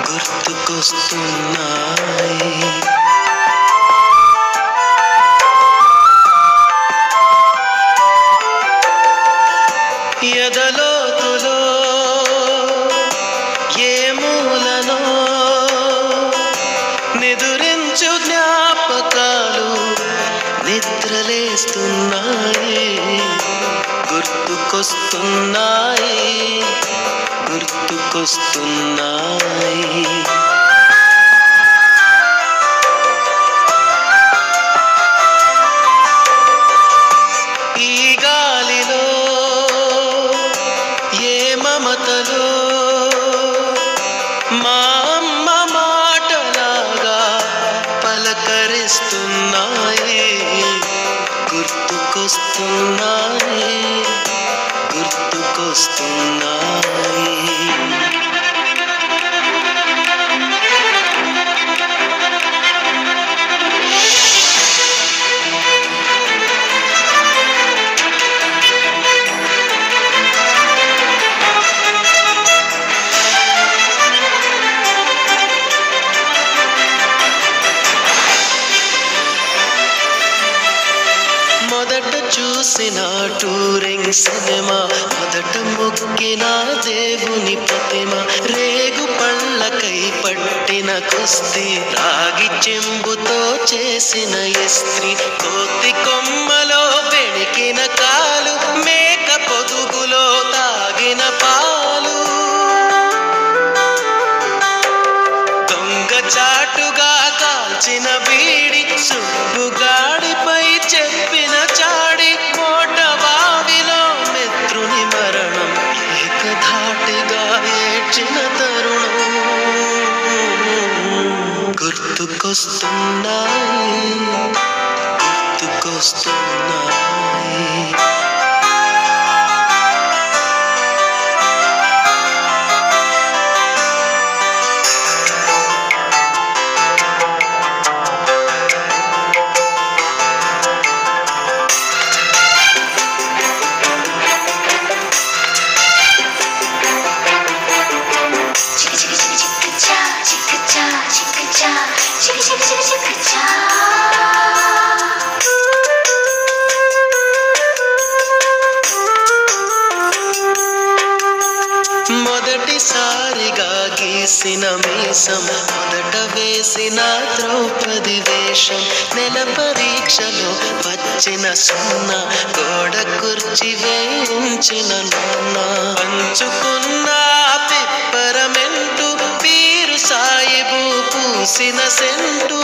గుర్తుకొస్తున్నాయి. ఎదలోతులో ఏ మూలనో నిదురించు జ్ఞాపకాలు నిద్రలేస్తున్నాయి. గుర్తుకొస్తున్నాయి, గుర్తుకొస్తున్నాయి. ఈ గాలిలో ఏ మమతలో మా అమ్మ మాటలాగా పలకరిస్తున్నాయి. గుర్తుకొస్తున్నాయి, గుర్తుకొస్తున్నాయి. మొదట చూసిన టూరింగ్ సినిమా, మొదట మొక్కిన దేవుని ప్రతిమ, రేగు పళ్ళకై పట్టిన కుస్తీ, రాగి చెంబుతో చేసిన ఇస్త్రీ, కోతి కొమ్మలో వెణికిన కాలు, మేక పొదుగులో తాగిన పాలు, దొంగ చాటుగా కాల్చిన బీడి, సుబ్బుగాడిపై చెప్పిన చాడి, మోట బావిలో మిత్రుని మరణం, ఏకధాటిగా ఏడ్చిన తరుణం. గుర్తుకొస్తున్నాయి, గుర్తుకొస్తున్నాయి. మొదటిసారిగా గీసిన మీసం, మొదట వేసిన ద్రౌపది వేషం, నెల పరీక్షలో వచ్చిన సున్నా, గోడ కుర్చీ వేయించిన నాన్న, పంచుకున్న పిప్పరమెంటు, పీరు సాయిబు పూసిన సెంటు,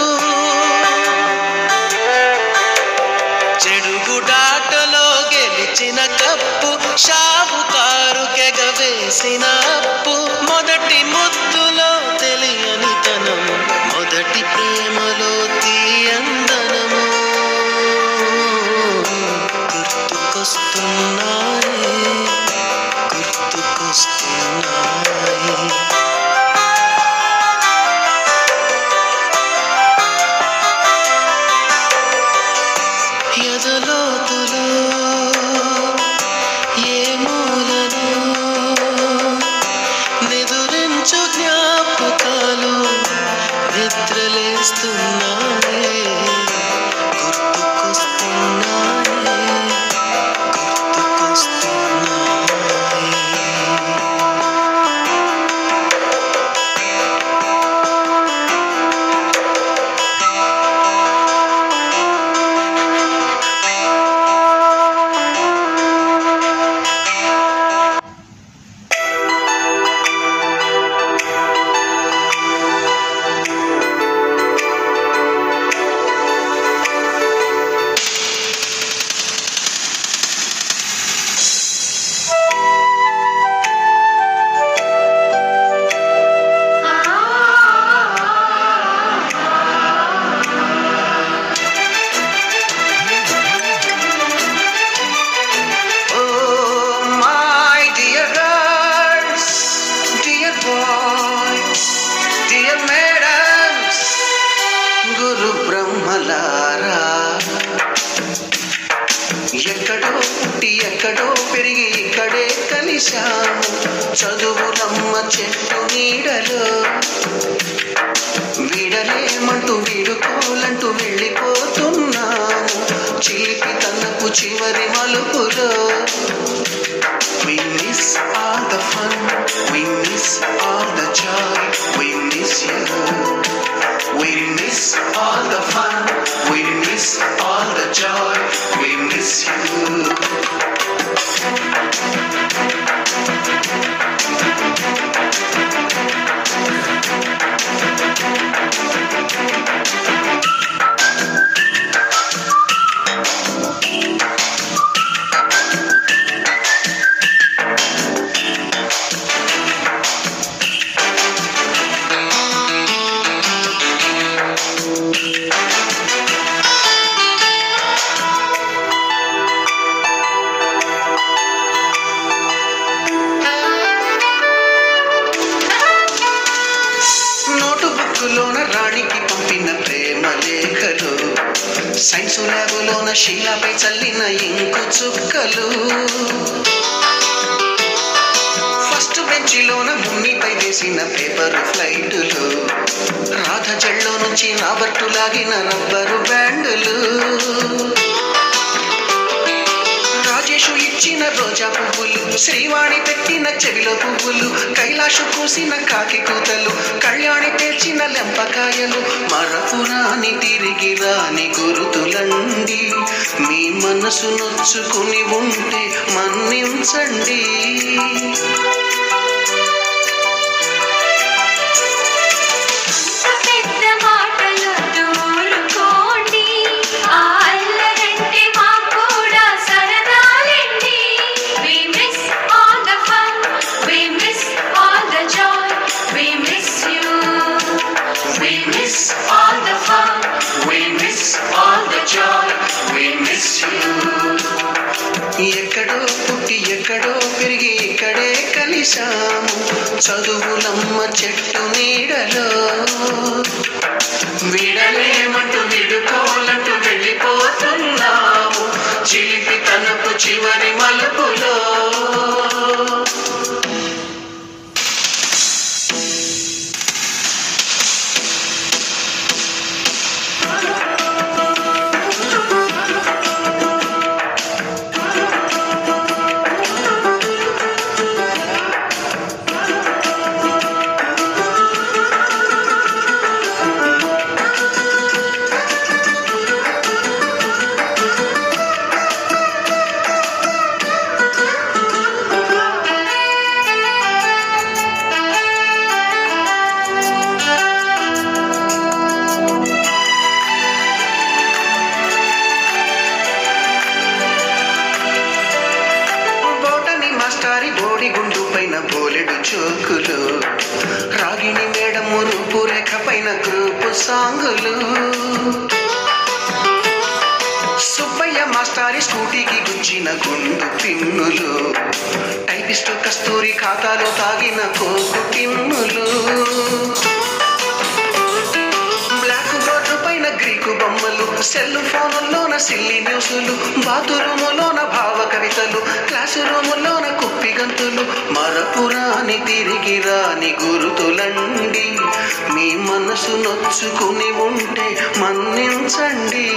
చెడుగుడాటలో గెలిచిన కప్పు, షావుకారు కెగవేసిన అప్పు, మొదటి ముద్దులో తెలియని తనము, మొదటి ప్రేమలో తీయందనము. గుర్తుకొస్తున్నాయి, గుర్తుకొస్తున్నాయి. ఎదలోతులో ఏ మూలనో నిదురించు జ్ఞాపకాలు నిద్రలేస్తున్నాయి. గుర్తుకొస్తున్నాయి, గుర్తుకొస్తున్నాయి. ఎక్కడో పుట్టి ఎక్కడో పెరిగి ఇక్కడే కలిసి కలిశాము చదువులమ్మ చెట్టు నీడలో. వీడలేమంటూ వీడుకోలంటూ వెళ్ళిపోతున్నాము చిలిపి తనకు చివరి మలుపులో. We miss all the fun, we miss all the joy, we miss you. We miss all the fun, we miss all the joy, we miss you. నోటుబుక్కులోన రాణికి పంపిన ప్రేమ లేఖలు, సైన్సు ల్యాబులోన శీలాపై చల్లిన ఇంకు చుక్కలు, ఫస్ట్ బెంచిలోన మున్నిపై వేసిన పేపర్ ఫ్లైటులు, రాధ జల్లో నుంచి రాబర్టు లాగిన rubber బ్యాండులు, Rajesh ఇచ్చిన రోజా పువ్వులు, శ్రీవాణి పెట్టిన చెవిలో పువ్వులు, కైలాషు కూసిన కాకి కూతలు, కళ్యాణి పేర్చిన లెంపకాయలు, మరపురాని తిరిగి రాని గురుతులండి. మీ మనసు నొచ్చుకుని ఉంటే మన్నించండి. ఎక్కడో పుట్టి ఎక్కడో పెరిగి ఇక్కడే కలిశాము చదువులమ్మ చెట్టు నీడలో. వీడలేమంటూ విడుకోలంటూ వెళ్ళిపోతున్నాము చిలిపి తనకు చివరి మలుపులో. గుండు పైన బోలెడు చోకులు, రాగిణి మేడము రూపురేఖ పైన గ్రూపు సాంగులు, సుబ్బయ్య మాస్టారి స్కూటీకి గుచ్చిన గుండు పిన్నులు, టైపిస్టు కస్తూరి ఖాతాలో తాగిన కోకు టిన్నులు, బ్లాక్ బోర్డు పైన గ్రీకు బొమ్మలు, సెల్ ఫోనుల్లోన సిల్లి న్యూసులు, బాతురూములోన భావ కవితలు, క్లాసు రూములోన కుప్పి గంతులు, మరపురాని తిరిగి రాని గురుతులండి. మీ మనసు నొచ్చుకుని ఉంటే మన్నించండి.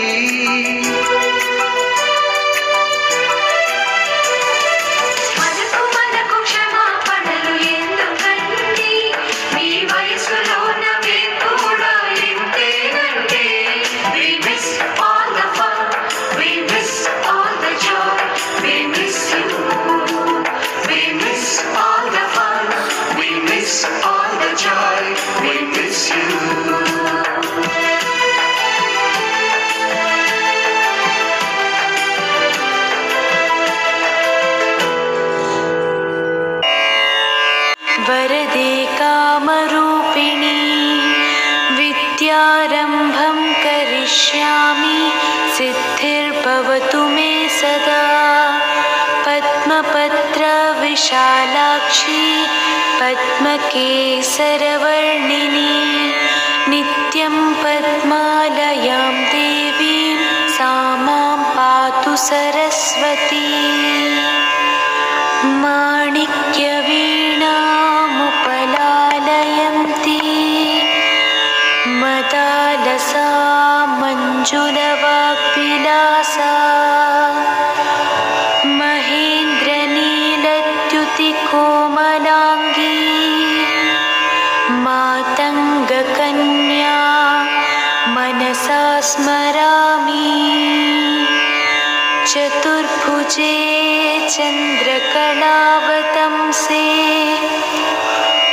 वरदे कामरूपिणी विद्यारम्भं करिष्यामि सिद्धिर्भवतु मे सदा। पद्मपत्रविशालाक्षी पद्मकेसरवर्णिनी नित्यं पद्मालयां देवीं सा मां पातु सरस्वती। माणि माणिक्यवीणामुपलालयन्ती मदालसा मञ्जुलवाग्विलासा महेन्द्रनीलद्युतिकोमलाङ्गी मातङ्गकन्या मनसा स्मरामि। चतुर्भुजे चन्द्रकलावतंसे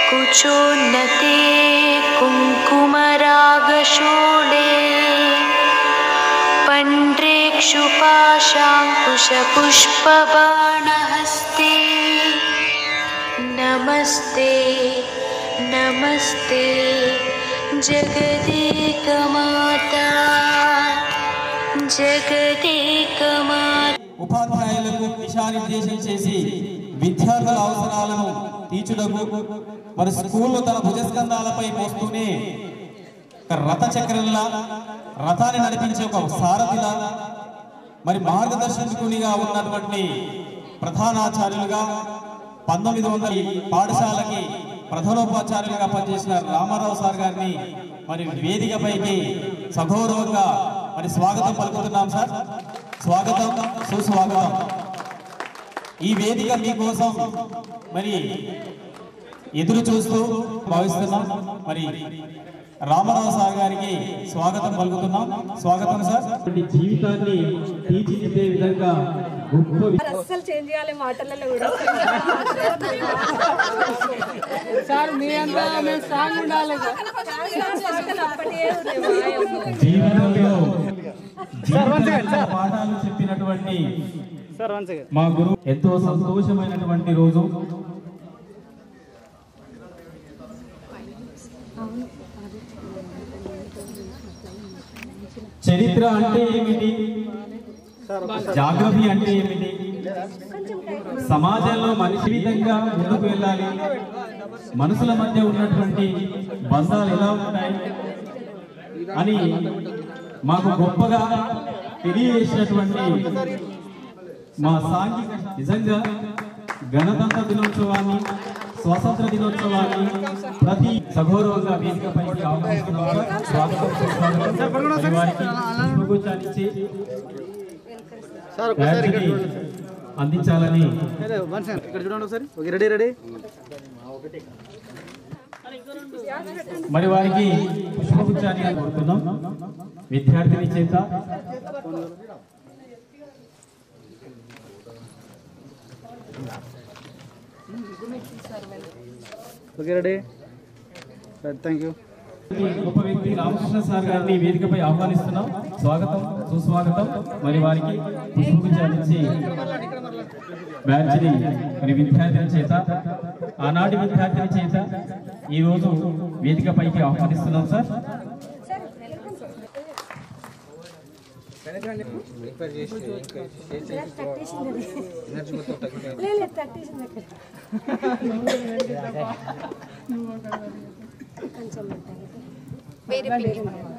कुचोन्नते कुङ्कुमरागशोणे पण्ड्रेक्षुपाशाङ्कुशपुष्पबाणहस्ते नमस्ते नमस्ते जगदेकमाता जगदेकमाता। ఉపాధ్యాయులకు దిశానిర్దేశం చేసి విద్యార్థుల అవసరాలను తీర్చుటకు మరి స్కూల్లో తన భుజస్కంధాలపై మోస్తూనే రథ చక్రంలా రథాన్ని నడిపించే ఒక సారథిలా మరి మార్గదర్శకునిగా ఉన్నటువంటి ప్రధానాచార్యులుగా 1900 పాఠశాలకి ప్రధానోపాధ్యాయులుగా పనిచేసిన రామారావు సార్ గారిని మరి వేదికపైకి సగౌరవంగా మరి స్వాగతం పలుకుతున్నాం సార్. స్వాగతం, సుస్వాగతం. ఈ వేదిక మీకోసం మరి ఎదురు చూస్తూ భావిస్తున్నాం. మరి రామారావు సార్ గారికి స్వాగతం పలుకుతున్నాం. స్వాగతం సార్. జీవితాన్ని తీర్చిదిద్దే విధంగా అస్సలు చేంజ్ చేయాలి మాటలలో కూడా సార్ మీ అంతా మేము సాంగ్ ఉండాలి జీవితంలో పాఠాలు చెప్పినటువంటి మా గురువు ఎంతో సంతోషమైనటువంటి రోజు. చరిత్ర అంటే ఏమిటి, జాగ్రఫీ అంటే ఏమిటి, సమాజంలో మనిషి విధంగా ముందుకు వెళ్ళాలి, మనుషుల మధ్య ఉన్నటువంటి బంధాలు ఎలా ఉంటాయి అని మాకు గొప్పగా తెలియజేసినటువంటి మా సాంఘిక నిజంగా గణతంత్ర దినోత్సవాన్ని, స్వాతంత్ర దినోత్సవాన్ని ప్రతి సగౌరవంగా వేదికపైకి ఆహ్వానిస్తున్నారు. అందించాలని మరి వారికి పుష్పగుచ్చాన్ని కోరుతున్నాం విద్యార్థిని చేత. గొప్ప వ్యక్తి రామకృష్ణ సార్ గారిని వేదికపై ఆహ్వానిస్తున్నాం. స్వాగతం, సుస్వాగతం. మరి వారికి పుష్పగుచ్చాన్నిచ్చి బ్యాచ్ని మరి విద్యార్థిని చేత, ఆనాటి విద్యార్థిని చేత ఈరోజు వేదికపైకి ఆహ్వానిస్తున్నాం సార్.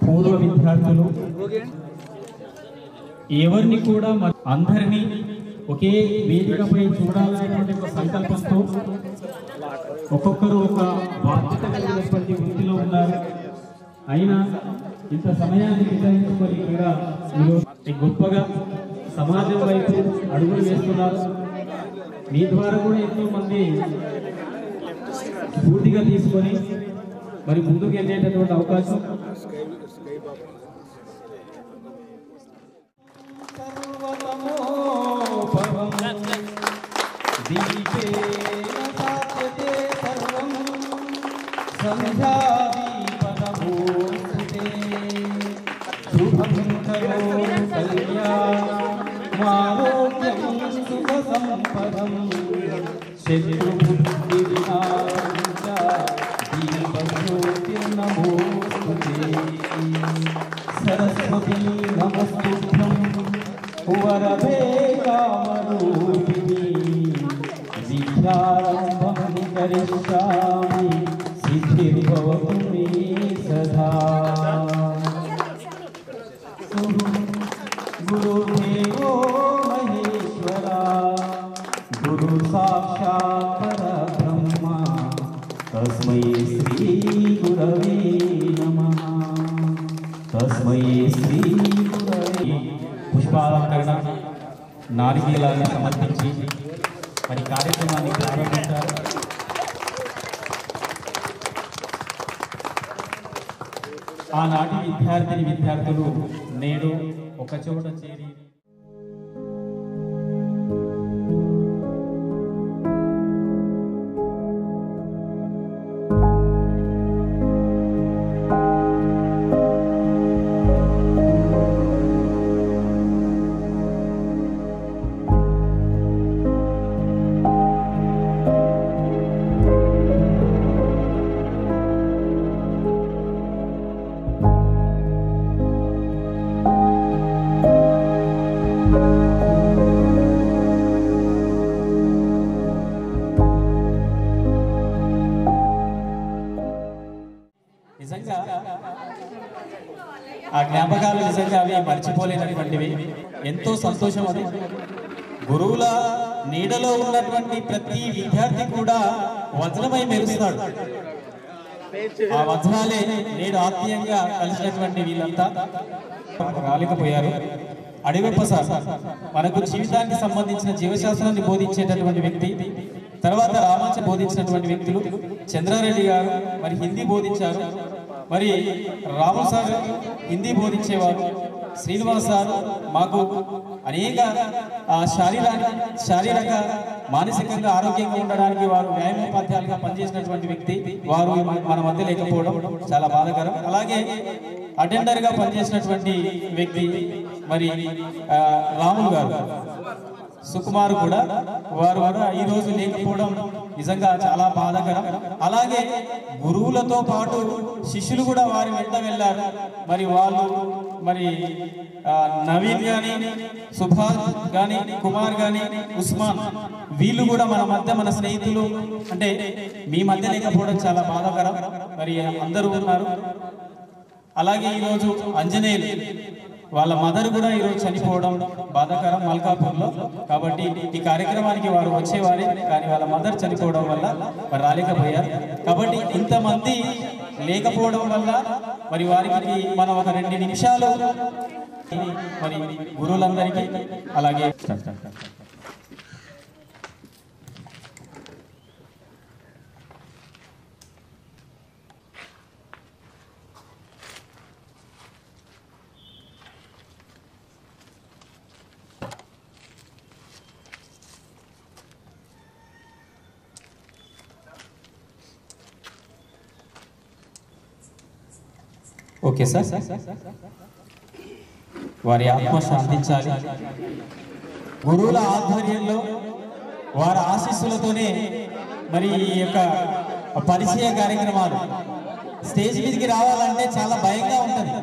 పూర్వ విద్యార్థులు ఎవరిని కూడా అందరినీ ఒకే వేదికపై చూడాలనేటువంటి ఒక సంకల్పంతో ఒక్కొక్కరు ఒక బాధ్యత కలిగినటువంటి వృత్తిలో ఉన్నారు. అయినా ఇంత సమయాన్ని కేటాయించుకొని కూడా ఈరోజు గొప్పగా సమాజం వైపు అడుగులు వేస్తున్నారు. మీ ద్వారా కూడా ఎంతో మంది పూర్తిగా తీసుకొని మరి ముందుకు వెళ్ళేటటువంటి అవకాశం सरस्वती नमस्तुभ्यं वरदे कामरूपिणी विद्यारम्भं करिष्यामि सिद्धिर्भवतु मे सदा। गुरुदेवो महेश्वरा गुरु साक्षात् శ్రీ పుష్పాలంకరణ నారికేలాన్ని సమర్పించి మరి కార్యక్రమాన్ని ప్రారంభించారు. ఆనాటి విద్యార్థులు నేడు ఒక చోట చేరి నిజంగా ఆ జ్ఞాపకాలు నిజంగా అవి మర్చిపోలేనటువంటివి. ఎంతో సంతోషం. అది గురువుల నీడలో ఉన్నటువంటి ప్రతి విద్యార్థి కూడా వజ్రమై మెరుస్తాడు. ఆ వజ్రాలే నేడు ఆత్మీయంగా కలిసినటువంటి వీళ్ళంతా రాలేకపోయారు. అడివెప్ప సార్ మనకు జీవితానికి సంబంధించిన జీవశాస్త్రాన్ని బోధించేటటువంటి వ్యక్తి. తర్వాత రామాంచ బోధించినటువంటి వ్యక్తులు చంద్రారెడ్డి గారు మరి హిందీ బోధించారు. మరి రాము సార్ హిందీ బోధించేవారు. శ్రీనివాస్ సార్ మాకు అనేక శారీరక మానసికంగా ఆరోగ్యంగా ఉండడానికి వారు వ్యాయామోపాధ్యాయులుగా పనిచేసినటువంటి వ్యక్తి. వారు మన మధ్య లేకపోవడం చాలా బాధాకరం. అలాగే అటెండర్గా పనిచేసినటువంటి వ్యక్తి మరి రాములు గారు, సుకుమార్ కూడా వారు కూడా ఈరోజు లేకపోవడం నిజంగా చాలా బాధాకరం. అలాగే గురువులతో పాటు శిష్యులు కూడా వారి వెంట వెళ్ళారు. మరి వాళ్ళు మరి నవీన్ కానీ, సుభాష్ కానీ, కుమార్ కానీ, ఉస్మాన్ వీళ్ళు కూడా మన మధ్య మన స్నేహితులు అంటే మీ మధ్య లేకపోవడం చాలా బాధాకరం. మరి అందరూ ఉన్నారు. అలాగే ఈరోజు అంజనేయులు వాళ్ళ మదర్ కూడా ఈరోజు చనిపోవడం బాధాకరం మల్కాపూర్లో. కాబట్టి ఈ కార్యక్రమానికి వారు వచ్చేవారే, కానీ వాళ్ళ మదర్ చనిపోవడం వల్ల మరి రాలేకపోయారు. కాబట్టి ఇంతమంది లేకపోవడం వల్ల మరి వారికి మనం ఒక 2 నిమిషాలు మరి గురువులందరికీ అలాగే ఓకే సార్. వారి ఆత్మ శాంతించాలి. గురువుల ఆధ్వర్యంలో వారి ఆశీస్సులతోనే మరి ఈ యొక్క పరిచయ కార్యక్రమాలు స్టేజ్ మీదకి రావాలంటే చాలా భయంగా ఉంటుంది.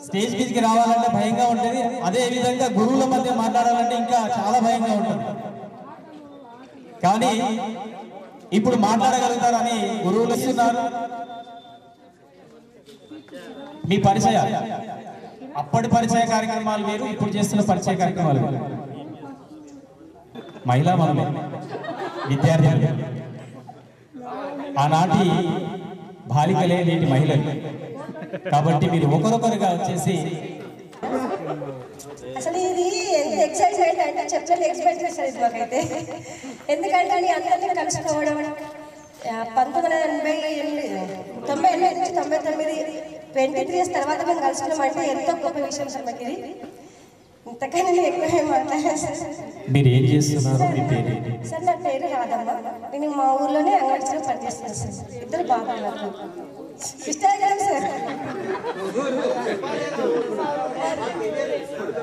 స్టేజ్ మీదకి రావాలంటే భయంగా ఉంటుంది. అదే విధంగా గురువుల మధ్య మాట్లాడాలంటే ఇంకా చాలా భయంగా ఉంటుంది. కానీ ఇప్పుడు మాట్లాడగలుగుతారని గురువులు ఇస్తున్నారు. మీ పరిచయ అప్పటి పరిచయ కార్యక్రమాలు వేరు, ఇప్పుడు చేస్తున్న పరిచయ కార్యక్రమాలు వేరు. మహిళా మనులే విద్యార్థులు, ఆనాటి బాలికలే నేటి మహిళలు. కాబట్టి మీరు ఒకరొకరుగా వచ్చేసి అసలు ఇది ఎంత ఎక్సైట్మెంట్ అంటే చెప్పలేదు. ఎక్స్పెక్ట్ చేస్తారు మాకైతే. ఎందుకంటే అందరినీ కలుసుకోవడం 1998 నుంచి 99 23 years తర్వాత మేము కలుసుకున్నాం అంటే ఎంతో గొప్ప విషయం సార్ మాకు ఇది. ఇంతకన్నా నేను ఎక్కువ మాట్లాడాను. మీరు ఏం చేస్తున్నారు? మీ పేరు సార్? నా పేరు రాధమ్మ. నేను మా ఊర్లోనే అంగడిలో పనిచేస్తాను సార్. ఇద్దరు బాగున్నారు. ఇష్టాగ్రామ్ సార్,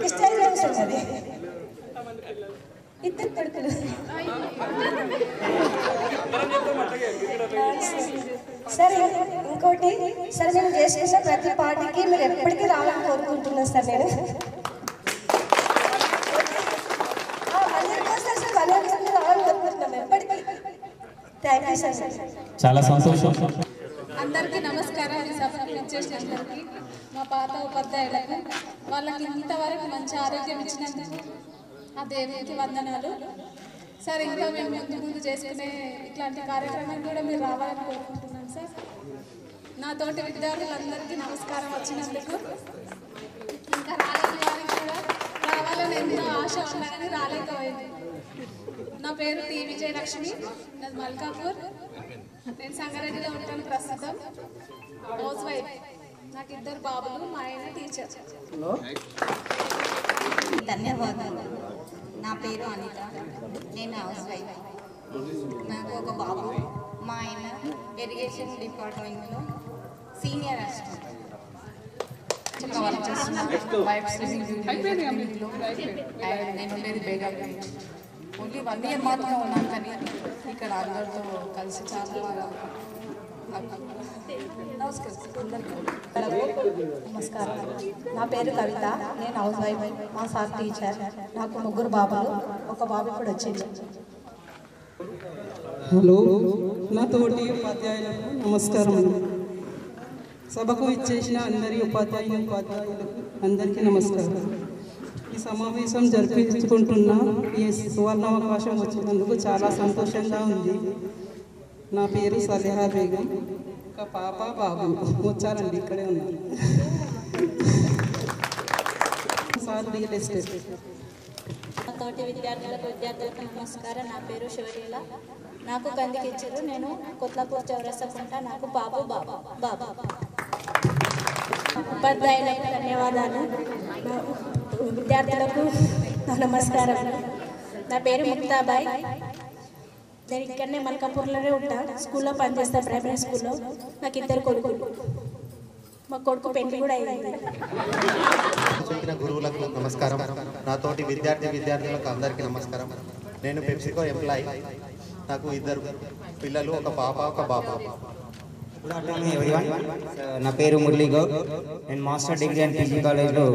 ఇష్టాగ్రామ్ సార్. అది ఇద్దరు కొడుకులు. సార్ ఇంకోటి సార్, మేము చేసుకున్న ప్రతి పార్టీకి మీరు ఎప్పటికీ రావాలని కోరుకుంటున్నాను సార్. నేను రావాలని కోరుకుంటున్నాం ఎప్పటికీ. Thank you sir. చాలా సంతోషం. అందరికీ నమస్కారం. ఈ సభకు ఇచ్చేసిన అందరికీ, మా పాత ఉపాధ్యాయులకు, వాళ్ళకి ఇంతవరకు మంచి ఆరోగ్యం ఇచ్చినందుకు ఆ దేవునికి వందనాలు సార్. ఇంకా మేము ముందు చేసుకునే ఇట్లాంటి కార్యక్రమాలు కూడా మీరు రావాలని కోరుకుంటున్నాం సార్. నాతోటి విద్యార్థులందరికీ నమస్కారం వచ్చినందుకు. ఇంకా రాలేని వారికి కూడా రావాలని ఎంతో ఆశ ఉన్నా కానీ రాలేకపోయింది. నా పేరు టి విజయలక్ష్మి, నాది మల్కాపూర్. నేను సంగారెడ్డిలో ఉంటాను ప్రస్తుతం. House wife. నాకు 2 బాబులు, మా ఆయన టీచర్. ధన్యవాదాలు. నా పేరు అనిత, నేను హౌస్ వైఫ్. నాకు ఒక బాబు, మా ఆయన ఇరిగేషన్ డిపార్ట్మెంట్లో సీనియర్ అసిస్టెంట్. నేను ఉండేది బేగంపేట. ఓన్లీ 1 ఇయర్ మాత్రమే ఉన్నాను, కానీ ఇక్కడ అందరితో కలిసి చాలా బాగా. నమస్కారం. నా పేరు కవిత, నేను హౌస్ వైఫ్. మా సార్ టీచర్. నాకు 3 బాబులు, ఒక బాబు ఇప్పుడు వచ్చింది. హలో, నా తోటి ఉపాధ్యాయులకు నమస్కారం. సభకు ఇచ్చేసిన అందరి ఉపాధ్యాయులకు అందరికీ నమస్కారం. ఈ సమావేశం జరిపించుకుంటున్న ఈ సువర్ణ అవకాశం వచ్చినందుకు చాలా సంతోషంగా ఉంది. నా పేరు సలిహా బేగం. ఒక పాప బాబు వచ్చారండి, ఇక్కడే ఉన్నారు. Sir real estate. నా తోటి విద్యార్థులకు నమస్కారం. నా పేరు శివలీల. నాకు కందికి ఇచ్చారు. నేను కొత్లాపూర్ చౌరస్తాకుంటా. నాకు బాబు బాబా. ఉపాధ్యాయులకు ధన్యవాదాలు. విద్యార్థులకు నమస్కారం. నా పేరు ముక్తాబాయ్. నేను ఇక్కడనే మల్కాపూర్లోనే ఉంటా. స్కూల్లో పనిచేస్తా, ప్రైమరీ స్కూల్లో. నాకు 2 కొడుకులు. మా కొడుకు పెళ్లి కూడా అయింది. గురువులకు నమస్కారం. నాతోటి విద్యార్థులకు అందరికీ నమస్కారం. నేను పెప్సికో ఎంప్లాయీ. నాకు 2 పిల్లలు, ఒక పాప ఒక బాబు. నా పేరు మురళీ గౌడ్. నేను మాస్టర్ డిగ్రీ అండ్ పీజీ కాలేజ్లో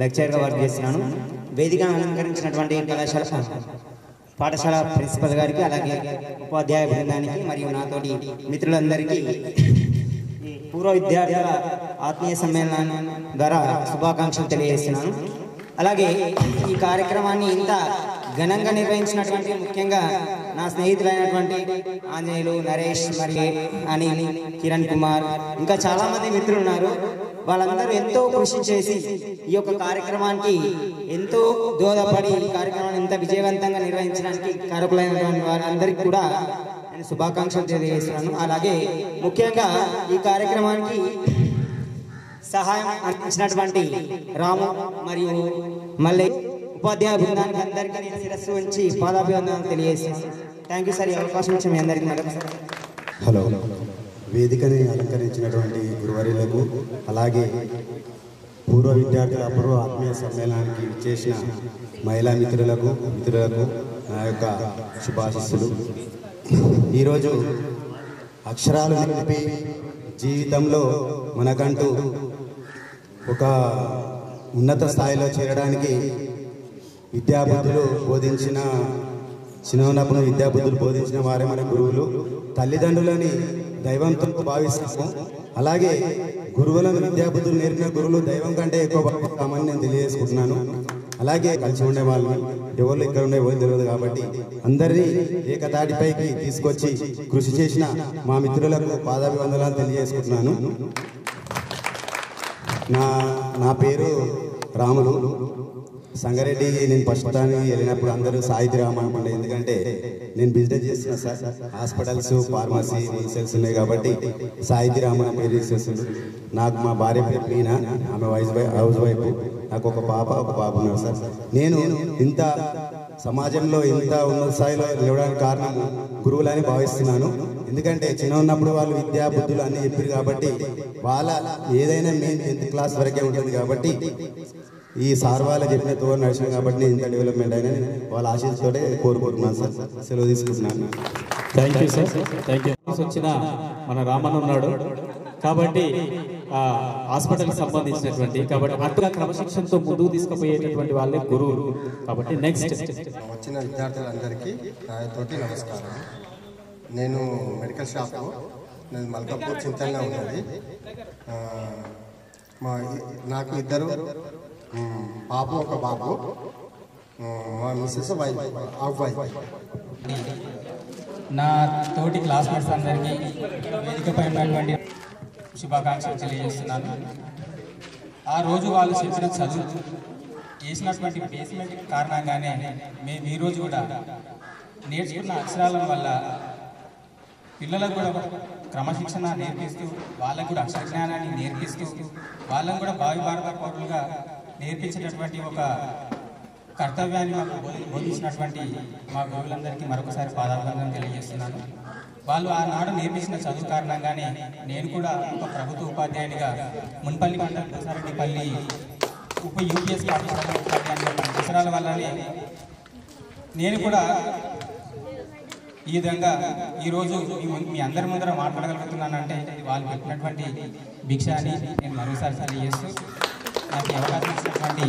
లెక్చర్గా వర్క్ చేస్తున్నాను. వేదికను అలంకరించినటువంటి పాఠశాల ప్రిన్సిపల్ గారికి, అలాగే ఉపాధ్యాయ బృందానికి మరియు నాతోటి మిత్రులందరికీ పూర్వ విద్యార్థుల ఆత్మీయ సమ్మేళనం ద్వారా శుభాకాంక్షలు తెలియజేస్తున్నాను. అలాగే ఈ కార్యక్రమాన్ని ఇంత ఘనంగా నిర్వహించినటువంటి ముఖ్యంగా నా స్నేహితులైనటువంటి ఆంజనేయులు, నరేష్, మరియు అనిల్, కిరణ్ కుమార్, ఇంకా చాలామంది మిత్రులు ఉన్నారు. వాళ్ళందరూ ఎంతో కృషి చేసి ఈ యొక్క కార్యక్రమానికి ఎంతో దోహదపడి ఈ కార్యక్రమాన్ని ఇంత విజయవంతంగా నిర్వహించడానికి కారకులైనటువంటి వారందరికీ కూడా నేను శుభాకాంక్షలు తెలియజేస్తున్నాను. అలాగే ముఖ్యంగా ఈ కార్యక్రమానికి సహాయం అందించినటువంటి రాము మరియు మళ్ళీ ఉపాధ్యాయ బృందానికి అందరికీ నేను శిరస్సు ఉంచి పాదాభివందనాలు తెలియజేస్తున్నాను. Thank you sir. ఈ అవకాశం ఇచ్చి మీ అందరికీ మరొకసారి. హలో, వేదికని అలంకరించినటువంటి గురువర్యులకు, అలాగే పూర్వ విద్యార్థుల అపూర్వ ఆత్మీయ సమ్మేళనానికి చేసిన మహిళా మిత్రులకు నా యొక్క శుభాశిస్సులు. ఈరోజు అక్షరాలు నింపి జీవితంలో మనకంటూ ఒక ఉన్నత స్థాయిలో చేరడానికి విద్యాబుద్ధులు బోధించిన చిన్నప్పుడు విద్యాబుద్ధులు బోధించిన వారే మన గురువులు. తల్లిదండ్రులని దైవంతో భావిస్తాము. అలాగే గురువులను విద్యాబుద్ధులు నేర్పిన గురువులు దైవం కంటే ఎక్కువ భావిస్తామని నేను తెలియజేసుకుంటున్నాను. అలాగే కలిసి ఉండే వాళ్ళు ఎవరు ఇక్కడ ఉండే ఎవరు తెలియదు కాబట్టి అందరినీ ఏకతాటిపైకి తీసుకొచ్చి కృషి చేసిన మా మిత్రులకు పాదాభివందనాలు తెలియజేసుకుంటున్నాను. నా పేరు రాములు. సంగారెడ్డి నేను ఫస్ట్ దాన్ని వెళ్ళినప్పుడు అందరూ సాహితీ రామ అనుకుంటే, ఎందుకంటే నేను బిజినెస్ చేస్తున్నా సార్. హాస్పిటల్స్, ఫార్మసీ, హోల్సేల్స్ ఉన్నాయి కాబట్టి సాహితీ రామ అని పేరు చేసేస్తుంది. నాకు మా భార్య పేరు మీనా, ఆమె హౌస్ వైఫ్. నాకు ఒక పాప ఒక బాబు ఉన్నారు సార్. నేను ఇంత సమాజంలో ఇంత ఉన్నత స్థాయిలో నిలవడానికి కారణం గురువులని భావిస్తున్నాను. ఎందుకంటే చిన్న ఉన్నప్పుడు వాళ్ళు విద్యా బుద్ధులు అన్నీ చెప్పారు కాబట్టి వాళ్ళ ఏదైనా మెయిన్ 10th క్లాస్ వరకే ఉంటుంది కాబట్టి ఈ సార్ వాళ్ళ చెప్పిన తో నడిచాను కాబట్టి నేను ఇంత డెవలప్మెంట్ అయినా వాళ్ళ ఆశీస్సుతోనే కోరుకుంటున్నాను సార్. సెలవు తీసుకుంటున్నాను. Thank you sir. Thank you. వచ్చిన మన రామన్ ఉన్నాడు కాబట్టి హాస్పిటల్కి సంబంధించినటువంటి కాబట్టి అట్టుగా క్రమశిక్షణతో ముందుకు తీసుకుపోయేటటువంటి వాళ్ళే గురువులు. కాబట్టి నెక్స్ట్ వచ్చిన విద్యార్థులందరికీ నాతోటి నమస్కారం. నేను మెడికల్ షాప్లో, నేను మల్కాపూర్ చింతల్లో ఉన్నది. నాకు 2 పాప ఒక బాబు. మా మిస్సెస్ వైఫ్. నా తోటి క్లాస్మేట్స్ అందరికీ వేదికపై ఉన్నటువంటి శుభాకాంక్షలు తెలియజేస్తున్నాను. ఆ రోజు వాళ్ళు చెప్పిన చదువు చేసినటువంటి బేస్మెంట్ కారణంగానే మేము ఈరోజు కూడా నేర్చుకున్న అక్షరాల వల్ల పిల్లలకు కూడా క్రమశిక్షణ నేర్పిస్తూ వాళ్ళకు కూడా అక్షర జ్ఞానాన్ని నేర్పిస్తూ వాళ్ళకు కూడా భావి భారత పౌరులుగా నేర్పించేటటువంటి ఒక కర్తవ్యాన్ని మాకు బోధించినటువంటి మా గురువులందరికీ మరొకసారి పాదాభివందనం తెలియజేస్తున్నాను. వాళ్ళు ఆనాడు నేర్పించిన చదువు కారణంగానే నేను కూడా ఒక ప్రభుత్వ ఉపాధ్యాయునిగా మున్పల్లి మండలం దోసారెడ్డిపల్లి ఉప యూపీఎస్ పాఠశాల ఉపాధ్యాయునిగా పనిచేసరాల వల్లనే నేను కూడా ఈ విధంగా ఈరోజు మీ అందరి ముందర మాట్లాడగలుగుతున్నానంటే వాళ్ళు పెట్టినటువంటి భిక్ష అని నేను మరోసారి తెలియజేస్తూ నాకు అవకాశం ఇచ్చినటువంటి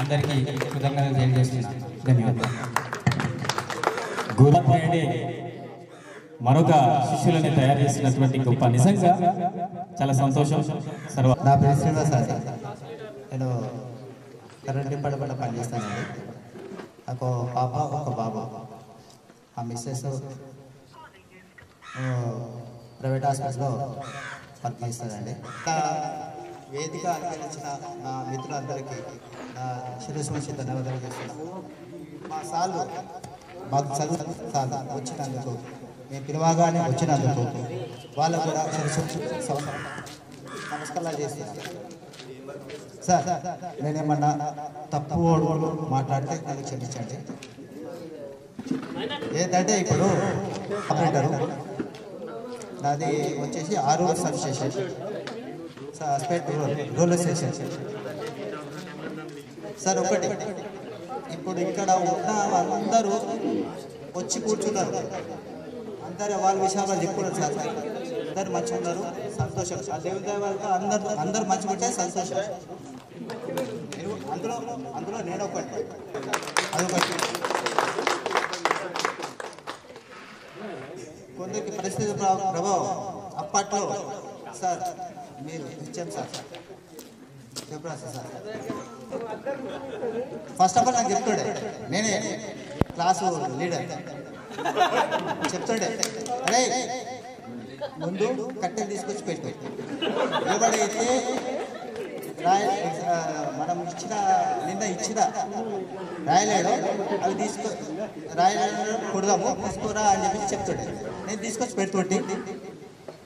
అందరికీ కృతజ్ఞతలు తెలియజేస్తున్నాను. ధన్యవాదాలు. గోదావరి మరొక శిష్యులని తయారు చేసినటువంటి గొప్ప, నిజంగా చాలా సంతోషం. నా పేరు శ్రీనివాస్ అండి. నేను కరెంట్ డిపార్ట్మెంట్లో పనిచేస్తానండి. నాకు పాప ఒక బాబు. ఆ మిస్సెస్ ప్రైవేట్ హాస్పిటల్లో పనిచేస్తానండి. వేదిక అలంకరించిన నా మిత్రులందరికీ నా శిరస్సు ధన్యవాదాలు చేస్తున్నాను. మా సార్లు మాకు చదువు సార్లు వచ్చినందుకు, మేము పిలవగానే వచ్చినందుకు వాళ్ళకు కూడా శిరస్సు నమస్కారాలు చేస్తున్నాను. సార్, నేనేమన్నా తప్పు మాట్లాడితే నన్ను క్షమించండి. ఏంటంటే ఇప్పుడు ఆపరేటరు నాది వచ్చేసి 6 సబ్ స్టేషన్ స్పేట్ రోల్ స్టేషన్. సార్, ఒకటి ఇప్పుడు ఇక్కడ ఉన్న వాళ్ళందరూ వచ్చి కూర్చున్నారు. అందరు వాళ్ళ విషయాలు చెప్పుకున్నారు. సార్, అందరు మంచిగా ఉన్నారు, సంతోషం. ఆ దేవుని దయ వల్ల అందరు మంచిగా ఉంటే సంతోషం. అందులో నేను ఒకటి, అదొకటి. కొందరికి పరిస్థితి ప్రభావం అప్పట్లో సార్ మీరు ఇచ్చాం సార్ చెప్పరా సార్. ఫస్ట్ ఆఫ్ ఆల్ నాకు చెప్తాడే, నేనే క్లాసు లీడర్. చెప్తాడే, అరే ముందు కట్టెలు తీసుకొచ్చి పెట్టు, ఎవడైతే మనం నిన్న ఇచ్చిన రాయలేడో అవి రాయలేడో కొడదాము, తీసుకోరా అని చెప్పి చెప్తాడు. నేను తీసుకొచ్చి పెడుతుంటే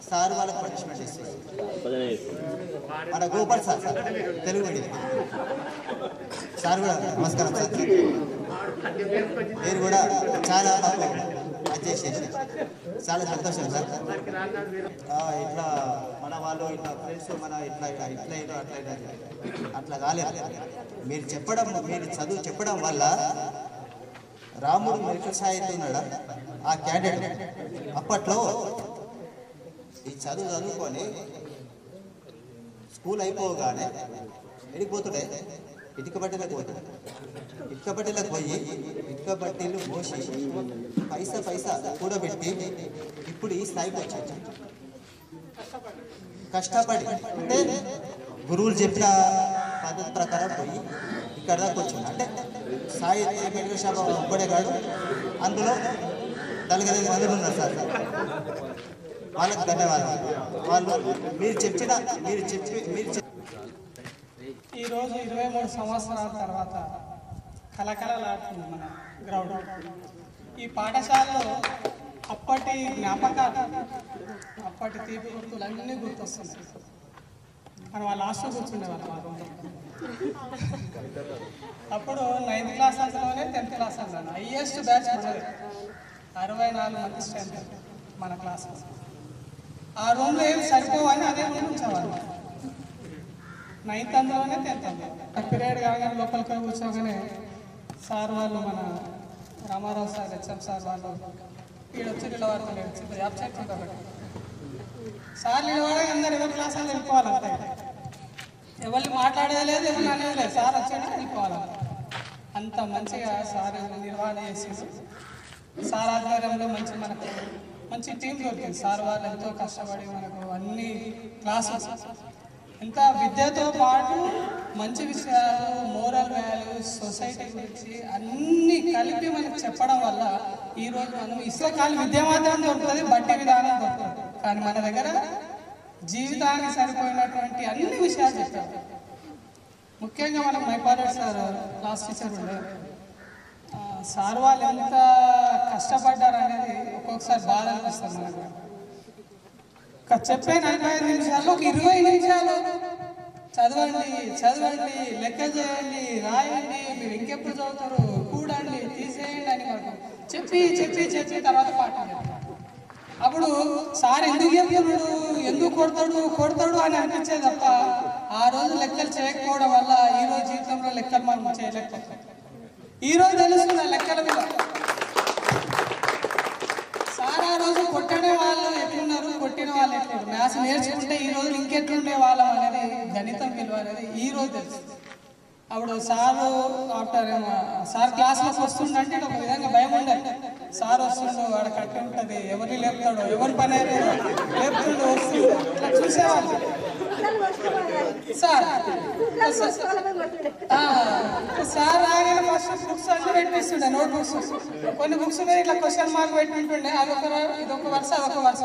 సార్ వాళ్ళకి పనిష్మెంట్ ఇస్తాడు. మన Gopal sir Telugu medium sir కూడా నమస్కారం సార్. మీరు కూడా చాలా మాకు చేసేసి చాలా సంతోషం సార్. ఇట్లా మన వాళ్ళు ఇట్లా ఫ్రెండ్స్ మన ఇట్లా అట్లా కాలేదు. మీరు చెప్పడం, మీరు చదువు చెప్పడం వల్ల రాముడు మెడికల్ సాహిత్యం ఉన్నాడా ఆ క్యాండిడేట్ అప్పట్లో ఈ చదువుకొని స్కూల్ అయిపోగానే ఎడిగిపోతుండే, ఇటుక బట్టలకు పోతుండే. ఇటుక బట్టలకు పోయి ఇటుక బట్టీలు మోసి పైసా కూడబెట్టి ఇప్పుడు ఈ స్థాయికి వచ్చాడు. కష్టపడి అంటే గురువులు చెప్పిన పద్ధతి ప్రకారం పోయి ఇక్కడ దాకా వచ్చింది. అంటే సాహిత్య మెడికల్ షాప్ ఒక్కడే కాదు, అందులో 4-5 మంది ఉన్నారు సార్. వాళ్ళకి ధన్యవాదాలు. వాళ్ళు మీరు ఈరోజు 23 సంవత్సరాల తర్వాత కలకలలాడుతుంది మన గ్రౌండ్. ఈ పాఠశాలలో అప్పటి జ్ఞాపకాలు, అప్పటి తీపి గుర్తులు అన్నీ గుర్తొస్తున్నాయి. మనం వాళ్ళ లాస్ట్లో కూర్చుండేవాళ్ళం. అప్పుడు 9th క్లాస్ అందులోనే 10th క్లాస్ అందులో హైయెస్ట్ బ్యాచ్ మనది. 64 మంది స్ట్రెంత్ మన క్లాస్. ఆ రూమ్లో ఏమి సరిపోవని అదే రూమ్ ఉంచేవాళ్ళు. 9th అందులోనే 10th అందులో పీరియడ్ కాగానే లోపలికి కూర్చోగానే సార్ వాళ్ళు, మన రామారావు సార్, హెచ్ఎం సార్ వాళ్ళు వీడొచ్చి నిలబడుతున్నాడు. అబ్సెంట్ ఉంటుంది సార్ నిలబడే అందరు ఎవరి క్లాస్ అని వెళ్ళిపోవాలంటే ఎవరిని మాట్లాడేది లేదు, ఎవరిని అనేది లేదు. సార్ వచ్చాడు వెళ్ళిపోవాలి. అంత మంచిగా సార్ నిర్వహణ చేసేసి సార్ ఆధ్వర్యంలో మనకు మంచి టీం దొరికింది. సార్ వాళ్ళు ఎంతో కష్టపడి మనకు అన్ని క్లాసెస్, ఎంత విద్యతో పాటు మంచి విషయాలు, మోరల్ వాల్యూస్, సొసైటీ గురించి అన్నీ కలిపి మనకు చెప్పడం వల్ల ఈరోజు మనం ఇసుక కాలి విద్య మాత్రం దొరుకుతుంది, బట్టి విధానం దొరుకుతుంది. కానీ మన దగ్గర జీవితానికి సరిపోయినటువంటి అన్ని విషయాలు చెప్పారు. ముఖ్యంగా మనకు మైపారెడ్డి సార్ క్లాస్ టీచర్ ఉండే సార్ వాళ్ళు ఎంత కష్టపడ్డారు అనేది ఒక్కొక్కసారి బాధ అనిపిస్తుంది మనకు. చెప్పే 45 నిమిషాల్లో ఒక 20 నిమిషాలు చదవండి లెక్కలు చేయండి రాయండి మీరు ఇంకెప్పుడు చదువుతారు కూడండి తీసేయండి అని మనకు చెప్పి తర్వాత పాఠం చెప్తారు. అప్పుడు సార్ ఎందుకు చెప్తున్నాడు ఎందుకు కొడతాడు అని అనిపించేది తప్ప ఆ రోజు లెక్కలు చేయకపోవడం వల్ల ఈ రోజు జీవితంలో లెక్కలు మనం చేయలేకపోతాం. ఈ రోజు తెలుస్తున్న లెక్కల మీద సార్ ఆ రోజు కొట్టనే వాళ్ళు ఎట్లున్నారు కొట్టిన వాళ్ళు ఎట్లున్నారు మ్యాథ్స్ నేర్చుకుంటే ఈ రోజు ఇంకెట్లుండే వాళ్ళం అనేది గణితం విలువ అనేది ఈ రోజు తెలుస్తుంది. అప్పుడు సార్ క్లాస్లోకి వస్తుండంటే ఒక విధంగా భయం ఉండదు. సార్ వస్తుండు వాడు కట్టి ఉంటుంది ఎవరిని లేపుతాడో ఎవరి పని అయితే లేపుతుండో వస్తుండు ఇట్లా చూసేవాళ్ళు. సార్ రాగానే ఫస్ట్ బుక్స్ అన్ని పెట్టిస్తుండే నోట్ బుక్స్ కొన్ని బుక్స్ మీద ఇట్లా క్వశ్చన్ మార్క్ పెట్టింటుండే ఇదొక వరుస అదొక వరుస.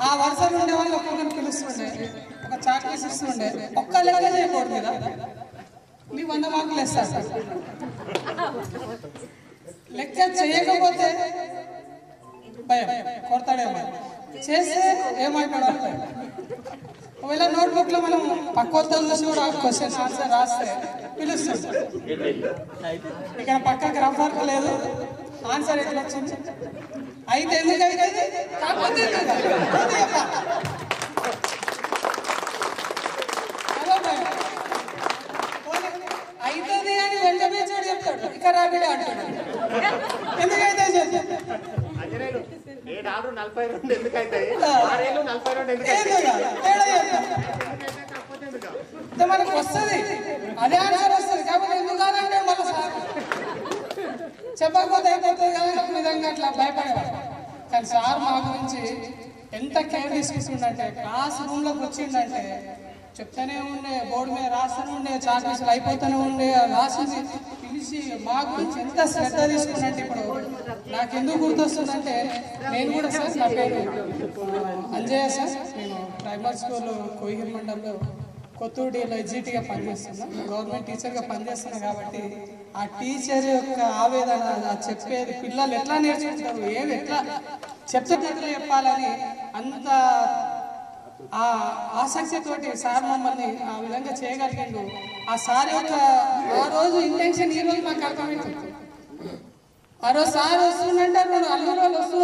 ఆ వరుస ఉండే వాళ్ళు ఒక్కొక్కరిని పిలుస్తుండే ఒక చాట్ పీస్ ఇస్తుండే ఒక్క లెక్క చేయకూడదు మీద మీకు 100 మార్కులు వేస్తారు. లెక్క చేయకపోతే భయం కొడతాడేమో చేస్తే ఏమంటాడు భయం. ఒకవేళ నోట్బుక్ లో మనం పక్కొద్దు చూసి కూడా క్వశ్చన్ ఆన్సర్ రాస్తే పిలుస్తాం. ఇక్కడ పక్కకి రఫ్ లేదు ఆన్సర్ ఎట్లా వచ్చింది అయితే ఎందుకు అవుతుంది కాకపోతే అవుతుంది అని వెంటనే చూడు చెప్తాడు ఇక్కడ రాబిడే అంటాడు ఎందుకైతే మనకు వస్తుంది అదే ఆన్సర్ వస్తుంది కాకపోతే ఎందుకు కాదంటే మళ్ళీ సార్ చెప్పకపోతే అయిపోతుంది కదా ఒక విధంగా అట్లా భయపడేవాడు. కానీ సార్ మా గురించి ఎంత కేర్ తీసుకుంటుండే క్లాస్ రూమ్లోకి వచ్చిందంటే చెప్తానే ఉండే బోర్డు మీద రాస్తూనే ఉండే చార్జెస్లు అయిపోతూనే ఉండే రాసింది పిలిచి మా గురించి ఎంత శ్రద్ధ తీసుకున్నట్టు ఇప్పుడు నాకు ఎందుకు గుర్తొస్తుందంటే నేను కూడా సార్ నా పేరు అంజయ్య సార్ నేను ప్రైమరీ స్కూల్ కోయిగిరి మండలంలో కొత్తూరులో ఎగ్జిటీగా పనిచేస్తున్నాను గవర్నమెంట్ టీచర్గా పనిచేస్తున్నాను కాబట్టి ఆ టీచర్ యొక్క ఆవేదన చెప్పేది పిల్లలు ఎట్లా నేర్చుకుంటారు ఏమి ఎట్లా చెప్తే చెప్పాలని అంత ఆ ఆసక్తితోటి సార్ మమ్మల్ని ఆ విధంగా చేయగలిగిండు. ఆ సార్ యొక్క ఆ రోజు ఇంటెన్షన్ ఈ రోజు మాకు అర్థమవుతుంది. ఆ రోజు సార్ వస్తుందంటే అల్లూరు వాళ్ళు వస్తూ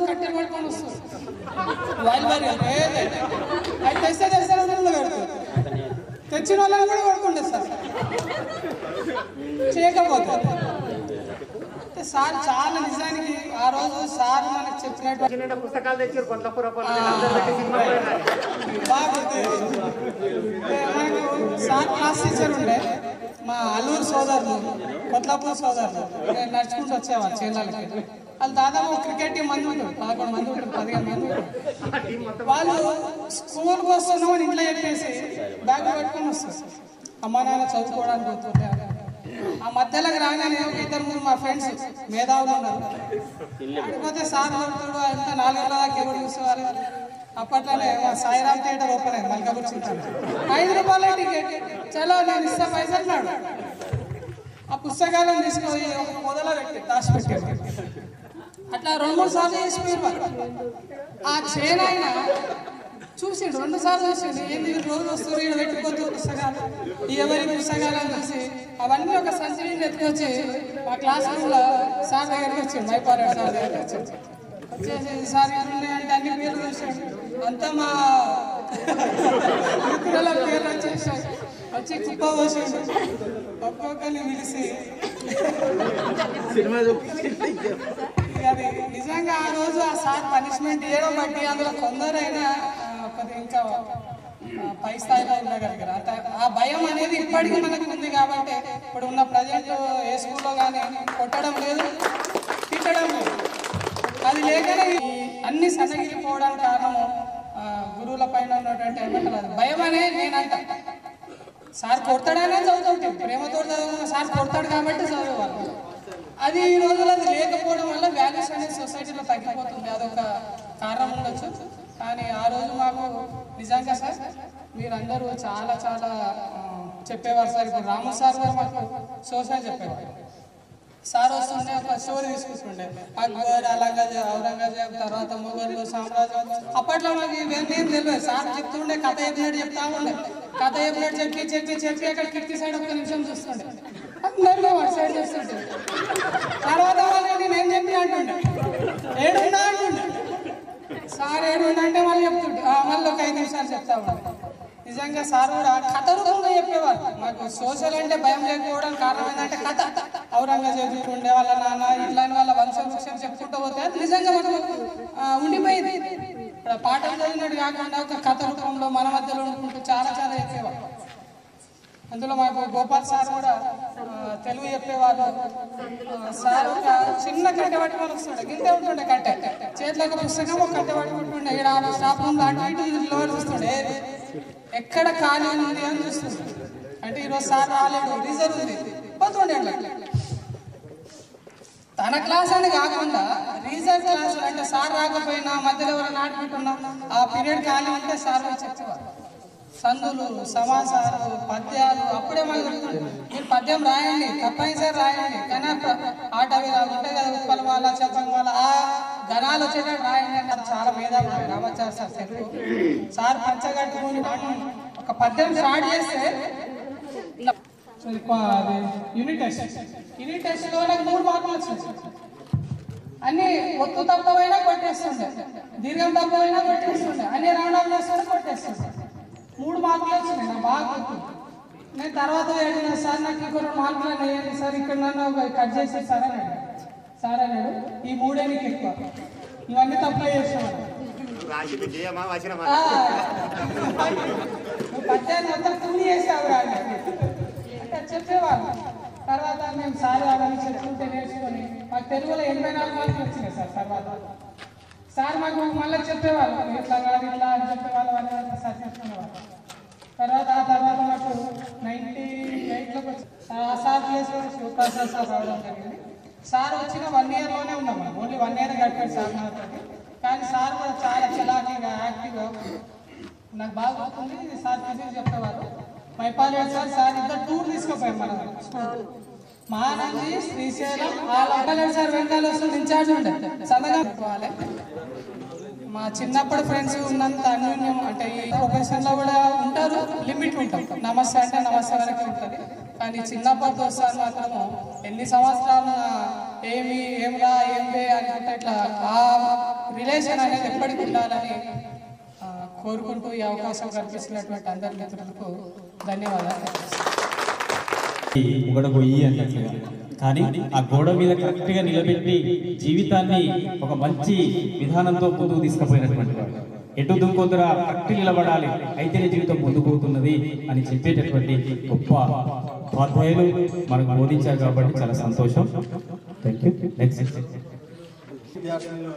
కట్టెలు పట్టుకొని వస్తుంది అది తెస్తే పెడతారు తెచ్చిన వాళ్ళని కూడా కొడుకుండే సార్ చేయకపోతే సార్ చాలా నిజానికి ఆ రోజు సార్ మనకు చెప్పినట్టు పుస్తకాలు తెచ్చారు మనకు సార్ క్లాస్ టీచర్ ఉండే మా అల్లూరు సోదరులు కొత్లాపూర్ సోదరులు నడుచుకుంటూ వచ్చేవాళ్ళు చేయాలకి వాళ్ళు దాదాపు క్రికెట్ టీం మంది ఉంటారు 11 మంది ఉంటారు 15 మంది ఉంటారు. వాళ్ళు స్కూల్కి వస్తున్నామని ఇంట్లో చెప్పేసి బ్యాగ్ పెట్టుకొని వస్తారు అమ్మ నాన్న చదువుకోవడానికి పోతుంటే ఆ మధ్యలోకి రాగానే 2-3 మా ఫ్రెండ్స్ మేధావులు ఉన్నారు లేకపోతే సార్ కొడుతాడు అంత 4 ఏళ్ళ దాకా ఎవరు చూసేవారు. అప్పట్లోనే మా సాయిరామ్ థియేటర్ ఓపెన్ అయింది మల్కాపూర్ చింతాను 5 రూపాయల టికెట్ చలో నేను ఇస్తా పైసలు నాడు ఆ పుస్తకాలను తీసుకొని ఒక పొదలో పెట్టి దాచి పెట్టారు. అట్లా 2-3 సార్లు చేసిపోయారు. ఆ చేనైన చూసిండు 2 సార్లు చూసిండు ఏంది రోజు వస్తుంది ఇక్కడ పెట్టుకోవచ్చు పుస్తకాలు ఎవరి పుస్తకాలను చూసి అవన్నీ ఒక సంచలనం ఎత్తుకొచ్చి మా క్లాస్ రూమ్లో సార్ దగ్గరికి వచ్చాడు మైపారెడ్డి సార్ దగ్గరికి వచ్చేసి సార్ అంటే అన్ని పేర్లు చూసాడు అంతా మా మిత్రుల పేర్లు వచ్చేసాయి వచ్చి కుప్ప పోసాడు ఒక్కొక్కరిని పిలిచి అది నిజంగా ఆ రోజు ఆ సార్ పనిష్మెంట్ ఇవ్వడం బట్టి అందులో కొందరైనా ఇంకా పై స్థాయిలో ఉండగలిగారు. ఆ భయం అనేది ఇప్పటికీ మనకు ఉంది కాబట్టి ఇప్పుడు ఉన్న ప్రజెంట్ ఏ స్కూల్లో కానీ కొట్టడం లేదు తిట్టడం లేదు. అది లేకనే అన్ని సన్నగిలిపోవడానికి కారణము గురువుల పైన ఉన్నటువంటి ఏమంటారు భయం అనేది నేనంట. సార్ కొడతాడనే చదువుతుంటే ప్రేమతో చదువు సార్ కొడతాడు కాబట్టి చదివేవాళ్ళు. అది ఈ రోజుల్లో అది లేకపోవడం వల్ల వాల్యూస్ అనేది సొసైటీలో తగ్గిపోతుంది. అదొక కారణం ఉండొచ్చు. కానీ ఆ రోజు మాకు నిజంగా సార్ మీరందరూ చాలా చాలా చెప్పేవారు సార్. ఇప్పుడు రాము సార్ కూడా మాకు సోషల్ చెప్పేవారు. సార్ వస్తుండే ఒక స్టోరీ తీసుకుంటుండే అక్బర్, ఔరంగజేబ్, తర్వాత మొఘలు సామ్రాజ్యం. అప్పట్లో మాకు ఇవన్నీ ఏం తెలియదు. సార్ చెప్తుండే కథ చెప్పినట్టు చెప్తా ఉండే. కథ చెప్పినట్టు చెప్పి చెప్పి చెప్పి అక్కడ కిటికీ సైడ్ ఒక్క నిమిషం చూస్తుండే. అందరిలో వాటి సైడ్ చూస్తుంటే తర్వాత నేను చెప్పిన అంటుండే ఏడున్నా అంటుండే. సార్ ఏడున్నా అంటే మళ్ళీ చెప్తుండే మళ్ళీ ఒక 5 నిమిషాలు చెప్తా ఉండే. నిజంగా సార్ కూడా కథ రూపంగా చెప్పేవారు. మాకు సోషల్ అంటే భయం లేకపోవడానికి కారణం ఏంటంటే కథ. ఔరంగజేబు ఉండే వాళ్ళ నాన్న ఇట్లాంటి వాళ్ళ వంశం చెప్పుకుంటూ పోతే అది నిజంగా మనకు ఉండిపోయింది. పాఠం చదివినట్టు కాకుండా ఒక కథ రూపంలో మన మధ్యలో ఉండుకుంటూ చాలా చాలా చెప్పేవారు. అందులో మాకు గోపాల్ సార్ కూడా తెలుగు చెప్పేవాళ్ళు. సార్ ఒక చిన్న కట్టె పట్టుకొని వస్తుండే, గింతే ఉంటుండే కట్టె చేతిలో ఒక పుస్తకం ఒక కట్టె పట్టుకుంటుండే. ఇక్కడ స్టాప్ రూమ్ అటు ఇటు లోడ్ చూస్తుండే ఎక్కడ ఖాళీ ఉంది అని చూస్తుంది. అంటే ఈరోజు సార్ రాలేడు, రిజర్వ్ ఉంది పోతుండే. తన క్లాస్ అని కాకుండా రీజర్వ్ క్లాస్ అంటే సార్ రాకపోయినా మధ్యలో ఎవరైనా నాటుకుంటున్నా ఆ పీరియడ్ ఖాళీ ఉంటే సార్ చెప్పేవారు. సందులు, సమాసాలు, పద్యాలు అప్పుడే మాకు చెప్తుండే మీరు పద్యం రాయండి, తప్పనిసరి రాయండి. కానీ ఆట అవి ఉంటాయి కదా, ఉత్పలమాల, చెప్పంగాల ఆ గణాలు వచ్చేటట్టు రాయండి అంటే చాలా మేధావి రామాచార్య సార్ తెలుగు. సార్ పంచగట్టుకుని ఒక పద్యం స్టార్ట్ చేస్తే యూనిట్ టెస్ట్లో నాకు 3 మార్కులు వచ్చినాయి. అన్ని ఒత్తు తప్పమైనా కొట్టేస్తుండే, దీర్ఘం తప్పమైనా కొట్టేస్తుండే, అన్ని రౌండ్ ఆఫ్ చేస్తుండే కొట్టేస్తుండే. 3 మార్కులు వచ్చినాయి. నాకు బాగా గుర్తు. నేను తర్వాత అడిగిన సార్ నాకు ఇంకో 2 మార్కులు వేయండి సార్, ఇక్కడ నన్ను కట్ చేసి సార్ అన్నాడు. సార్ అన్నాడు ఈ 3 నీకు ఎక్కువ, ఇవన్నీ తప్పే చేస్తున్నాడు. నువ్వు పద్యాన్ని మొత్తం తూని చేసావు అంటే చెప్పేవాళ్ళు. తర్వాత మేము సార్ అవన్నీ చెప్పుకుంటే నేర్చుకొని మాకు తెలుగులో 84 మార్కులు వచ్చినాయి సార్. తర్వాత సార్ మాకు మళ్ళీ చెప్పేవాళ్ళు ఇట్లా కాదు ఇట్లా అని చెప్పేవాళ్ళు. వాళ్ళు సార్ చెప్పుకునేవాళ్ళు. తర్వాత మాకు 98లోకి వచ్చి సార్ ప్లేస్లో శివప్రసాద్ సార్ రావడం జరిగింది. సార్ వచ్చిన 1 ఇయర్లోనే ఉన్నాం మనం. ఓన్లీ 1 ఇయర్ గడిపాడు సార్ మనతో. కానీ సార్ కూడా చాలా చలాకీగా యాక్టివ్గా నాకు బాగా గుర్తుంది. సార్ ఫిజిక్స్ చెప్పేవారు. మైపాలేడు సార్ ఇద్దరు టూర్ తీసుకుపోయారు మన స్కూల్. మహానంది, శ్రీశైలం మైపాలేడు సార్ వెనకాల వస్తుంది ఇన్ఛార్జ్ ఉండే సందగా పెట్టుకోవాలి. మా చిన్నప్పుడు ఫ్రెండ్స్ ఉన్నంత అన్యోన్యం అంటే ఈ ప్రొఫెషన్లో కూడా ఉంటారు, లిమిట్ ఉంటాం. నమస్తే అంటే నమస్తే వరకే ఉంటుంది. కానీ చిన్నప్పటి దోస్తాను మాత్రము ఎన్ని సంవత్సరాలు ఏమిరా ఏమి అనుకుంటే ఇట్లా ఆ రిలేషన్ అనేది ఎప్పటికి ఉండాలని కోరుకుంటూ ఈ అవకాశం కల్పిస్తున్నటువంటి అందరి మిత్రులకు ధన్యవాదాలు. గోడ గొయ్యి అన్నట్లుగా కానీ ఆ గోడ మీద కరెక్ట్గా నిలబెట్టి జీవితాన్ని ఒక మంచి విధానంతో ముందుకు తీసుకుపోయినటువంటి వాడు. ఎటు దుంకొద్దురా కరెక్ట్ నిలబడాలి అయితేనే జీవితం ముందుకుపోతున్నది అని చెప్పేటటువంటి గొప్ప ఉపాధ్యాయులు మనకు బోధించారు కాబట్టి చాలా సంతోషం. Thank you. నెక్స్ట్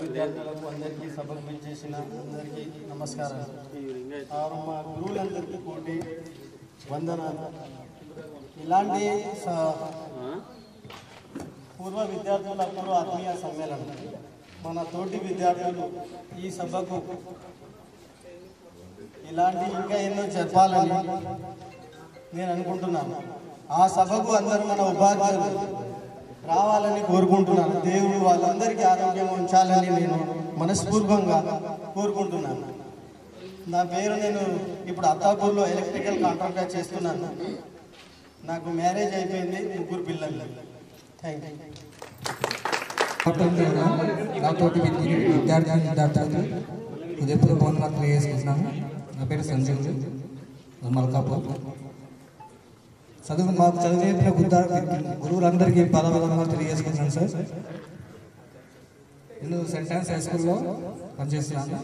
విద్యార్థులకు అందరికీ సభకు పిలిచేసిన అందరికీ నమస్కారం. మా గురువులందరికీ కోటి వందనాలు. ఇలాంటి పూర్వ విద్యార్థుల పూర్వ ఆత్మీయ సమ్మేళనం మన తోటి విద్యార్థులు ఈ సభకు ఇలాంటి ఇంకా ఎన్నో జరపాలని నేను అనుకుంటున్నాను. ఆ సభకు అందరూ మన ఉపాధ్యాయులు రావాలని కోరుకుంటున్నాను. దేవుడు వాళ్ళందరికీ ఆరోగ్యం ఉంచాలని నేను మనస్ఫూర్తిగా కోరుకుంటున్నాను. నా పేరు నేను ఇప్పుడు అత్తాపూర్లో ఎలక్ట్రికల్ కాంట్రాక్టర్ చేస్తున్నాను. నాకు మ్యారేజ్ అయిపోయింది, 3 పిల్లలు. Thank you. నాతోటి విద్యార్థులకు ఉదయపూర్ భవనాలు తెలియజేసుకుంటున్నాను. నా పేరు సంజయ్ మల్కాపూర్. మాకు చదువు చెప్పిన గురువులందరికీ పదవందనాలు తెలియజేసుకుంటున్నాను సార్. నేను సెంట్ హై స్కూల్లో పనిచేస్తున్నాను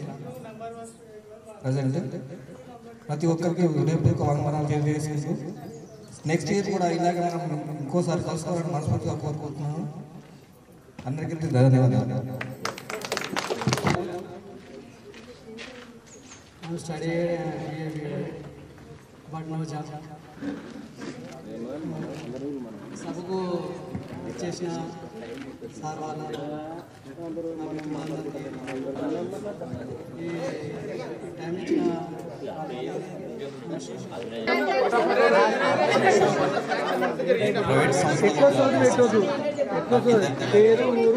ప్రజెంట్. ప్రతి ఒక్కరికి ఉదయపూర్వక వందనాలు తెలియజేసుకుంటూ నెక్స్ట్ ఇయర్ కూడా ఇలాగే మనం ఇంకోసారి కలుసుకోవాలని మనస్ఫూర్తిగా కోరుకుంటున్నాను. అందరికీ ధన్యవాదాలు. Study but no job. సభకు చేసిన సార్ వాళ్ళ ప్రైవేట్ సంస్థలు పేరు ఊరు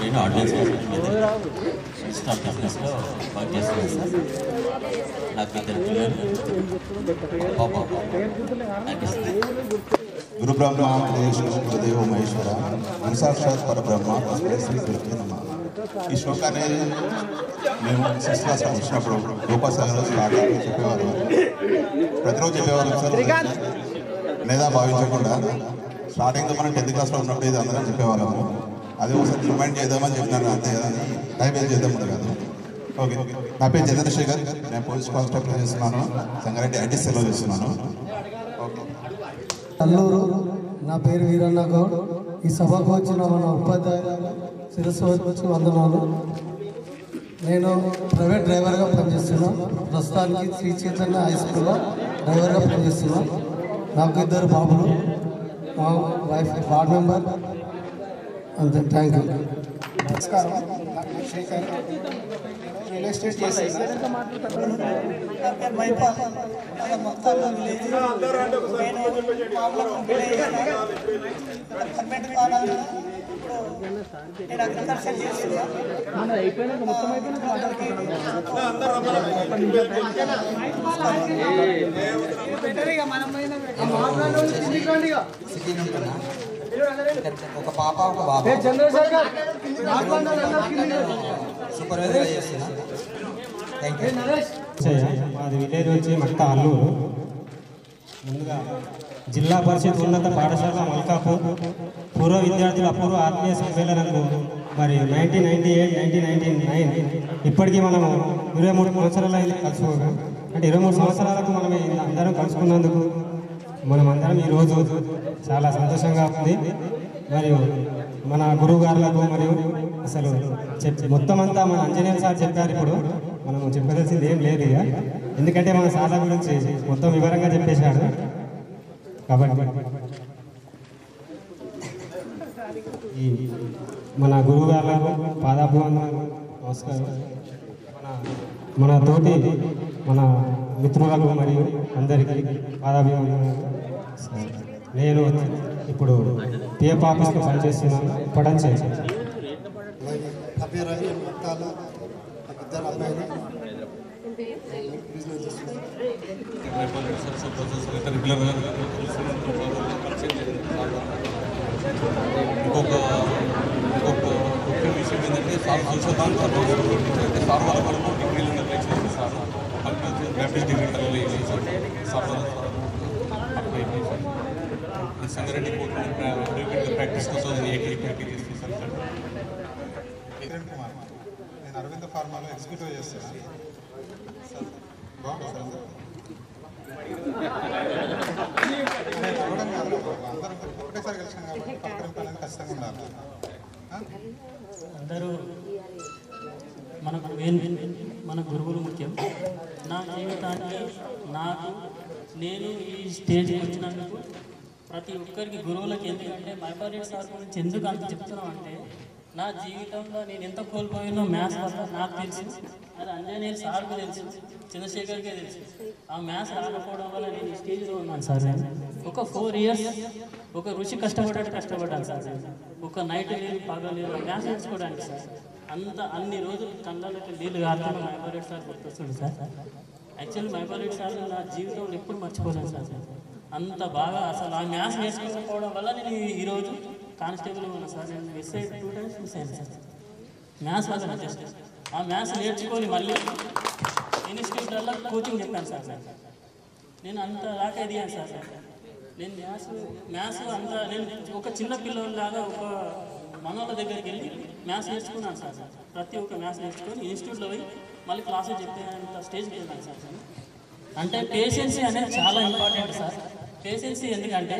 నేను ఆర్డినెన్స్ స్టాఫ్ బిజినెస్లో వర్క్ చేస్తున్నాను సార్. నాకు ఇద్దరు పిల్లలు పాప. గురు బ్రహ్మ గురుదేవ మహేశ్వర గురుసాక్షాత్ పరబ్రహ్మ శ్రీ గురుకే నమః. ఈ శ్లోకాన్ని మేము 6th క్లాస్లో వచ్చినప్పుడు రూపాసాగర్లో స్టార్ట్ చెప్పేవారు. ప్రతిరోజు చెప్పేవారు సార్. లేదా భావించకుండా స్టార్టింగ్లో మనం 10th క్లాస్లో ఉన్నప్పుడు ఇది అందరం చెప్పేవాళ్ళము. అదే ఒకసారి రిమైండ్ చేద్దామని చెప్పినాను, అంతే కదా అని టైం వేస్ట్ చేద్దామని కాదు. ఓకే, నా పేరు చంద్రశేఖర్, నేను పోలీస్ కానిస్టేబుల్ చేస్తున్నాను, సంగారెడ్డి ఐటీసీలో చేస్తున్నాను. అల్లూరు. నా పేరు వీరన్న గౌడ్. ఈ సభకు వచ్చిన మన ఉపాధ్యాయులు శిరస్సు వచ్చి వందనాలు. నేను ప్రైవేట్ డ్రైవర్గా పనిచేస్తున్నాను. ప్రస్తుతానికి శ్రీ చైతన్య హై స్కూల్లో డ్రైవర్గా పనిచేస్తున్నాను. నాకు ఇద్దరు బాబులు, మా వైఫ్ వార్డ్ మెంబర్. అంతే, థ్యాంక్ యూ. నమస్కారం, శేఖర్. రియల్ ఎస్టేట్ చేసేసాను. మొత్తంలో విలేజ్ పర్మనెంట్ కావాలి. నేను అగ్రికల్చర్ చేస్తున్నాను. ఒక పాప ఒక బాబు సూపర్వైజర్గా చేస్తున్నా. Thank you. మాది విలేజ్ వచ్చి మట్ట అల్లూరు. ముందుగా జిల్లా పరిషత్ ఉన్నత పాఠశాల మల్కాపూర్ పూర్వ విద్యార్థుల అపూర్వ ఆత్మీయ సమ్మేళనంకు మరి 1998, 1999 ఇప్పటికీ మనము 23 సంవత్సరాలు అయింది కలుసుకోగా. అంటే 23 సంవత్సరాలకు మనం అందరం కలుసుకున్నందుకు మనమందరం ఈరోజు చాలా సంతోషంగా ఉంది. మరియు మన గురువు గారులకు మరియు అసలు మొత్తం అంతా మన అంజనేయులు సార్ చెప్పారు. ఇప్పుడు మనం చెప్పదలసింది ఏం లేదు ఇక, ఎందుకంటే మన సార్ గురించి మొత్తం వివరంగా చెప్పేశాడు. కాబట్టి ఈ మన గురువు గారులకు పాదాభివందనాలు, నమస్కారం. మన తోటి మన మిత్రులకు మరియు అందరికీ పాదాభివందనాలు. నేను ఇప్పుడు పిఎఫ్ ఆఫీస్లో పనిచేస్తున్నాను. పడన్ చేసి అభ్యర్థి మొత్తాలు ఇద్దరు అబ్బాయిలు ఇంకొక ముఖ్య విషయం ఏంటంటే సార్ సంశోధన అంటే సార్ వాళ్ళ వరకు డిగ్రీలు నిర్ణయం చేసి సార్ గ్రాఫిక్స్ డిగ్రీ కలిగి సార్ సంగారెడ్డి కోర్టు ప్రాక్టీస్ కోసం యాక్టివిటీ చేస్తాను సార్. కిరణ్ కుమార్, నేను అరవింద ఫార్మాలో ఎగ్జిక్యూటివ్ చేస్తున్నాను. బాగుంది సార్. అందరం ఒకటేసారి కలిసాం కాబట్టి పలకరింపు అనేది ఖచ్చితంగా ఉండాలి. అందరూ మన గురువులు ముఖ్యం. నా జీవితానికి నేను ఈ స్టేజ్కి వచ్చినందుకు ప్రతి ఒక్కరికి గురువులకి, ఎందుకంటే మైపారెడ్డి సార్ గురించి ఎందుకు అంత చెప్తున్నాం అంటే, నా జీవితంలో నేను ఎంత కోల్పోయినో మ్యాథ్స్ వల్ల నాకు తెలుసు, అది అంజనేయులు సార్కు తెలుసు, చంద్రశేఖర్కే తెలుసు. ఆ మ్యాథ్స్ రాకపోవడం వల్ల నేను ఈ స్టేజ్లో ఉన్నాను సార్. ఒక 4 years ఒక ఋషి కష్టపడ్డాను సార్. ఒక నైట్ లేదు పగలేదు మ్యాథ్స్ నేర్చుకోవడానికి సార్. అన్ని రోజులు కళ్ళకి నీళ్ళు కారుతున్న మైపారెడ్డి సార్ గుర్తొస్తుంది సార్. యాక్చువల్లీ మైపారెడ్డి సార్ నా జీవితంలో ఎప్పుడు మర్చిపోలేను సార్. అంత బాగా అసలు ఆ మ్యాథ్స్ నేర్చుకోకపోవడం వల్ల నేను ఈరోజు కానిస్టేబుల్ ఉన్నాను సార్. నేను మిస్ అయ్యి 2 times మిస్ అయ్యాను సార్. మ్యాథ్స్ వల్ల జస్ట్ ఆ మ్యాథ్స్ నేర్చుకొని మళ్ళీ ఇన్స్టిట్యూట్లలో కోచింగ్ చెప్పాను సార్. నేను అంత దాకా ఎదిగాను సార్. నేను మ్యాథ్స్ అంత నేను ఒక చిన్న పిల్లలాగా ఒక మనోళ్ళ దగ్గరికి వెళ్ళి మ్యాథ్స్ నేర్చుకున్నాను సార్. ప్రతి ఒక్క మ్యాథ్స్ నేర్చుకొని ఇన్స్టిట్యూట్లో పోయి మళ్ళీ క్లాసెస్ చెప్పేంత స్టేజ్కి వెళ్ళాను సార్. అంటే పేషెన్సీ అనేది చాలా ఇంపార్టెంట్ సార్. పేషెన్సీ ఎందుకంటే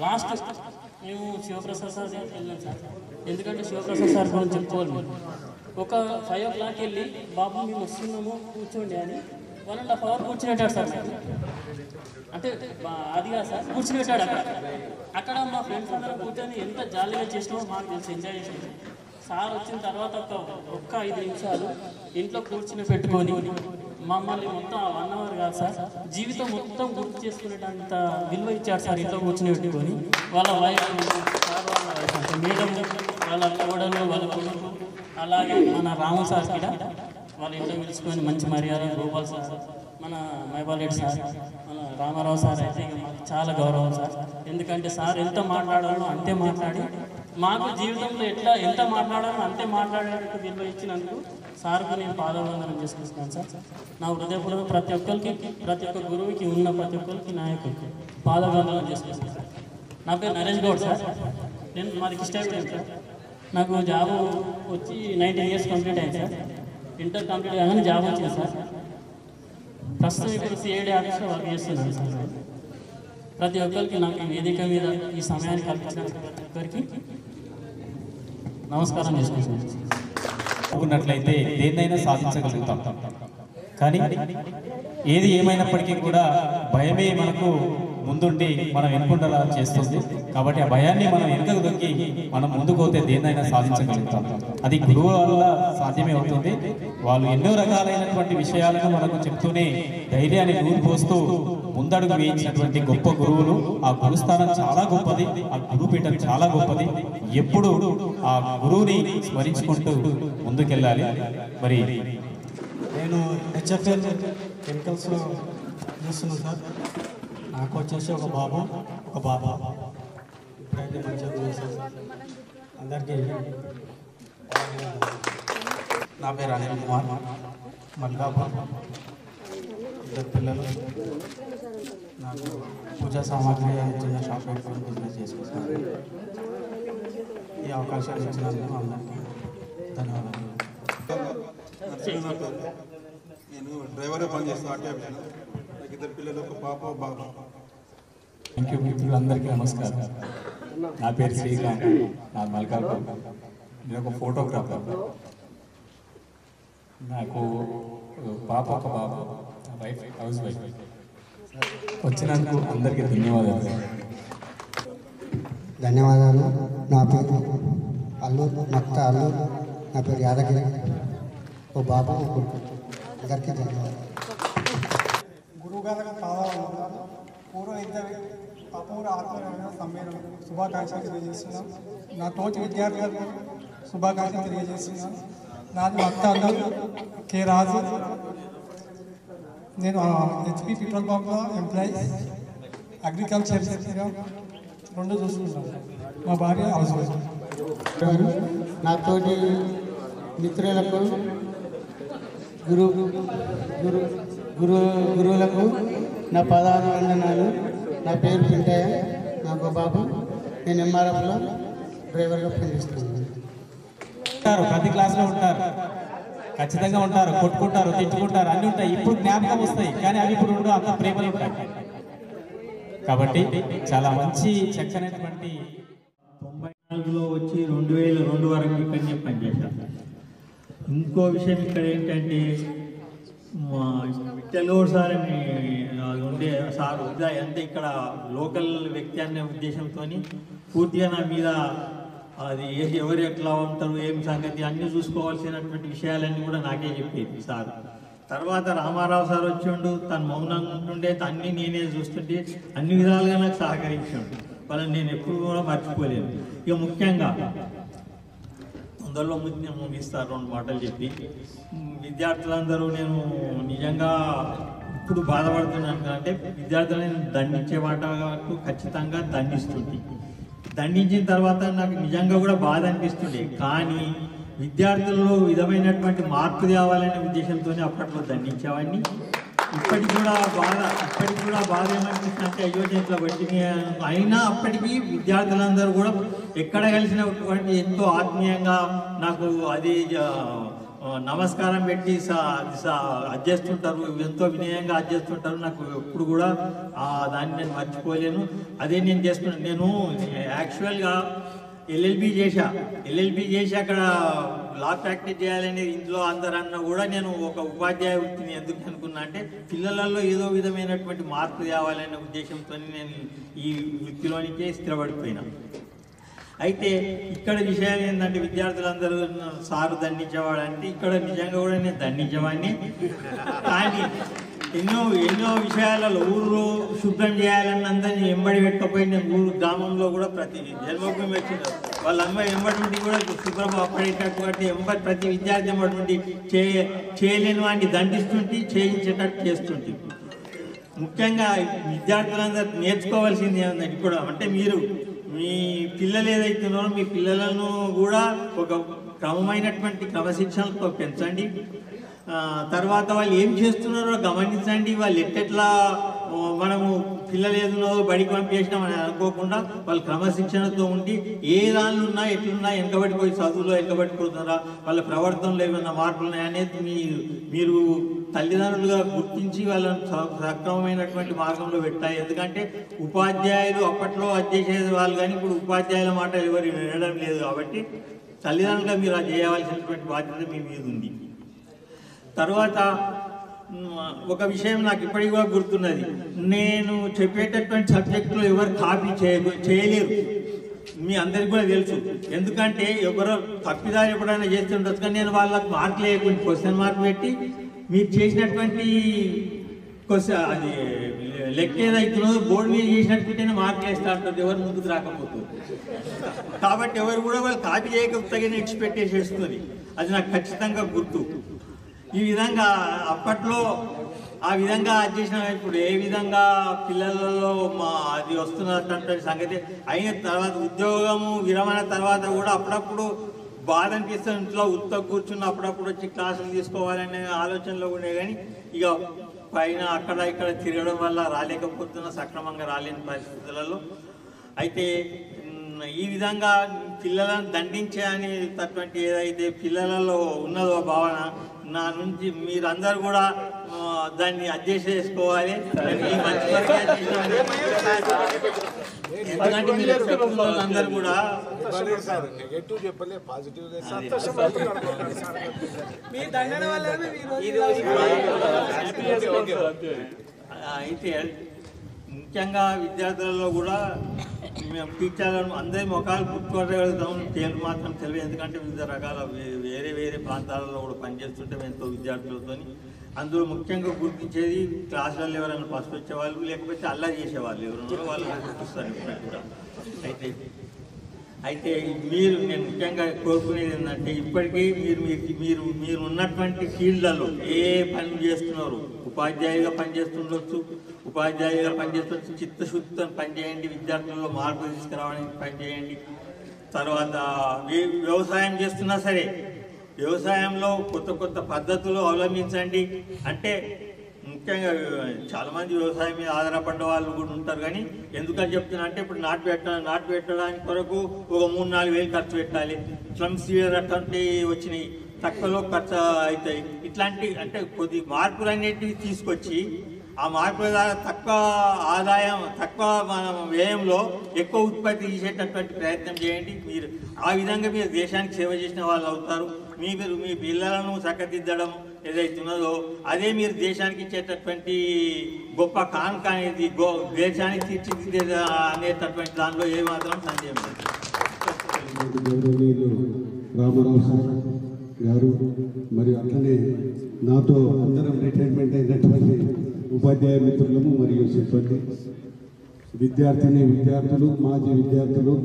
లాస్ట్ మేము శివప్రసాద్ సార్ వెళ్ళాం సార్. ఎందుకంటే శివప్రసాద్ సార్ గురించి చెప్పుకోవాలి. ఒక 5 o'clock వెళ్ళి బాబు మేము వస్తున్నాము కూర్చోండి అని 1.5 hours కూర్చునేటాడు సార్. అంటే అది కాదు సార్ కూర్చుని పెట్టాడు అక్కడ మా ఫ్రెండ్స్ అందరం కూర్చొని ఎంత జాలీగా చేసినామో మాకు తెలిసి ఎంజాయ్ చేసినాం. సార్ వచ్చిన తర్వాత ఒక్క 5 నిమిషాలు ఇంట్లో కూర్చుని పెట్టుకొని మమ్మల్ని మొత్తం 1 అవర్ కాదు సార్ జీవితం మొత్తం గుర్తు చేసుకునేటంత విలువ ఇచ్చారు సార్. ఇంట్లో కూర్చుని పెట్టుకొని వాళ్ళ వైఫ్ సార్ వాళ్ళ వైఫ్ అంటే మేడం వాళ్ళ కోడలు వాళ్ళ కొడుకు అలాగే మన రాము సార్ కూడా వాళ్ళ ఇంట్లో పిలుచుకొని మంచి మర్యాద గోపాల్ సార్ మన మైబాలెడ్డి సార్ మన రామారావు సార్ అయితే ఇక మాకు చాలా గౌరవం సార్. ఎందుకంటే సార్ ఎంత మాట్లాడాలో అంతే మాట్లాడి మాకు జీవితంలో ఎంత మాట్లాడాలో అంతే మాట్లాడేందుకు విలువ ఇచ్చినందుకు సార్కు నేను పాదవందనం చేసుకుంటున్నాను సార్. నా హృదయపూర్వక ప్రతి ఒక్క గురువుకి ఉన్న ప్రతి ఒక్కరికి నా యొక్క పాదవందనం చేసుకుంటున్నాను సార్. నా పేరు నరేష్ గౌడ్ సార్. నేను మాది కిస్టాపేట సార్. నాకు జాబ్ వచ్చి 19 ఇయర్స్ కంప్లీట్ అయింది సార్. ఇంటర్ కంప్లీట్ కాగానే జాబ్ వచ్చింది సార్. ప్రస్తుతం ఇప్పుడు సిఐడి ఆఫీస్లో వర్క్ చేస్తున్నాను సార్. ప్రతి ఒక్కరికి నాకు ఈ వేదిక మీద ఈ సమయాన్ని కల్పించిన ప్రతి ఒక్కరికి నమస్కారం చేసుకుంటున్నాను. అనుకున్నట్లయితే దేన్నైనా సాధించగలుగుతాం. కానీ ఏది ఏమైనప్పటికీ కూడా భయమే మనకు ముందుండి మనం వెనుకుండలా చేస్తుంది. కాబట్టి ఆ భయాన్ని మనం వెనుకకు దొక్కి మనం ముందుకు పోతే దేన్నైనా సాధించగలుగుతాం. అది గురువు వల్ల సాధ్యమే అవుతుంది. వాళ్ళు ఎన్నో రకాలైనటువంటి విషయాలను మనకు చెప్తూనే ధైర్యాన్ని నూరిపోస్తూ ముందడుగు వేయించినటువంటి గొప్ప గురువులు. ఆ గురుస్థానం చాలా గొప్పది, ఆ గురుపీఠం చాలా గొప్పది. ఎప్పుడు ఆ గురువుని స్మరించుకుంటూ ముందుకెళ్ళాలి. మరి నేను హెచ్ఎఫ్ఎల్ కెమికల్స్ చూస్తున్నాను సార్. నాకు వచ్చేసి ఒక బాబు ఒక బాబా. ఇప్పుడైతే మంచిగా చూసాను అందరికీ. నా పేరు అనిల్ కుమార్, మల్కాపూర్. 2 పిల్లలు. నాకు పూజా సామాగ్రి చిన్న షాప్ పెట్టుకొని బిజినెస్ చేసుకుంటున్నాను. ఈ అవకాశాలు ఇచ్చినందుకు అందరికీ ధన్యవాదాలు. నేను డ్రైవర్గా పనిచేస్తాను ఆర్టీఆఫీస్లో. నాకు 2 పిల్లలు, ఒక పాప ఒక బాబు. థ్యాంక్ యూ మిత్రులందరికీ నమస్కారం. నా పేరు శ్రీకాంత్, నా మల్కాపూర్. నేను ఒక ఫోటోగ్రాఫర్. నాకు పాప ఒక బాబు, వైఫ్ హౌస్ వైఫ్. వచ్చినందుకు అందరికీ ధన్యవాదాలు. ధన్యవాదాలు. నా పేరు అల్లూరు మక్త అల్లూరు. నా పేరు యాదగిరి. ఓ బాబు ఓ కొడుకు. అందరికీ ధన్యవాదాలు. గురువుగారికి పాదాలు పూర్వ ఇద్దరు అపూర్వ ఆత్మీయ సమ్మేళనం శుభాకాంక్షలు తెలియజేస్తున్నాం. నా తోటి విద్యార్థులకు శుభాకాంక్షలు తెలియజేస్తున్నాం. నాది మక్త అల్లూరు కే రాజు. నేను హెచ్పి పెట్రోల్ పంప్లో ఎంప్లాయీ, అగ్రికల్చర్ 2 చూస్తున్నాను. మా భార్య హౌస్ వైఫ్. నాతోటి మిత్రులకు గురువులకు నా వందనాలు. నా పేరు పింటయ్య. నాకు బాబు. నేను ఎంఆర్ఎఫ్లో డ్రైవర్గా పనిచేస్తున్నాను. ప్రతి క్లాస్లో ఉంటారు, ఖచ్చితంగా ఉంటారు. కొట్టుకుంటారు, తిట్టుకుంటారు, అన్నీ ఉంటాయి. ఇప్పుడు జ్ఞాపకం వస్తాయి, కానీ అవి ఇప్పుడు అంత ప్రేమలు ఉంటాయి. కాబట్టి చాలా మంచి చక్కనటువంటి 94లో వచ్చి 2002 వరకు ఇక్కడనే పనిచేశాను. ఇంకో విషయం ఇక్కడ ఏంటంటే విట్టలూరు సార్ అని ఉండే సార్ ఉదయ్ అంటే ఇక్కడ లోకల్ వ్యక్తి అనే ఉద్దేశంతో పూర్తిగా నా మీద అది ఎవరు ఎట్లా ఉంటారు ఏం సంగతి అన్నీ చూసుకోవాల్సినటువంటి విషయాలన్నీ కూడా నాకే చెప్పేది సార్. తర్వాత రామారావు సార్ వచ్చిండు, తను మౌనంగా ఉంటుండే, అన్నీ నేనే చూస్తుంటే అన్ని విధాలుగా నాకు సహకరించాడు. వాళ్ళని నేను ఎప్పుడు కూడా మర్చిపోలేను. ఇక ముఖ్యంగా అందరిలో ముగిస్తారు 2 మాటలు చెప్పి. విద్యార్థులందరూ నేను నిజంగా ఇప్పుడు బాధపడుతున్నాను. అంటే విద్యార్థులను దండించే వాటకు ఖచ్చితంగా దండిస్తుంది. దండించిన తర్వాత నాకు నిజంగా కూడా బాధ అనిపిస్తుండే. కానీ విద్యార్థుల్లో విధమైనటువంటి మార్పు తేవాలనే ఉద్దేశంతో అప్పట్లో దండించేవాడిని. ఇప్పటికి కూడా బాధ ఏమనిపిస్తుంది అంటే అయ్యో ఇట్లా పట్టింది. అయినా అప్పటికీ విద్యార్థులందరూ కూడా ఎక్కడ కలిసినటువంటి ఎంతో ఆత్మీయంగా నాకు అది నమస్కారం పెట్టి అధ్యస్తుంటారు, ఎంతో వినయంగా అధ్యస్తుంటారు. నాకు ఎప్పుడు కూడా దాన్ని నేను మర్చిపోలేను. అదే నేను చేసుకున్నాను. నేను యాక్చువల్గా ఎల్ఎల్బి చేసి అక్కడ లా ప్రాక్టీస్ చేయాలనేది ఇంట్లో అందరన్నా కూడా నేను ఒక ఉపాధ్యాయ వృత్తిని ఎందుకు అనుకున్నా అంటే పిల్లలలో ఏదో విధమైనటువంటి మార్పు తేవాలనే ఉద్దేశంతో నేను ఈ వృత్తిలోనికే స్థిరపడిపోయినా. అయితే ఇక్కడ విషయం ఏంటంటే విద్యార్థులందరూ సారు దండించేవాడంటే ఇక్కడ నిజంగా కూడా నేను దండించేవాడిని. కానీ ఎన్నో విషయాలలో ఊరు శుభ్రం చేయాలని అందరినీ ఎంబడి పెట్టకపోయి నేను ఊరు గ్రామంలో కూడా ప్రతి జన్మభూమి వచ్చిన వాళ్ళ అమ్మాయి ఎంబడి నుండి కూడా శుభ్రం అప్పడేటటువంటి ప్రతి విద్యార్థి ఎంబడి నుండి చేయలేని వాడిని దండిస్తుంటే చేయించేటట్టు చేస్తుంటే. ముఖ్యంగా విద్యార్థులందరూ నేర్చుకోవాల్సింది ఏంటంటే ఇప్పుడు అంటే మీరు మీ పిల్లలు ఏదైతున్నారో మీ పిల్లలను కూడా ఒక క్రమమైనటువంటి క్రమశిక్షణతో పెంచండి. తర్వాత వాళ్ళు ఏం చేస్తున్నారో గమనించండి. వాళ్ళు ఎట్లా మనము పిల్లలు ఏదున్నారో బడికి పంపించినామని అనుకోకుండా వాళ్ళు క్రమశిక్షణతో ఉండి ఏ దానిలో ఉన్నా ఎట్లున్నా వెనకబడిపోయి చదువులో వెనకబడిపోతున్నారా వాళ్ళ ప్రవర్తనలో ఏమైనా మార్పులు ఉన్నాయనేది మీరు తల్లిదండ్రులుగా గుర్తించి వాళ్ళని సక్రమమైనటువంటి మార్గంలో పెట్టాలి. ఎందుకంటే ఉపాధ్యాయులు అప్పట్లో అధ్యక్ష వాళ్ళు కానీ ఇప్పుడు ఉపాధ్యాయుల మాట ఎవరు వినడం లేదు. కాబట్టి తల్లిదండ్రులుగా మీరు అది చేయవలసినటువంటి బాధ్యత మీ మీద ఉంది. తర్వాత ఒక విషయం నాకు ఇప్పటికి కూడా గుర్తున్నది. నేను చెప్పేటటువంటి సబ్జెక్టులో ఎవరు కాపీ చేయలేరు. మీ అందరికి కూడా తెలుసు. ఎందుకంటే ఎవరో తప్పిదారు ఎప్పుడైనా చేస్తుండొచ్చు. కానీ నేను వాళ్ళకి మార్కులు వేయకుండా క్వశ్చన్ మార్క్ పెట్టి మీరు చేసినటువంటి అది లెక్క ఏదైతుందో బోర్డు మీద చేసినట్టుకుంటేనే మార్కులు వేస్తూ ఉంటుంది. ఎవరు ముందుకు రాకపోతుంది. కాబట్టి ఎవరు కూడా వాళ్ళు కాపీ చేయకపోతే ఇచ్చిపెట్టేసేస్తుంది. అది నాకు ఖచ్చితంగా గుర్తు. ఈ విధంగా అప్పట్లో ఆ విధంగా చేసిన ఇప్పుడు ఏ విధంగా పిల్లలలో అది వస్తున్నటువంటి సంగతి అయిన తర్వాత ఉద్యోగము విరమణ తర్వాత కూడా అప్పుడప్పుడు బాధ అనిపిస్తుంది. ఇంట్లో కూర్చున్న అప్పుడప్పుడు వచ్చి క్లాసులు తీసుకోవాలనే ఆలోచనలో ఉండే కానీ ఇక పైన అక్కడ ఇక్కడ తిరగడం వల్ల రాలేకపోతున్న సక్రమంగా రాలేని పరిస్థితులలో. అయితే ఈ విధంగా పిల్లలను దండించే అనేటటువంటి ఏదైతే పిల్లలలో ఉన్నదో భావన నా నుంచి మీరందరూ కూడా దాన్ని అడ్జస్ట్ చేసుకోవాలి. ఎందుకంటే మీరు అందరూ కూడా అయితే ముఖ్యంగా విద్యార్థులలో కూడా మేము టీచర్లను అందరి ముఖాలు గుర్తుపట్టగలుగుతాం. పేర్లు మాత్రం తెలియదు. ఎందుకంటే వివిధ రకాల వేరే ప్రాంతాలలో కూడా పనిచేస్తుంటే ఎంతో విద్యార్థులతో అందులో ముఖ్యంగా గుర్తించేది క్లాసులలో ఎవరైనా ఫస్ట్ వచ్చేవాళ్ళు లేకపోతే అల్లరి చేసేవాళ్ళు ఎవరున్నారో వాళ్ళు గుర్తిస్తారు ఇప్పటికి కూడా. అయితే నేను ముఖ్యంగా కోరుకునేది ఏంటంటే ఇప్పటికీ మీరు ఉన్నటువంటి ఫీల్డ్లలో ఏ పని చేస్తున్నారు, ఉపాధ్యాయులుగా పనిచేస్తుండొచ్చు, చిత్తశుద్ధితో పనిచేయండి, విద్యార్థుల్లో మార్పు తీసుకురావడానికి పనిచేయండి. తర్వాత వ్యవసాయం చేస్తున్నా సరే వ్యవసాయంలో కొత్త పద్ధతులు అవలంబించండి. అంటే ముఖ్యంగా చాలామంది వ్యవసాయం మీద ఆధారపడ్డ వాళ్ళు కూడా ఉంటారు. కానీ ఎందుకని చెప్తున్నా అంటే ఇప్పుడు నాటు పెట్టడానికి కొరకు ఒక 3-4 వేలు ఖర్చు పెట్టాలి. స్లమ్స్ అటువంటి వచ్చినాయి, తక్కువలో ఖర్చు అవుతాయి. ఇట్లాంటి అంటే కొద్ది మార్పులు అనేటివి తీసుకొచ్చి ఆ మార్పుల ద్వారా తక్కువ ఆదాయం తక్కువ మనం వ్యయంలో ఎక్కువ ఉత్పత్తి చేసేటటువంటి ప్రయత్నం చేయండి. మీరు ఆ విధంగా మీరు దేశానికి సేవ చేసిన వాళ్ళు అవుతారు. మీరు మీ పిల్లలను చక్కదిద్దడం ఏదైతున్నదో అదే మీరు దేశానికి ఇచ్చేటటువంటి గొప్ప కానుక అనేది దేశానికి తీర్చిదిద్దే అనేటటువంటి దానిలో ఏమాత్రం సందేహం లేదు. రామారావు సార్ గారు మరియు అట్లనే నాతో అందరం రిటైర్మెంట్ అయినటువంటి ఉపాధ్యాయ మిత్రులము మరియు సిబ్బంది, విద్యార్థులు, మాజీ విద్యార్థులు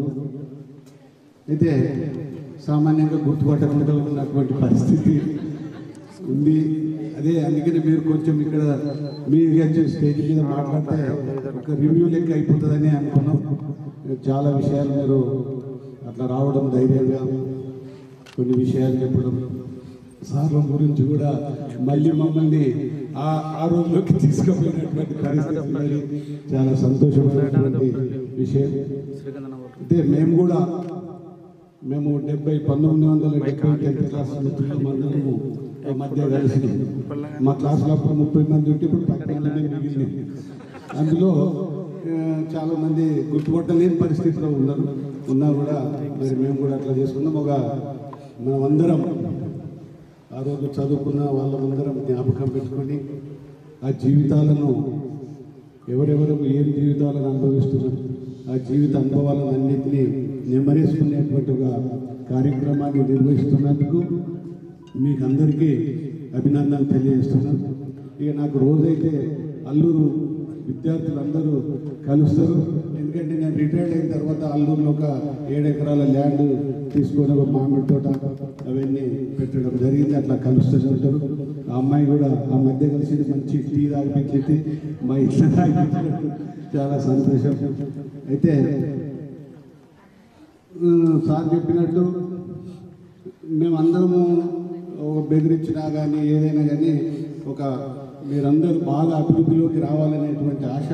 అయితే సామాన్యంగా గుర్తుపట్టకుండా ఉన్నటువంటి పరిస్థితి ఉంది. అందుకని మీరు కొంచెం ఇక్కడ మీరు స్టేజ్ మీద మాట్లాడితే ఒక రివ్యూ లెక్క అయిపోతుందని అనుకున్నాం. చాలా విషయాలు మీరు అట్లా రావడం, ధైర్యంగా కొన్ని విషయాలు చెప్పడం, సార్ల గురించి కూడా మళ్ళీ మమ్మల్ని ఆ రోజులోకి తీసుకుపోయినటువంటి పరిస్థితి చాలా సంతోషమైనటువంటి విషయం. అంటే మేము 1970 10th క్లాస్ మందరము మధ్య కలిసి మా క్లాసులో అప్పుడు 30 మంది ఉంటే ఇప్పుడు 14 మిగిలినాయి. అందులో చాలామంది గుర్తుపట్టలేని పరిస్థితిలో ఉన్నా కూడా మరి మేము కూడా అట్లా చేసుకున్నాం. ఒక మనమందరం ఆ రోజు చదువుకున్న వాళ్ళందరం జ్ఞాపకం పెట్టుకొని ఆ జీవితాలను ఎవరెవరు ఏం జీవితాలను అనుభవిస్తున్నారు ఆ జీవిత అనుభవాలను అన్నింటినీ నెమరేసుకునేటువంటి ఒక కార్యక్రమాన్ని నిర్వహిస్తున్నందుకు మీకు అందరికీ అభినందనలు తెలియజేస్తున్నాను. ఇక నాకు రోజైతే అల్లూరు విద్యార్థులందరూ కలుస్తారు. ఎందుకంటే నేను రిటైర్డ్ అయిన తర్వాత అల్లూరులో ఒక 7 ఎకరాల ల్యాండ్ తీసుకొని ఒక మామిడి తోట అవన్నీ పెట్టడం జరిగింది. అట్లా కలుస్తూనే ఉంటారు. ఆ అమ్మాయి కూడా ఆ మధ్య కలిసి మంచి టీ తాగిపించింది, మా ఇట్లా తాగిపించినట్టు చాలా సంతోషం. అయితే సార్ చెప్పినట్టు మేమందరము బెదిరించినా కానీ ఏదైనా కానీ ఒక మీరందరూ బాగా అభివృద్ధిలోకి రావాలనేటువంటి ఆశ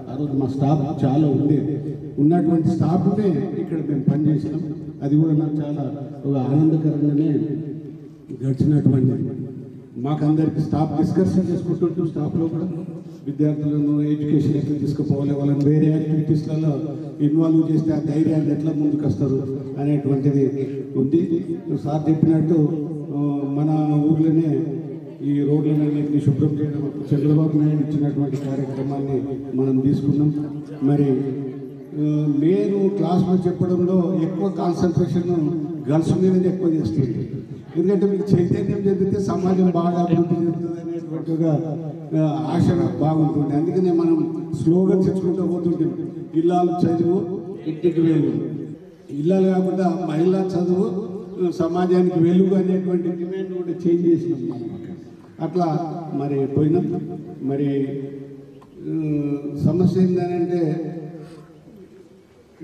ఆ రోజు మా స్టాఫ్ చాలా ఉండేది. ఉన్నటువంటి స్టాఫ్నే ఇక్కడ మేము పనిచేసినాం. అది కూడా నాకు చాలా ఒక ఆనందకరంగానే గడిచినటువంటి మాకందరికి స్టాఫ్ డిస్కషన్ చేసుకుంటుంటూ స్టాఫ్లో కూడా విద్యార్థులను ఎడ్యుకేషన్ ఎట్లా తీసుకుపోవాలి, వాళ్ళని వేరే యాక్టివిటీస్లలో ఇన్వాల్వ్ చేస్తే ఆ ధైర్యాన్ని ఎట్లా ముందుకు వస్తారు అనేటువంటిది ఉంది. సార్ చెప్పినట్టు మన ఊర్లోనే ఈ రోడ్లన్నింటినీ శుభ్రం చేయడం చంద్రబాబు నాయుడు ఇచ్చినటువంటి కార్యక్రమాన్ని మనం తీసుకున్నాం. మరి నేను క్లాస్లో చెప్పడంలో ఎక్కువ కాన్సన్ట్రేషన్ గర్ల్స్ మీదనే ఎక్కువ చేస్తుంది. ఎందుకంటే మీకు చైతన్యం చెందితే సమాజం బాగా అభివృద్ధి చెందుతుంది అనేటువంటి ఒక ఆశ బాగుంటుంది. అందుకనే మనం స్లోగన్స్ ఇచ్చుకుంటూ పోతుంటాం. ఇల్లాలు చదువు ఇంటికి వెలుగు, ఇల్లాలు కాకుండా మహిళా చదువు సమాజానికి వెలుగు అనేటువంటి డిమాండ్ కూడా చేంజ్ చేసినాం మనం. అట్లా మరి పోయినాం. మరి సమస్య ఏంటంటే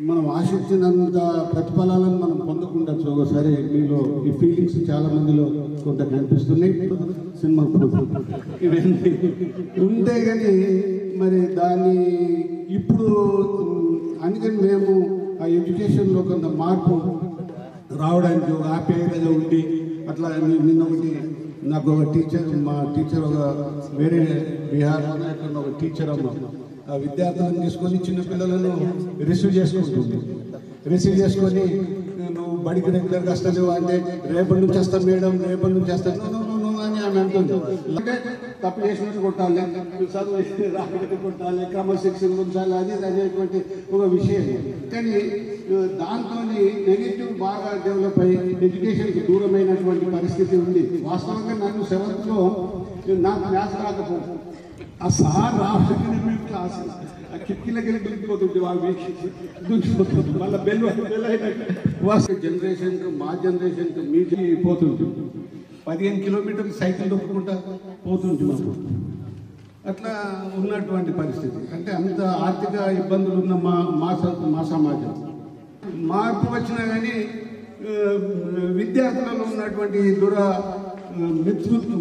మనం ఆశించినంత ప్రతిఫలాలను మనం పొందకుండొచ్చు. ఒకసారి మీలో ఈ ఫీలింగ్స్ చాలా మందిలో కొంత కనిపిస్తున్నాయి. సినిమా ఇవన్నీ ఉంటే కానీ మరి దాన్ని ఇప్పుడు అందుకని మేము ఆ ఎడ్యుకేషన్లో కొంత మార్పు రావడానికి ఒక ఆప్యాయతగా ఉండి అట్లా నిన్న ఒకటి నాకు ఒక టీచర్ మా టీచర్ ఒక వేరే బీహార్లో ఒక టీచర్ అమ్మ ఆ విద్యార్థులను తీసుకొని చిన్నపిల్లలను రిసీవ్ చేసుకుంటుంది. రిసీవ్ చేసుకొని నువ్వు బడికి రెగ్యులర్గా వస్తావు అంటే రేపటి నుంచి వస్తాను మేడం, రేపటి నుంచి వస్తాను అని ఆమె అంటుంది. అంటే తప్పు చేసినట్టు కొట్టాలి, చదువు రాకపోతే కొట్టాలి, క్రమశిక్షణ ఉంచాలి, అది అనేటువంటి ఒక విషయం. కానీ దాంతో నెగిటివ్ బాగా డెవలప్ అయ్యి ఎడ్యుకేషన్కి దూరమైనటువంటి పరిస్థితి ఉంది. వాస్తవంగా నన్ను 7th నాకు మ్యాథ్స్ రాకపోతే ఆ సార్ రావడానికి మేము క్లాస్ ఆ కిటికీలకి వెళ్ళి దొరికిపోతుంటే వాళ్ళు దూచిపోతుంది. మళ్ళీ బెల్ అయినట్టు జనరేషన్కి మా జనరేషన్కి మీకి పోతుంది. 15 కిలోమీటర్లు సైకిల్ దొక్కుకుంటా పోతుంది మాకు. అట్లా ఉన్నటువంటి పరిస్థితి. అంటే అంత ఆర్థిక ఇబ్బందులు ఉన్న మా సమాజం. మార్పు వచ్చినా కానీ విద్యార్థులలో ఉన్నటువంటి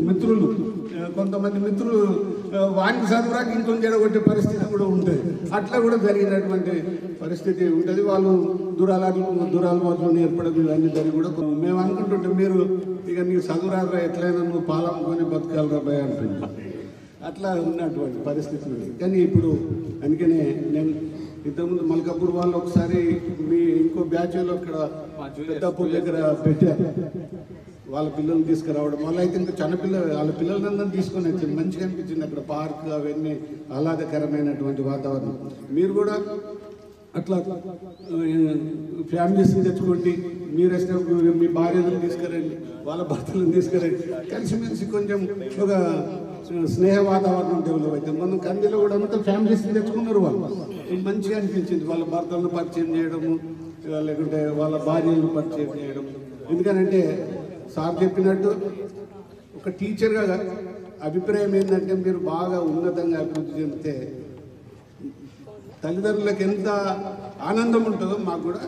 మిత్రులు కొంతమంది మిత్రులు వానికి చదువురాకి ఇంకొంచెం చెడగొట్టే పరిస్థితి కూడా ఉంటుంది. అట్లా కూడా జరిగినటువంటి పరిస్థితి ఉంటుంది. వాళ్ళు దురాలవాట్లు నేర్పడం ఇవన్నీ జరిగి కూడా మేము అనుకుంటుంటే మీరు ఇక నీకు చదువురాగా ఎట్లయినా నువ్వు పాలనుకొని బతకాలి రాబాయ్ అంటుంది. అట్లా ఉన్నటువంటి పరిస్థితి ఉంది. కానీ ఇప్పుడు అందుకనే నేను ఇంతకుముందు మల్కాపూర్ వాళ్ళు ఒకసారి మీ ఇంకో బ్యాచ్లో ఇక్కడ పెద్దాపూర్ దగ్గర పెట్టారు. వాళ్ళ పిల్లల్ని తీసుకురావడం వల్ల అయితే ఇంకా వాళ్ళ పిల్లలందరినీ తీసుకొని వచ్చింది. మంచిగా అనిపించింది. అక్కడ పార్క్ అవన్నీ ఆహ్లాదకరమైనటువంటి వాతావరణం. మీరు కూడా అట్లా ఫ్యామిలీస్ని తెచ్చుకోండి. మీరు వచ్చినప్పుడు మీ భార్యలను తీసుకురండి, వాళ్ళ భర్తలను తీసుకురండి. కలిసిమెలిసి కొంచెం ఒక స్నేహ వాతావరణం డెవలప్ అవుతుంది. మనం కందిలో కూడా అంతా ఫ్యామిలీస్ని తెచ్చుకున్నారు. వాళ్ళు మంచిగా అనిపించింది. వాళ్ళ భర్తలను పరిచయం చేయడము, లేకుంటే వాళ్ళ భార్యలను పరిచయం చేయడం. ఎందుకనంటే సార్ చెప్పినట్టు ఒక టీచర్గా అభిప్రాయం ఏంటంటే మీరు బాగా ఉన్నతంగా అభివృద్ధి చెందితే తల్లిదండ్రులకు ఎంత ఆనందం ఉంటుందో మాకు కూడా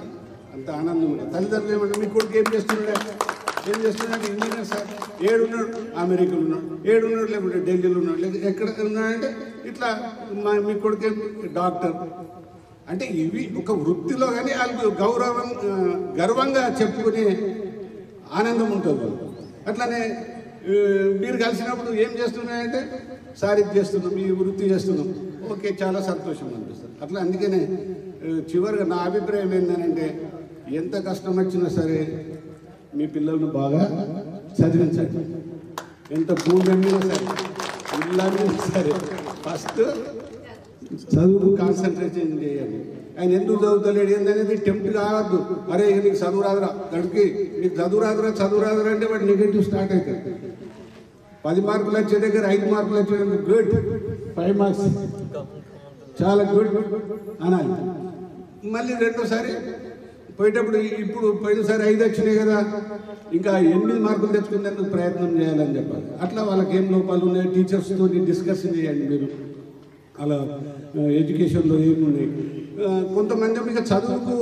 అంత ఆనందం ఉంటుంది. తల్లిదండ్రులు ఏమంటే మీ కొడుకు ఏం చేస్తున్నాడు ఇంజనీర్ సార్, ఏడున్నాడు అమెరికాలో ఉన్నాడు, ఏడున్నాడు లేకుంటే ఢిల్లీలో ఉన్నాడు, లేకపోతే ఎక్కడ ఉన్నాడంటే ఇట్లా మీ కొడుకు డాక్టర్ అంటే ఇవి ఒక వృత్తిలో కానీ వాళ్ళకు గర్వంగా చెప్పుకునే ఆనందం ఉంటుంది. అట్లానే మీరు కలిసినప్పుడు ఏం చేస్తున్నాయంటే సార్ ఇది చేస్తున్నాం, ఈ వృత్తి చేస్తున్నాం, ఓకే చాలా సంతోషం అనిపిస్తుంది. అట్లా అందుకనే చివరిగా నా అభిప్రాయం ఏంటంటే ఎంత కష్టం వచ్చినా సరే మీ పిల్లలను బాగా చదివించండి. ఎంత భూమి మీద సరే, ఇళ్ళని సరే, ఫస్ట్ చదువుకు కాన్సన్ట్రేషన్ చేయండి. ఆయన ఎందుకు చదువుతలేడు ఏందనేది టెంప్ట్ కావద్దు. అరే నీకు చదువు రాదురా, గడికి నీకు చదువు రాదురా అంటే వాడు నెగటివ్ స్టార్ట్ అవుతుంది. 10 మార్కులు వచ్చే దగ్గర 5 మార్కులు వచ్చే గుడ్, 5 మార్క్స్ చాలా గుడ్ అనాలి. మళ్ళీ రెండోసారి పోయేటప్పుడు ఇప్పుడు పోయినసారి 5 వచ్చినాయి కదా, ఇంకా 8 మార్కులు తెచ్చుకునేందుకు ప్రయత్నం చేయాలని చెప్పాలి. అట్లా వాళ్ళకి ఏం లోపాలు ఉన్నాయి టీచర్స్తో డిస్కషన్ చేయండి మీరు. అలా ఎడ్యుకేషన్లో ఏమున్నాయి. కొంతమంది మీకు చదువుకు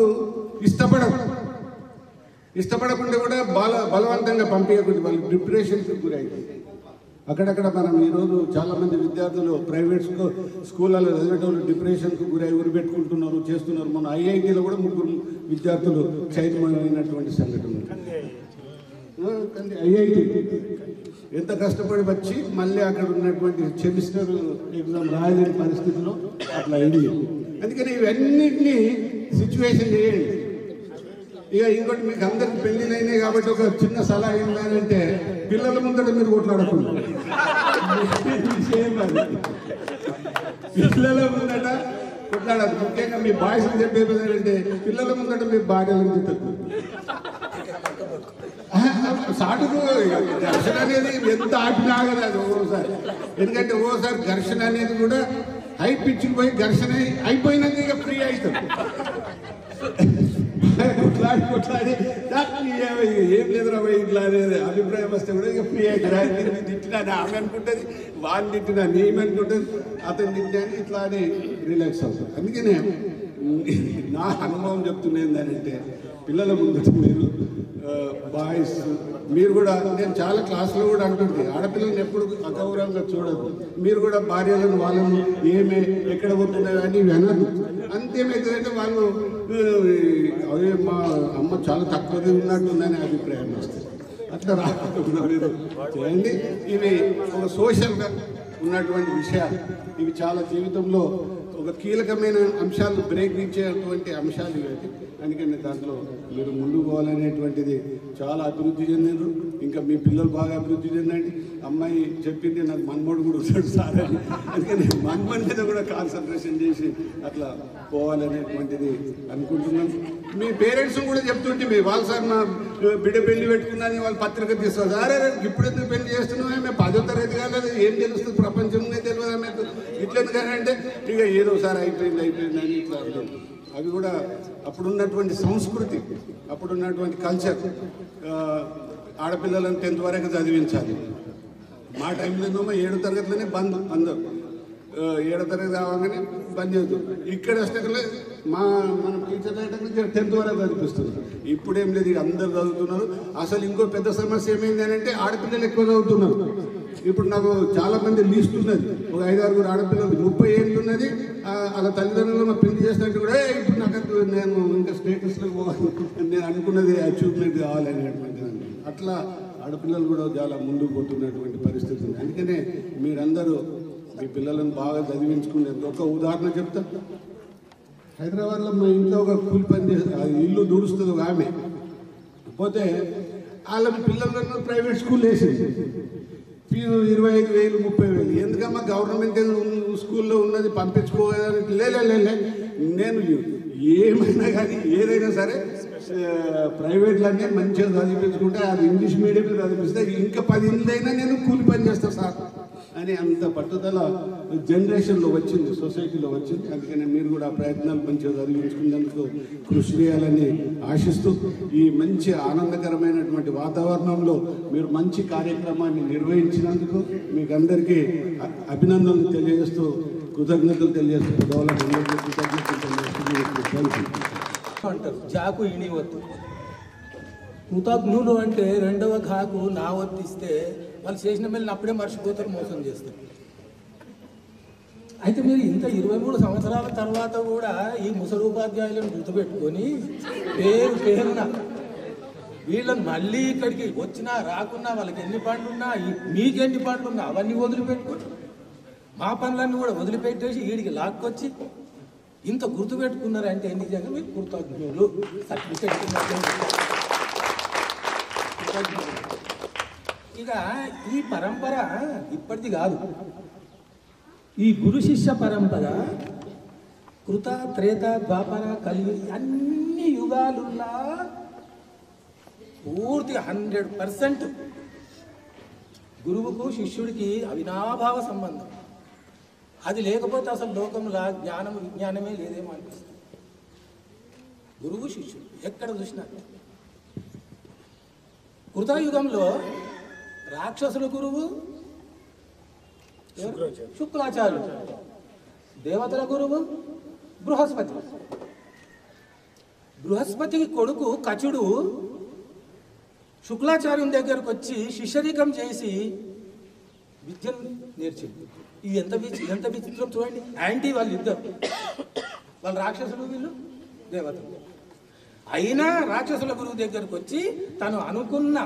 ఇష్టపడకుండా కూడా బలవంతంగా పంపించకుండా వాళ్ళు డిప్రెషన్కి గురవుతుంది. అక్కడక్కడ మనం ఈరోజు చాలామంది విద్యార్థులు ప్రైవేట్ స్కూళ్ళలో చదివేటోళ్ళు డిప్రెషన్కు గురై ఉరిపెట్టుకుంటున్నారు, చేస్తున్నారు. మన ఐఐటీలో కూడా 3 విద్యార్థులు చైతన్యమైనటువంటి సంఘటన. ఐఐటి ఎంత కష్టపడి వచ్చి మళ్ళీ అక్కడ ఉన్నటువంటి సెమిస్టర్ ఎగ్జామ్ రాయలేని పరిస్థితిలో అట్లా అయింది. అందుకని ఇవన్నిటినీ సిచ్యువేషన్ చేయండి. ఇక ఇంకోటి మీకు అందరికి పెళ్ళిళ్ళు అయినాయి కాబట్టి ఒక చిన్న సలహా ఏంటంటే పిల్లల ముందట మీరు కొట్లాడకుండా, పిల్లల ముందట కొట్లాడదు. ముఖ్యంగా మీ బాయ్స్ చెప్పేది ఏంటంటే పిల్లల ముందట మీ భార్యలను తిట్టదు. సాటుకు ఘర్షణ అనేది ఎంత ఆపినా కదా అది ఓసారి. ఎందుకంటే ఓసారి ఘర్షణ అనేది కూడా హై పిచ్కి పోయి ఘర్షణ అయిపోయినాక ఇక ఫ్రీ అవుతుంది. కొట్లాడి ఏం లేదురా ఇట్లా అనేది అభిప్రాయం వస్తే కూడా ఇక ఫ్రీ అవుతుంది. తిట్టినా ఆమె అనుకుంటుంది, వాళ్ళు తిట్టినా నేమ్ అనుకుంటుంది, అతను తిట్టినా ఇట్లా అని రిలాక్స్ అవుతుంది. అందుకనే నా అనుభవం చెప్తున్నా ఏంటంటే పిల్లల ముందు మీరు బాయ్స్ మీరు కూడా, నేను చాలా క్లాసులో కూడా అంటుంది ఆడపిల్లల్ని ఎప్పుడు అగౌరవంగా చూడదు. మీరు కూడా భార్యలను వాళ్ళను ఏమే ఎక్కడ పోతున్నాయో అని వినదు. అంతేమవుతుందంటే వాళ్ళు అదే మా అమ్మ చాలా తక్కువగా ఉన్నట్టుందని అభిప్రాయం వస్తుంది. అట్లా రాకుండా మీరు చేయండి. ఇవి ఒక సోషల్గా ఉన్నటువంటి విషయాలు, ఇవి చాలా జీవితంలో ఒక కీలకమైన అంశాలు బ్రేక్ ఇచ్చేటువంటి అంశాలు ఇవి. అందుకని దాంట్లో మీరు ముందుకు పోవాలనేటువంటిది చాలా అభివృద్ధి చెందిండ్రు. ఇంకా మీ పిల్లలు బాగా అభివృద్ధి చెందండి. అమ్మాయి చెప్పింది నాకు మన్మోడు కూడా వస్తాడు సార్ అని. అందుకని మన్మోడి మీద కూడా కాన్సన్ట్రేషన్ చేసి అట్లా పోవాలనేటువంటిది అనుకుంటున్నాను. మీ పేరెంట్స్ కూడా చెప్తుంటే మీ వాళ్ళు సార్ మా బిడ్డ పెళ్లి పెట్టుకున్నాను వాళ్ళు పత్రిక తీస్తారు. అరే ఇప్పుడు ఎందుకు పెళ్లి చేస్తున్నాం, మేము 10వ తరగతి కాలేదు, ఏం తెలుస్తుంది ప్రపంచంలో తెలియదు ఆమెకు ఇట్లేదు కానీ అంటే ఇక ఏదోసారి అయిపోయింది అని ఇట్లా. అవి కూడా అప్పుడున్నటువంటి సంస్కృతి, అప్పుడున్నటువంటి కల్చర్. ఆడపిల్లలను 10th వరకు చదివించాలి. మా టైంలో 7వ తరగతిలోనే బంద్, అందరు 7వ తరగతి రాగానే బంద్ చేస్తుంది. ఇక్కడ వస్తే మన టీచర్ 10th వరకు చదివిస్తుంది. ఇప్పుడేం లేదు, ఇక అందరు చదువుతున్నారు. అసలు ఇంకో పెద్ద సమస్య ఏమైంది అని అంటే ఆడపిల్లలు ఎక్కువ చదువుతున్నారు. ఇప్పుడు నాకు చాలా మంది లిస్ట్ ఉన్నది, ఒక 5-6 ఆడపిల్లలు 30 ఏళ్ళు ఉన్నది. అలా తల్లిదండ్రులు పెళ్లి చేసినట్టు కూడా ఇప్పుడు నాకు నేను ఇంకా స్టేటస్లో పోవాలి, నేను అనుకున్నది అచీవ్మెంట్ కావాలనేటువంటిది. అట్లా ఆడపిల్లలు కూడా చాలా ముందుకు పోతున్నటువంటి పరిస్థితి ఉంది. అందుకనే మీరందరూ మీ పిల్లలను బాగా చదివించుకునే ఒక ఉదాహరణ చెప్తా. హైదరాబాద్లో మా ఇంట్లో ఒక కూలి పని ఇల్లు దుడుస్తుంది ఒక ఆమె, పోతే వాళ్ళ పిల్లలను ప్రైవేట్ స్కూల్ వేసింది. ఫీజు 25,000 30,000. ఎందుకమ్మా గవర్నమెంట్ స్కూల్లో ఉన్నది పంపించుకోవాలని లే నేను ఏమైనా కానీ ఏదైనా సరే ప్రైవేట్లన్నీ మంచిగా చదివించుకుంటే అది ఇంగ్లీష్ మీడియంలో చదివిస్తే ఇంకా 10 ఏళ్ళైనా నేను కూలి పని చేస్తాను సార్ అని అంత పట్టుదల జనరేషన్లో వచ్చింది, సొసైటీలో వచ్చింది. అందుకని మీరు కూడా ప్రయత్నాలు మంచిగా చదివించుకున్నందుకు కృషి చేయాలని ఆశిస్తూ ఈ మంచి ఆనందకరమైనటువంటి వాతావరణంలో మీరు మంచి కార్యక్రమాన్ని నిర్వహించినందుకు మీకు అందరికీ అభినందనలు తెలియజేస్తూ కృతజ్ఞతలు తెలియజేస్తూ అంటారు జాకు ఇని వద్దు కృతజ్ఞులు అంటే రెండవ ఘాకు నా ఒత్తిస్తే వాళ్ళు చేసిన మేలు అప్పుడే మర్చిపోతారు, మోసం చేస్తారు. అయితే మీరు ఇంత 23 సంవత్సరాల తర్వాత కూడా ఈ ముసలి ఉపాధ్యాయులను గుర్తుపెట్టుకొని పేరున వీళ్ళని మళ్ళీ ఇక్కడికి వచ్చినా రాకున్నా వాళ్ళకి ఎన్ని పనులు ఉన్నా మీకెన్ని పనులు ఉన్నా అవన్నీ వదిలిపెట్టుకొని మా పనులన్నీ కూడా వదిలిపెట్టేసి వీడికి లాక్కొచ్చి ఇంత గుర్తుపెట్టుకున్నారంటే నిజంగా మీరు కృతజ్ఞులు. సర్టిఫికెట్ ఇక ఈ పరంపర ఇప్పటిది కాదు. ఈ గురు శిష్య పరంపర కృత, త్రేత, ద్వాపర, కలియుగ అన్ని యుగాలున్నా పూర్తిగా 100% గురువుకు శిష్యుడికి అవినాభావ సంబంధం. అది లేకపోతే అసలు లోకంలో జ్ఞానం విజ్ఞానమే లేదేమో అనిపిస్తుంది. గురువు శిష్యుడు ఎక్కడ చూసినా. కృతయుగంలో రాక్షసుల గురువు శుక్రాచార్యుడు, దేవతల గురువు బృహస్పతి. బృహస్పతికి కొడుకు కచుడు శుక్లాచార్యుని దగ్గరకు వచ్చి శిష్యరికం చేసి విద్యను నేర్చింది. ఇది ఎంత విచిత్రం చూడండి. యాంటీ వాళ్ళు ఇద్దరు, వాళ్ళు రాక్షసులు, వీళ్ళు దేవతలు. అయినా రాక్షసుల గురువు దగ్గరకు వచ్చి తను అనుకున్న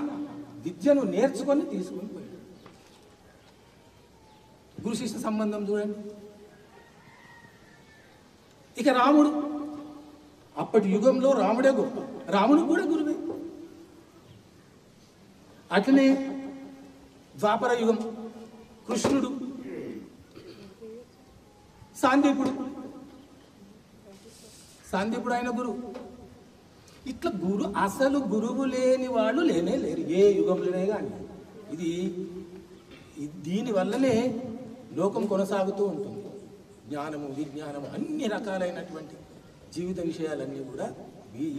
విద్యను నేర్చుకొని తీసుకుని పోయాడు. గురు శిష్య సంబంధం చూడండి. ఇక రాముడు, అప్పటి యుగంలో రాముడే గొప్ప, రాముడు కూడా గురువే. అట్లనే ద్వాపర యుగం కృష్ణుడు, సాందీపుడు ఆయన గురువు. ఇట్లా అసలు గురువు లేని వాళ్ళు లేనే లేరు ఏ యుగంలోనే కానీ. దీనివల్లనే లోకం కొనసాగుతూ ఉంటుంది. జ్ఞానము, విజ్ఞానము, అన్ని రకాలైనటువంటి జీవిత విషయాలన్నీ కూడా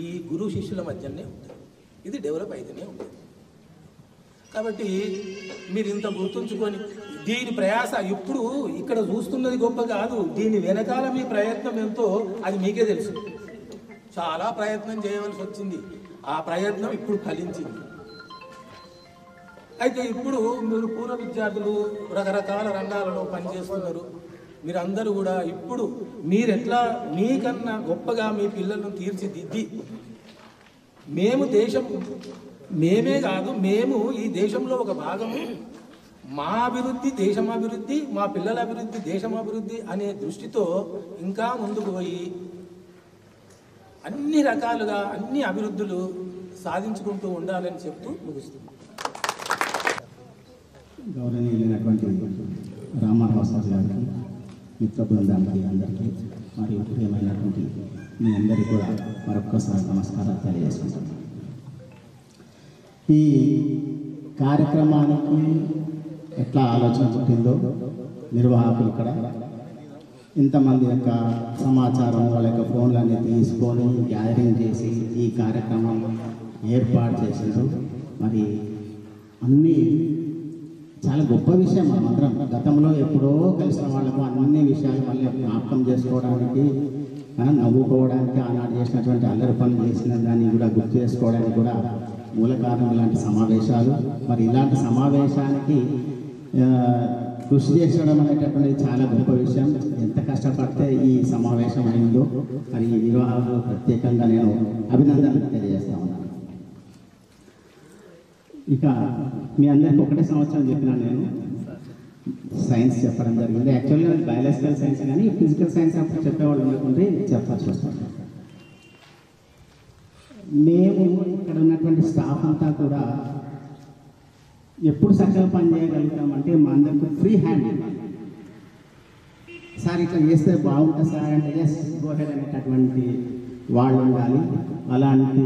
ఈ గురు శిష్యుల మధ్యనే ఉంటాయి. ఇది డెవలప్ అయితేనే ఉంటుంది. కాబట్టి మీరు ఇంత గుర్తుంచుకొని దీని ప్రయాస ఇప్పుడు ఇక్కడ చూస్తున్నది గొప్ప కాదు. దీని వెనకాల మీ ప్రయత్నం ఎంతో అది మీకే తెలుసు. చాలా ప్రయత్నం చేయవలసి వచ్చింది. ఆ ప్రయత్నం ఇప్పుడు ఫలించింది. అయితే ఇప్పుడు మీరు పూర్వ విద్యార్థులు రకరకాల రంగాలలో పనిచేస్తున్నారు. మీరందరూ కూడా ఇప్పుడు మీరెట్లా మీకన్నా గొప్పగా మీ పిల్లలను తీర్చిదిద్ది మేమే కాదు, మేము ఈ దేశంలో ఒక భాగము, మా అభివృద్ధి దేశం అభివృద్ధి, మా పిల్లల అభివృద్ధి దేశం అభివృద్ధి అనే దృష్టితో ఇంకా ముందుకు పోయి అన్ని రకాలుగా అన్ని అభివృద్ధులు సాధించుకుంటూ ఉండాలని చెప్తూ ముగిస్తుంది. గౌరవనీయులైనటువంటి రామారావు సార్ గారికి, మిత్ర బృందానికి అందరికీ మరియు ప్రియమైనటువంటి మీ అందరికీ కూడా మరొక్కసారి నమస్కారాలు తెలియజేసుకుంటాను. ఈ కార్యక్రమానికి ఎట్లా ఆలోచన పుట్టిందో నిర్వాహకులు ఇక్కడ ఇంతమంది యొక్క సమాచారం వాళ్ళ యొక్క ఫోన్లన్నీ తీసుకొని గ్యాదరింగ్ చేసి ఈ కార్యక్రమం ఏర్పాటు చేసిండ్రు. మరి అన్నీ చాలా గొప్ప విషయం. మనమందరం గతంలో ఎప్పుడో కలిసిన వాళ్ళకు అన్ని విషయాలు మళ్ళీ జ్ఞాపకం చేసుకోవడానికి, నవ్వుకోవడానికి, ఆనాడు చేసినటువంటి అల్లరి పనులు చేసిన దాన్ని కూడా గుర్తు చేసుకోవడానికి కూడా మూల కారణం ఇలాంటి సమావేశాలు. మరి ఇలాంటి సమావేశానికి కృషి చేసడం అనేటటువంటిది చాలా గొప్ప విషయం. ఎంత కష్టపడితే ఈ సమావేశం అయిందో మరి ఈ నిర్వహణలో ప్రత్యేకంగా నేను అభినందనలు తెలియజేస్తా ఉన్నాను. ఇక మీ అందరికీ ఒకటే సంవత్సరం చెప్పినా నేను సైన్స్ చెప్పడం జరిగింది. యాక్చువల్గా బయాలజికల్ సైన్స్ కానీ ఫిజికల్ సైన్స్ అప్పుడు చెప్పేవాళ్ళు అనుకుంటే చెప్పాల్సి వస్తుంది. మేము ఇక్కడ ఉన్నటువంటి స్టాఫ్ అంతా కూడా ఎప్పుడు చక్కగా పని చేయగలుగుతామంటే మా అందరికీ ఫ్రీ హ్యాండ్. సార్ ఇట్లా చేస్తే బాగుంటుంది సార్ అంటే ఎస్ గో హెడ్ అనేటటువంటి వాళ్ళు ఉండాలి. అలాంటి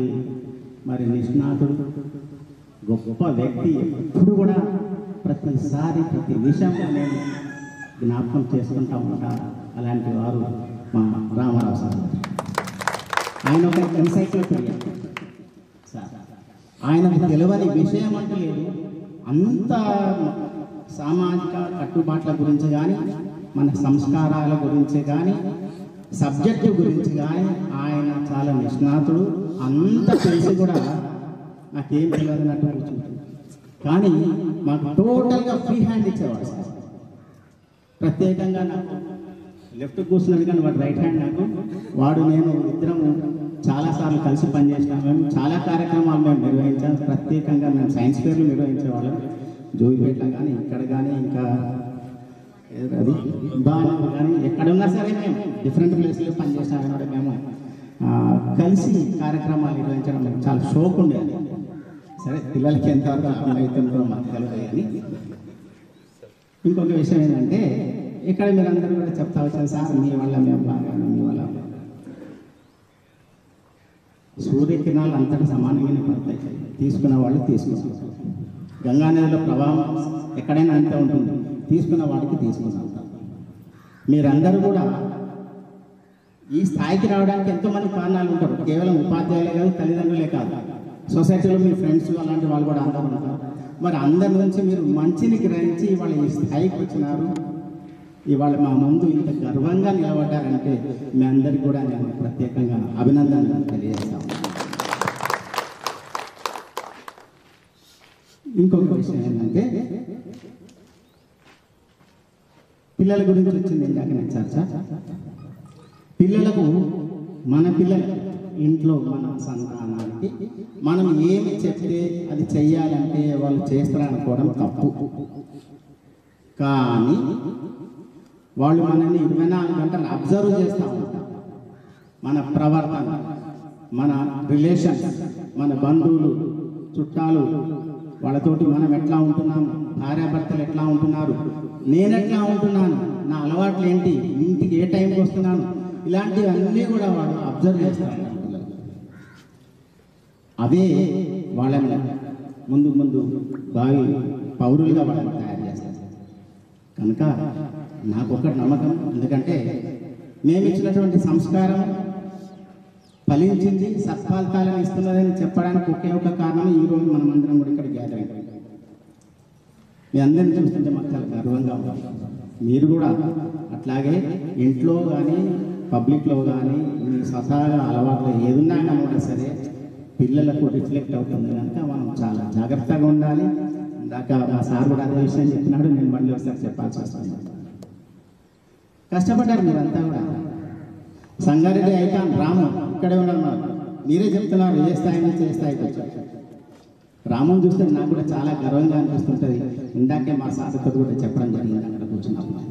మరి నిష్ణాతుడు గొప్ప వ్యక్తి ఎప్పుడు కూడా ప్రతిసారి ప్రతి విషయంలో నేను జ్ఞాపకం చేసుకుంటా ఉంటా. అలాంటి వారు మా రామారావు సార్. ఆయన ఒక ఎన్సైక్లోపీడియా సార్. ఆయనకు తెలియని విషయం అంటూ లేదు. అంత సామాజిక కట్టుబాట్ల గురించి కానీ, మన సంస్కారాల గురించి కానీ, సబ్జెక్టు గురించి కానీ ఆయన చాలా నిష్ణాతుడు. అంత తెలిసి కూడా నాకేం తెలియదన్నట్టు కూర్చుంటుంది. కానీ మాకు టోటల్గా ఫ్రీ హ్యాండ్ ఇచ్చేవాడు సార్. ప్రత్యేకంగా నాకు లెఫ్ట్ కూర్చున్నది కానీ వాడు రైట్ హ్యాండ్. నాకు వాడు నేను ఇద్దరం చాలాసార్లు కలిసి పనిచేసినాం. మేము చాలా కార్యక్రమాలు మేము నిర్వహించాం. ప్రత్యేకంగా మేము సైన్స్ ఫేర్లు నిర్వహించేవాళ్ళం. జోగిపేటలో కానీ ఇక్కడ కానీ ఇంకా అది బాగా కానీ ఎక్కడున్నా సరే మేము డిఫరెంట్ ప్లేస్లో పనిచేసినా కానీ మేము కలిసి కార్యక్రమాలు నిర్వహించడం చాలా షోక్ ఉండేది. సరే పిల్లలకి ఎంతవరకు అర్థమవుతుందో మాకు తెలియదు కానీ ఇంకొక విషయం ఏంటంటే ఇక్కడ మీరందరూ కూడా చెప్తా వచ్చారు సార్ మీ వల్ల మేము బాగా మీ వల్ల సూర్యకిరణాలు అంతటా సమానంగానే పడతాయి, తీసుకున్న వాళ్ళు తీసుకున్నారు. గంగానదిలో ప్రభావం ఎక్కడైనా అంతే ఉంటుంది, తీసుకున్న వాడికి తీసుకున్నారు. మీరందరూ కూడా ఈ స్థాయికి రావడానికి ఎంతోమంది కారణాలు ఉంటారు, కేవలం ఉపాధ్యాయులే కాదు, తల్లిదండ్రులే కాదు, సొసైటీలో మీ ఫ్రెండ్స్ అలాంటి వాళ్ళు కూడా అందరూ ఉంటారు. మరి అందరి నుంచి మీరు మంచిని గ్రహించి ఇవాళ ఈ స్థాయికి వచ్చినారు, ఇవాళ మా ముందు ఇంత గర్వంగా నిలబడ్డారంటే మీ అందరికీ కూడా నేను ప్రత్యేకంగా అభినందనలు తెలియజేస్తాను. ఇంకొక విషయం ఏంటంటే పిల్లల గురించి వచ్చింది ఇందాక నేను చర్చ. పిల్లలకు మన పిల్లలు ఇంట్లో మన సంతానానికి మనం ఏమి చెప్తే అది చెయ్యాలంటే వాళ్ళు చేస్తారనుకోవడం తప్పు. కానీ వాళ్ళు మనల్ని 24 గంటలు అబ్జర్వ్ చేస్తూ ఉంటారు. మన ప్రవర్తన, మన రిలేషన్స్, మన బంధువులు, చుట్టాలు, వాళ్ళతోటి మనం ఎట్లా ఉంటున్నాము, భార్యాభర్తలు ఎట్లా ఉంటున్నారు, నేను ఎట్లా ఉంటున్నాను, నా అలవాట్లు ఏంటి, ఇంటికి ఏ టైంకి వస్తున్నాను, ఇలాంటివన్నీ కూడా వాళ్ళు అబ్జర్వ్ చేస్తారు. అవే వాళ్ళని ముందు ముందు భావి పౌరులుగా వాళ్ళని తయారు చేస్తారు. కనుక నాకు ఒకటి నమ్మకం, ఎందుకంటే మేము ఇచ్చినటువంటి సంస్కారం ఫలించింది, సత్ఫలితాలను ఇస్తున్నదని చెప్పడానికి ఒకే ఒక కారణం ఈరోజు మనం అందరం కూడా ఇక్కడ గ్యాదర్ అయ్యాం. మీ అందరిని చూస్తుంటే మాకు చాలా గర్వంగా ఉంది. మీరు కూడా అట్లాగే ఇంట్లో కానీ పబ్లిక్లో కానీ మీ స్వతహాగా అలవాట్లు ఏదున్నా కానీ కూడా సరే పిల్లలకు రిఫ్లెక్ట్ అవుతుంది కనుక మనం చాలా జాగ్రత్తగా ఉండాలి. ఇందాక మా సార్ కూడా అదే విషయం చెప్పినాడు, నేను మళ్ళీ ఒకసారి చెప్పాల్సి వస్తుంది. కష్టపడ్డారు మీరంతా కూడా. సంగారెడ్డి ఐకాన్ రాము ఇక్కడే ఉన్నారు, మీరే చెప్తున్నారు ఏ స్థాయి నుంచి ఏ స్థాయికి వచ్చారు. రాముని చూస్తే నాకు కూడా చాలా గర్వంగా అనిపిస్తుంటుంది. ఇందాకే మా సార్తో కూడా చెప్పడం జరిగింది అక్కడ కూర్చున్నప్పుడు.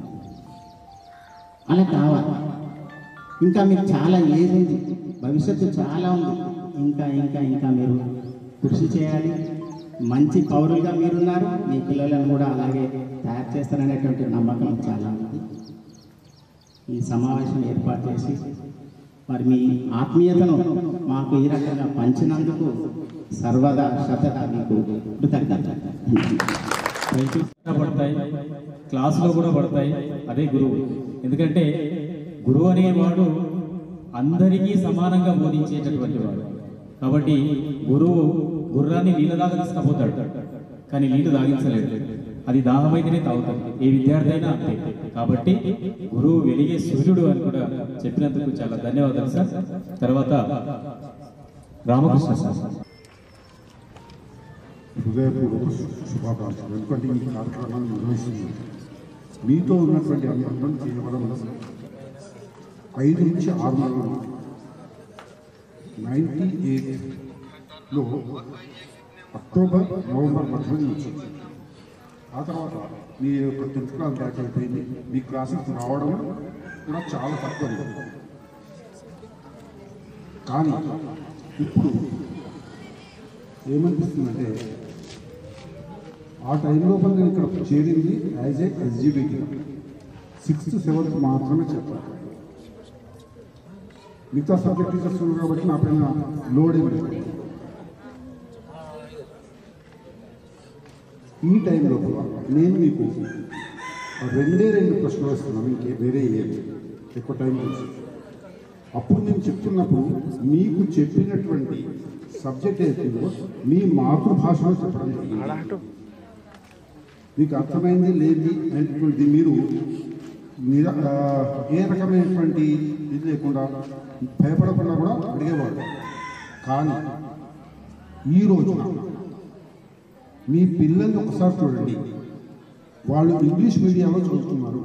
అలా కావాలి. ఇంకా మీకు చాలా ఏజ్ ఉంది, భవిష్యత్తు చాలా ఉంది. ఇంకా ఇంకా ఇంకా మీరు కృషి చేయాలి. మంచి పౌరులుగా మీరున్నారు, మీ పిల్లలను కూడా అలాగే తయారు చేస్తారనేటువంటి నమ్మకం చాలా ఉంది. ఈ సమావేశం ఏర్పాటు చేసి మరి మీ ఆత్మీయతను మాకు ఈ రకంగా పంచినందుకు సర్వదా శతదా మీకు కృతజ్ఞతలు. పడతాయి, క్లాసులో కూడా పడతాయి. అదే గురువు. ఎందుకంటే గురువు అనేవాడు అందరికీ సమానంగా బోధించేటటువంటి వాడు. కాబట్టి గురువు గుర్రాన్ని నీళ్ళ దాకా తీసుకుపోతాడు, కానీ నీళ్లు తాగించలేడు. అది దాహమైతేనే తాగుతాడు. ఏ విద్యార్థి అయినా అంతే. కాబట్టి గురువు వెలిగే సూర్యుడు అని కూడా చెప్పినందుకు చాలా ధన్యవాదాలు సార్. తర్వాత రామకృష్ణ సార్. హృదయపూర్వక శుభాకాంక్షలు. ఎందుకంటే ఈ కార్యక్రమాన్ని నిర్వహిస్తుంది మీతో ఉన్నటువంటి అందరం కేవలం 5 నుంచి 6 నెలలు. 98లో అక్టోబర్ నవంబర్ మధ్యలో వచ్చింది. ఆ తర్వాత మీ యొక్క 10th క్లాస్ బ్యాచ్ అయిపోయింది. మీ క్లాసెస్ రావడం కూడా చాలా తక్కువ. కానీ ఇప్పుడు ఏమనిపిస్తుందంటే ఆ టైంలో నేను ఇక్కడ చేరింది యాజ్ ఏ ఎస్జిబిటీ 6th 7th మాత్రమే చెప్పాను. మిగతా సబ్జెక్ట్ టీచర్స్ కాబట్టి నా పైన లోడ్ ఏమి లేదు. ఈ టైంలో నేను మీకు 2 ప్రశ్నలు వేస్తున్నాను, ఇంకే వేరే ఏమి ఎక్కువ టైం కోసం. అప్పుడు నేను చెప్తున్నప్పుడు మీకు చెప్పినటువంటి సబ్జెక్ట్ ఏదో మీ మాతృభాషలో చెప్పడం జరిగింది. మీకు అర్థమైంది లేని అనేటువంటిది మీరు ఏ రకమైనటువంటి ఇది లేకుండా భయపడకుండా కూడా అడిగేవాడు. కానీ ఈ రోజున మీ పిల్లల్ని ఒకసారి చూడండి. వాళ్ళు ఇంగ్లీష్ మీడియంలో చదువుతున్నారు,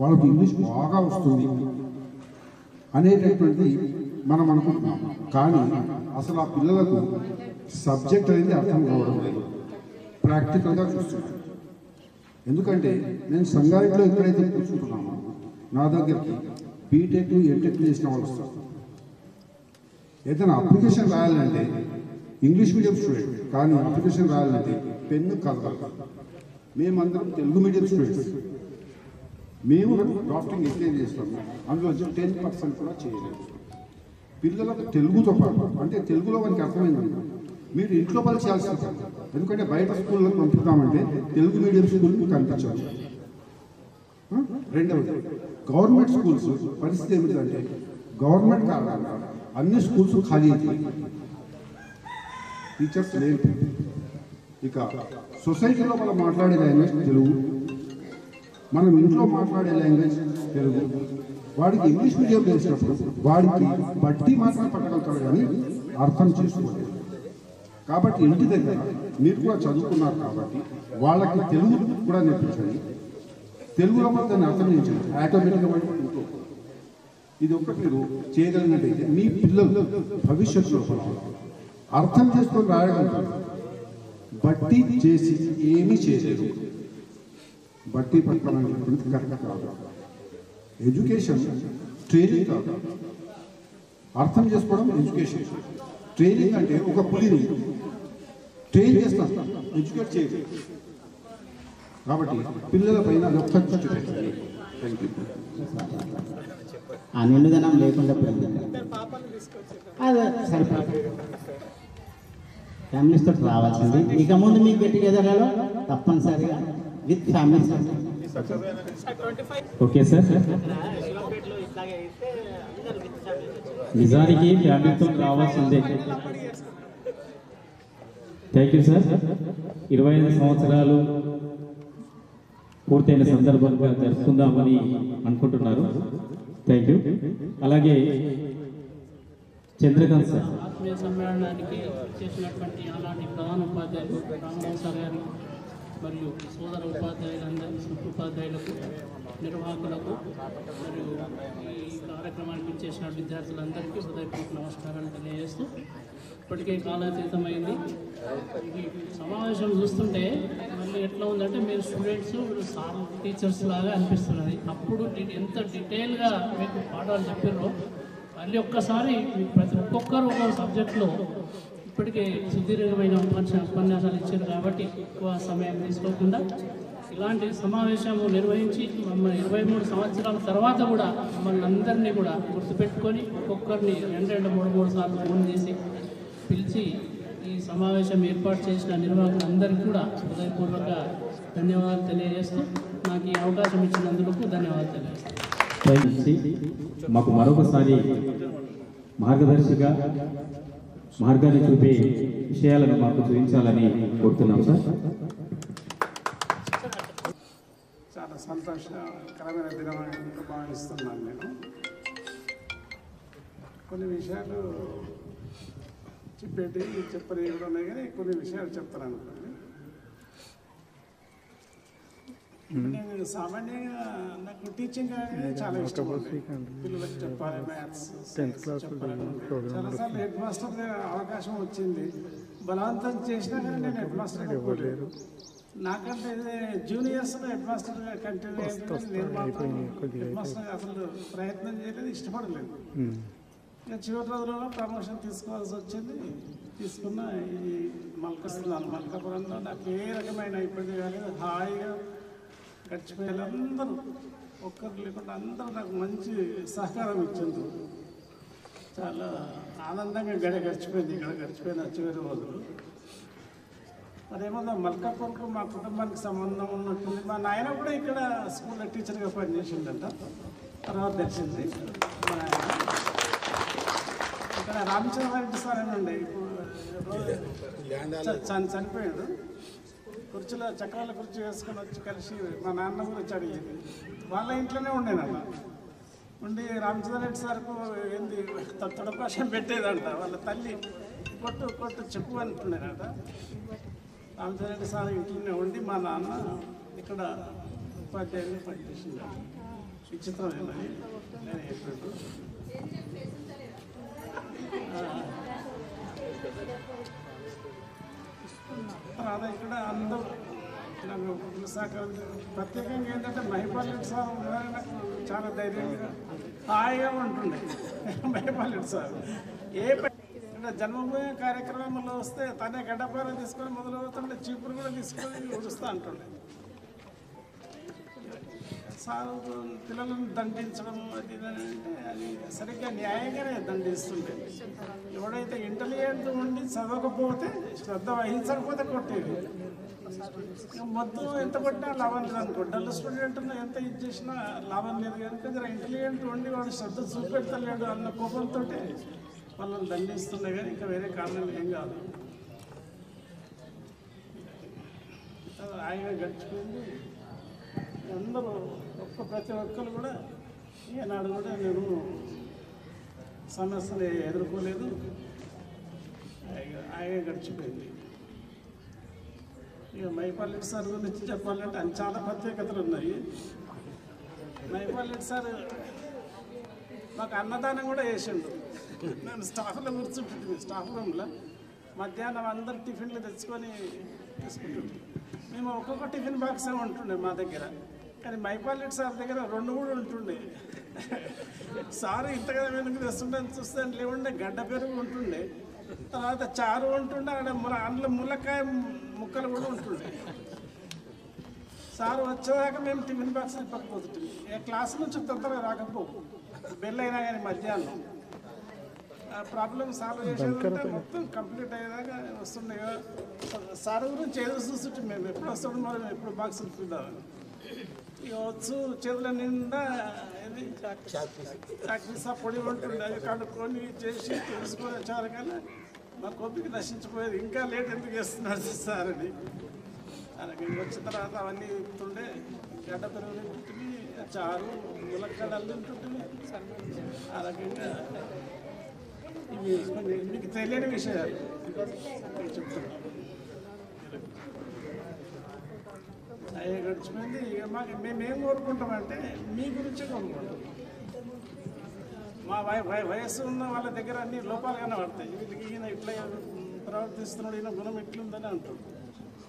వాళ్ళకి ఇంగ్లీష్ బాగా వస్తుంది అనేటటువంటిది మనం అనుకుంటున్నాం. కానీ అసలు ఆ పిల్లలకు సబ్జెక్ట్ అనేది అర్థం కావడం లేదు, ప్రాక్టికల్గా చూస్తున్నాను. ఎందుకంటే నేను సంగారెడ్డిలో ఎక్కడైతే కూర్చుంటున్నామో నా దగ్గరికి బీటెక్ ఎంటెక్ చేసిన వాళ్ళు వస్తారు. ఏదైనా అప్లికేషన్ రాయాలంటే ఇంగ్లీష్ మీడియం స్టూడెంట్, కానీ అప్లికేషన్ రాయాలంటే పెన్ను కలవాలి. మేమందరం తెలుగు మీడియం స్టూడెంట్స్. మేము డ్రాఫ్టింగ్ ఎక్స్చేంజ్ చేస్తాము, అందులో 10% కూడా చేయలేదు. పిల్లలకు తెలుగుతో పాటు అంటే తెలుగులో మనకి అర్థమైంది, మీరు ఇంట్లో పని చేయాల్సి ఉంటుంది. ఎందుకంటే బయట స్కూల్లో పంపుతామంటే తెలుగు మీడియం స్కూల్ని కనిపించాలి. రెండవది, గవర్నమెంట్ స్కూల్స్ పరిస్థితి ఏమిటంటే గవర్నమెంట్ కారణంగా అన్ని స్కూల్స్ ఖాళీ అయిపోయి టీచర్స్ లేదు. ఇక సొసైటీలో మనం మాట్లాడే లాంగ్వేజ్ తెలుగు, మనం ఇంట్లో మాట్లాడే లాంగ్వేజ్ తెలుగు. వాడికి ఇంగ్లీష్ మీడియం వేసినప్పుడు వాడికి బట్టి మాత్రం పట్టగలుగుతాడు కానీ అర్థం చేసుకోలేదు. కాబట్టి ఇంటి దగ్గర మీరు కూడా చదువుకున్నారు కాబట్టి వాళ్ళకి తెలుగు కూడా నేర్పించండి, తెలుగులో కూడా దాన్ని అర్థం చేయించండి. ఆటోమేటిక్గా ఇంట్లో ఇది ఒకటి మీరు చేయగలిగినట్టయితే మీ పిల్లలు భవిష్యత్తులో అర్థం చేసుకొని రాయగలుగుతారు. బట్టి చేసి ఏమీ చేయలేదు, బట్టి పట్టడం కరెక్ట్ కాదు. ఎడ్యుకేషన్ ట్రైనింగ్ కాదు, అర్థం చేసుకోవడం ఎడ్యుకేషన్. ట్రైనింగ్ అంటే ఒక పులిని ట్రైన్ చేస్తాం, ఎడ్యుకేట్ చేయదు. కాబట్టి పిల్లల పైన థ్యాంక్ యూ. ఆ నిండుదనం లేకుండా పోయింది. అదే సరిపోతుంది, ఫ్యామిలీస్తో రావాల్సింది. ఇక ముందు మీకు గెట్ టుగెదర్లలో తప్పనిసరిగా విత్ ఫ్యామిలీస్. ఓకే సార్, నిజానికి ఫ్యామిలీతో రావాల్సిందే. Thank you sir. 25 సంవత్సరాలు పూర్తయిన సందర్భంగా జరుపుకుందామని అనుకుంటున్నారు. Thank you. అలాగే చంద్రకాంత్ సార్. ఆత్మీయ సమ్మేళనానికి చేసినటువంటి అలాంటి ప్రధాన ఉపాధ్యాయులు రామరావు సార్ గారు మరియు సోదర ఉపాధ్యాయులకు నిర్వాహకులకు మరియు ఈ కార్యక్రమానికి చేసిన విద్యార్థులందరికీ హృదయపూర్వక నమస్కారాలు తెలియజేస్తూ, ఇప్పటికే కాలాతీతమైంది. ఈ సమావేశం చూస్తుంటే మళ్ళీ ఎట్లా ఉందంటే మీరు స్టూడెంట్స్ సార్ టీచర్స్ లాగా అనిపిస్తున్నది. అప్పుడు ఎంత డీటెయిల్గా మీకు పాఠాలు చెప్పారో మళ్ళీ ఒక్కసారి ప్రతి ఒక్కొక్కరు ఒక్కొక్క సబ్జెక్టులో ఇప్పటికే సుదీర్ఘమైన ఉపన్యాసాలు ఇచ్చారు. కాబట్టి ఎక్కువ సమయం తీసుకోకుండా ఇలాంటి సమావేశము నిర్వహించి మమ్మల్ని 23 సంవత్సరాల తర్వాత కూడా మమ్మల్ని అందరినీ కూడా గుర్తుపెట్టుకొని ఒక్కొక్కరిని 2-3 సార్లు ఫోన్ చేసి పిలిచి ఈ సమావేశం ఏర్పాటు చేసిన నిర్వాహకులందరికీ కూడా హృదయపూర్వక ధన్యవాదాలు తెలియజేస్తూ నాకు ఈ అవకాశం ఇచ్చినందుకు ధన్యవాదాలు తెలియజేస్తాను. మాకు మరొకసారి మార్గదర్శిగా మార్గాన్ని చూపే విషయాలను మాకు చూపించాలని కోరుతున్నాం సార్. చాలా సంతోషకరమైన దినమని భావిస్తున్నాను. నేను కొన్ని విషయాలు చెప్పని కూడా ఉన్నాయి, కానీ కొన్ని విషయాలు చెప్తాను అనుకోండి. నేను సామాన్యంగా నాకు టీచింగ్ అనేది చాలా ఇష్టం. పిల్లలకు చెప్పాలి, మ్యాథ్స్ చాలాసార్లు హెడ్ మాస్టర్ అవకాశం వచ్చింది. బలవంతం చేసినా కానీ నేను హెడ్ మాస్టర్ అయిపోలేదు. నాకంటే జూనియర్స్లో హెడ్ మాస్టర్గా కంటిన్యూ అయ్యింది. నేను మాత్రం హెడ్ మాస్టర్ అసలు ప్రయత్నం చేయలేదు, ఇష్టపడలేదు. ఇక చివరి రోజులలో ప్రమోషన్ తీసుకోవాల్సి వచ్చింది. తీసుకున్న ఈ మల్కాపురంలో నాకు ఏ రకమైన ఇబ్బంది కాలేదు, హాయిగా గడిచిపోయారు. అందరూ ఒక్కరు లేకుండా అందరూ నాకు మంచి సహకారం ఇచ్చింది. చాలా ఆనందంగా గడిచిపోయింది. ఇక్కడ గడిచిపోయిన చివరి రోజులు. అదేమో మల్కాపూర్కు మా కుటుంబానికి సంబంధం ఉన్నట్టుంది. మా నాయన కూడా ఇక్కడ స్కూల్లో టీచర్గా పనిచేసిందంట. తర్వాత తెలిసింది మా నాయన ఇక్కడ రామచంద్రారెడ్డి సార్ అని ఉండే, ఇప్పుడు చనిపోయాడు. కుర్చీలో చక్రాల కుర్చీ వేసుకొని వచ్చి కలిసి మా నాన్న గురించి అడిగేది. వాళ్ళ ఇంట్లోనే ఉండేనన్న. ఉండి రామచంద్రారెడ్డి సార్కు ఏంది తొడపాషం పెట్టేదంట. వాళ్ళ తల్లి కొట్టు చెప్పు అంటుండేనట. రామచంద్రారెడ్డి సార్ ఇంట్లోనే ఉండి మా నాన్న ఇక్కడ ఉపాధ్యాయులు పనిచేసింది. విచిత్రమైనది నేను చెప్పాడు. తర్వాత ఇక్కడ అందరూ నాకు సహకారం. ప్రత్యేకంగా ఏంటంటే మహిపాల్ రెడ్డి సార్ నాకు చాలా ధైర్యంగా హాయిగా ఉంటుండే. మహిపాల్ రెడ్డి సార్ ఏ ఇక్కడ ఇక్కడ జన్మభూమి కార్యక్రమంలో వస్తే తనే గడ్డపార తీసుకొని మొదలవుతుంటే చీపురు కూడా తీసుకొని ఉడుస్తూ అంటుండే. సారు పిల్లలను దండించడం అది అంటే అది సరిగ్గా న్యాయంగానే దండిస్తుండే. ఎవడైతే ఇంటెలిజెంట్ ఉండి చదవకపోతే శ్రద్ధ వహించకపోతే కొట్టేది. మొత్తం ఎంత కొట్టినా లాభం లేదు అనుకో. డల్ స్టూడెంట్ ఎంత ఇది చేసినా లాభం లేదు కనుక జర ఇంటెలిజెంట్ ఉండి వాడు శ్రద్ధ చూపెడతలేడు అన్న కోపంతో వాళ్ళని దండిస్తుండే కానీ ఇంకా వేరే కారణం ఏం కాదు. ఆయన గడిచిపోయింది. అందరూ ప్రతి ఒక్కరు కూడా ఈనాడు కూడా నేను సమస్యలు ఎదుర్కోలేదు. ఆయన గడిచిపోయింది. ఇక మైపాలెడ్డి సార్ గురించి చెప్పాలంటే ఆయన చాలా ప్రత్యేకతలు ఉన్నాయి. మైపాలెడ్డి సార్ మాకు అన్నదానం కూడా చేసిండు. నేను స్టాఫ్లో కూర్చుంటుంది. స్టాఫ్ రూమ్లో మధ్యాహ్నం అందరు టిఫిన్లు తెచ్చుకొని తీసుకుంటుంటాం. మేము ఒక్కొక్క టిఫిన్ బాక్సే ఉంటుండే మా దగ్గర. కానీ మైపాలెడ్డి సార్ దగ్గర 2-3 ఉంటుండే. సారు ఇంతగా వెనుక తెస్తుండే చూస్తే లేవుండే గడ్డ పెరుగు ఉంటుండే, తర్వాత చారు ఉంటుండే, అందులో ములక్కాయ ముక్కలు కూడా ఉంటుండే. సారు వచ్చేదాకా మేము టిఫిన్ బాక్స్ పక్కపోతుంటుంది. క్లాస్ నుంచి తొందరగా రాకపోవు, బెల్ అయినా కానీ మధ్యాహ్నం ప్రాబ్లం సాల్వ్ చేసేదంటే మొత్తం కంప్లీట్ అయ్యేదాకా వస్తుండే కదా. సార్ గురించి ఏదో చూస్తుంటే మేము ఎప్పుడు వస్తాడు మరి ఎప్పుడు బాక్స్ చూద్దామని. ఇక వచ్చు చేతుల నిండా ఇది చాక్పీసా పొడి ఉంటుండే. అది కడుక్కొని చేసి తెలుసుకొని వచ్చారు కానీ మా కోపిక నశించిపోయేది. ఇంకా లేట్ ఎందుకు చేస్తున్నారు సార్ అని. అలాగే వచ్చిన తర్వాత అవన్నీ ఇస్తుండే. గడ్డ పెరుగు తింటుంది, చారు ములక్కడలు తింటుంటుంది. ఆ రకంగా ఇవి మీకు తెలియని విషయాలు చెప్తున్నాను. అయ్యే గడిచిపోయింది. ఇక మాకు మేమేం కోరుకుంటామంటే మీ గురించే కోరుకుంటాం. మా వయస్సు ఉన్న వాళ్ళ దగ్గర అన్ని లోపాలు కనబడతాయి. వీటికి ఈయన ఇట్లా ప్రవర్తిస్తున్నాడు, ఈయన గుణం ఎట్లుందని అంటాడు.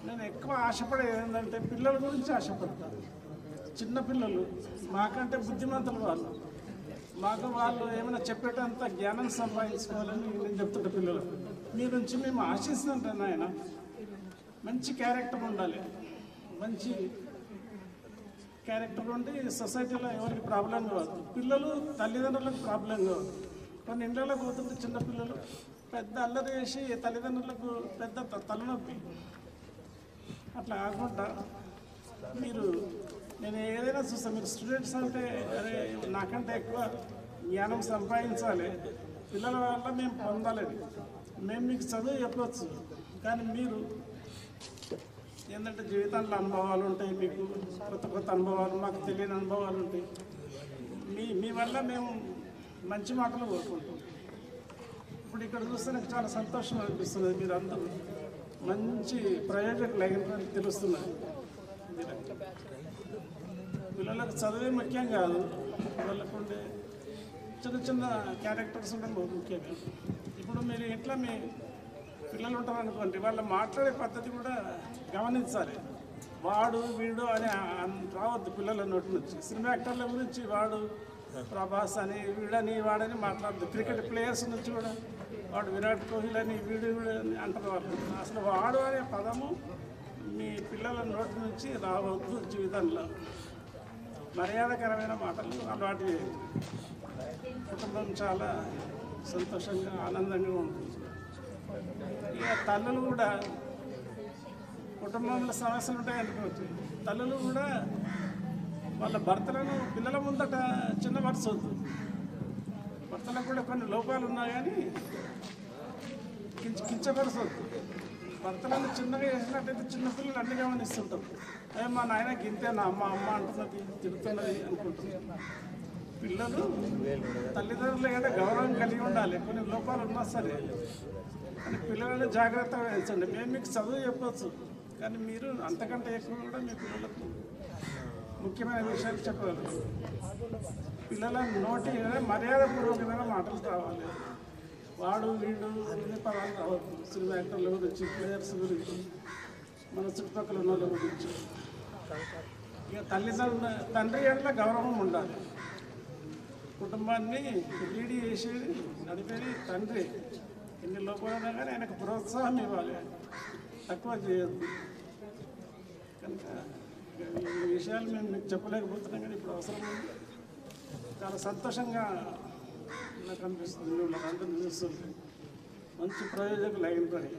నేను ఎక్కువ ఆశపడేది ఏంటంటే పిల్లల గురించి ఆశపడతాను. చిన్నపిల్లలు మాకంటే బుద్ధిమంతులు వాళ్ళు. మాకు వాళ్ళు ఏమైనా చెప్పేటంత జ్ఞానం సంపాదించుకోవాలని నేను చెప్తుంటే పిల్లలకు మీ నుంచి మేము ఆశిస్తుంటాను. ఆయన మంచి క్యారెక్టర్ ఉండాలి. మంచి క్యారెక్టర్ ఉండి సొసైటీలో ఎవరికి ప్రాబ్లం కావద్దు. పిల్లలు తల్లిదండ్రులకు ప్రాబ్లం కావద్దు. కొన్ని ఇళ్ళలోకి పోతుంటే చిన్నపిల్లలు పెద్ద అల్లరి చేసి తల్లిదండ్రులకు పెద్ద తలనొప్పి. అట్లా కాకుండా మీరు నేను ఏదైనా చూస్తాను. మీరు స్టూడెంట్స్ అంటే అరే నాకంటే ఎక్కువ జ్ఞానం సంపాదించాలి, పిల్లల వల్ల మేము పొందాలని మేము మీకు చదువు చెప్పవచ్చు. కానీ మీరు ఏంటంటే జీవితంలో అనుభవాలు ఉంటాయి, మీకు కొత్త కొత్త అనుభవాలు, మాకు తెలియని అనుభవాలు ఉంటాయి. మీ వల్ల మేము మంచి మాటలు కోరుకుంటాం. ఇప్పుడు ఇక్కడ చూస్తే నాకు చాలా సంతోషం అనిపిస్తుంది. మీరు అందరూ మంచి ప్రయోజకులు అయిన తెలుస్తున్నారు. పిల్లలకు చదివే ముఖ్యం కాదు, వాళ్ళకు ఉండే చిన్న చిన్న క్యారెక్టర్స్ ఉండడం ముఖ్యమే. ఇప్పుడు మీరు ఎట్లా మీ పిల్లలు ఉంటారు అనుకోండి, వాళ్ళ మాట్లాడే పద్ధతి కూడా గమనించాలి. వాడు వీడు అని రావద్దు పిల్లల నోటి నుంచి. సినిమా యాక్టర్ల గురించి వాడు ప్రభాస్ అని వీడని వాడని మాట్లాడద్దు. క్రికెట్ ప్లేయర్స్ నుంచి కూడా వాడు విరాట్ కోహ్లీ అని వీడు అని అంటారు వాళ్ళు. అసలు వాడు అనే పదము మీ పిల్లల నోటి నుంచి రావద్దు. జీవితంలో మర్యాదకరమైన మాటలు అలవాటు చేయాలి. కుటుంబం చాలా సంతోషంగా ఆనందంగా ఉంటుంది. ఇక తల్లులు కూడా కుటుంబంలో సమస్యలు ఉంటాయి అనుకోవచ్చు. తల్లులు కూడా వాళ్ళ భర్తలను పిల్లల ముందట చిన్నపరచవద్దు. భర్తలకు కూడా కొన్ని లోపాలు ఉన్నాయి కానీ కించపరచవద్దు. భర్తలను చిన్నగా చేసినట్టయితే చిన్నపిల్లలు అన్ని గమనిస్తుంటారు. అదే మా నాయన గింతే నా అమ్మ అంటున్నది తిడుతున్నది అనుకుంటున్నారు. పిల్లలు తల్లిదండ్రులు ఏదో గౌరవం కలిగి ఉండాలి. కొన్ని లోపాలు ఉన్నా సరే కానీ పిల్లలను జాగ్రత్తగా పెంచండి. మేము మీకు చదువు చెప్పవచ్చు కానీ మీరు అంతకంటే ఎక్కువ కూడా మీ పిల్లలకు ముఖ్యమైన విషయాలు చెప్పగలరు. పిల్లల నోటి మర్యాదపూర్వకమైన మాటలు రావాలి. వాడు వీడు అన్ని పదాలు రావద్దు. సినిమా యాక్టర్ల గురించి, ప్లేయర్స్ గురించి, మన చుట్టుపక్కల ఉన్న వాళ్ళ గురించి. ఇక తండ్రి ఎట్లా గౌరవం ఉండాలి. కుటుంబాన్ని లీడ్ చేసేది నడిపేది తండ్రి. ఎన్ని లోపాలైనా కానీ ఆయనకు ప్రోత్సాహం ఇవ్వాలి, తక్కువ చేయొద్దు. కనుక ఈ విషయాలు మేము మీకు చెప్పలేకపోతున్నాం, కానీ ఇప్పుడు అవసరం ఉంది. చాలా సంతోషంగా నాకు అనిపిస్తుంది మిమ్మల్ని అందరినీ చూస్తుంది. మంచి ప్రయోజకులు అయినపడి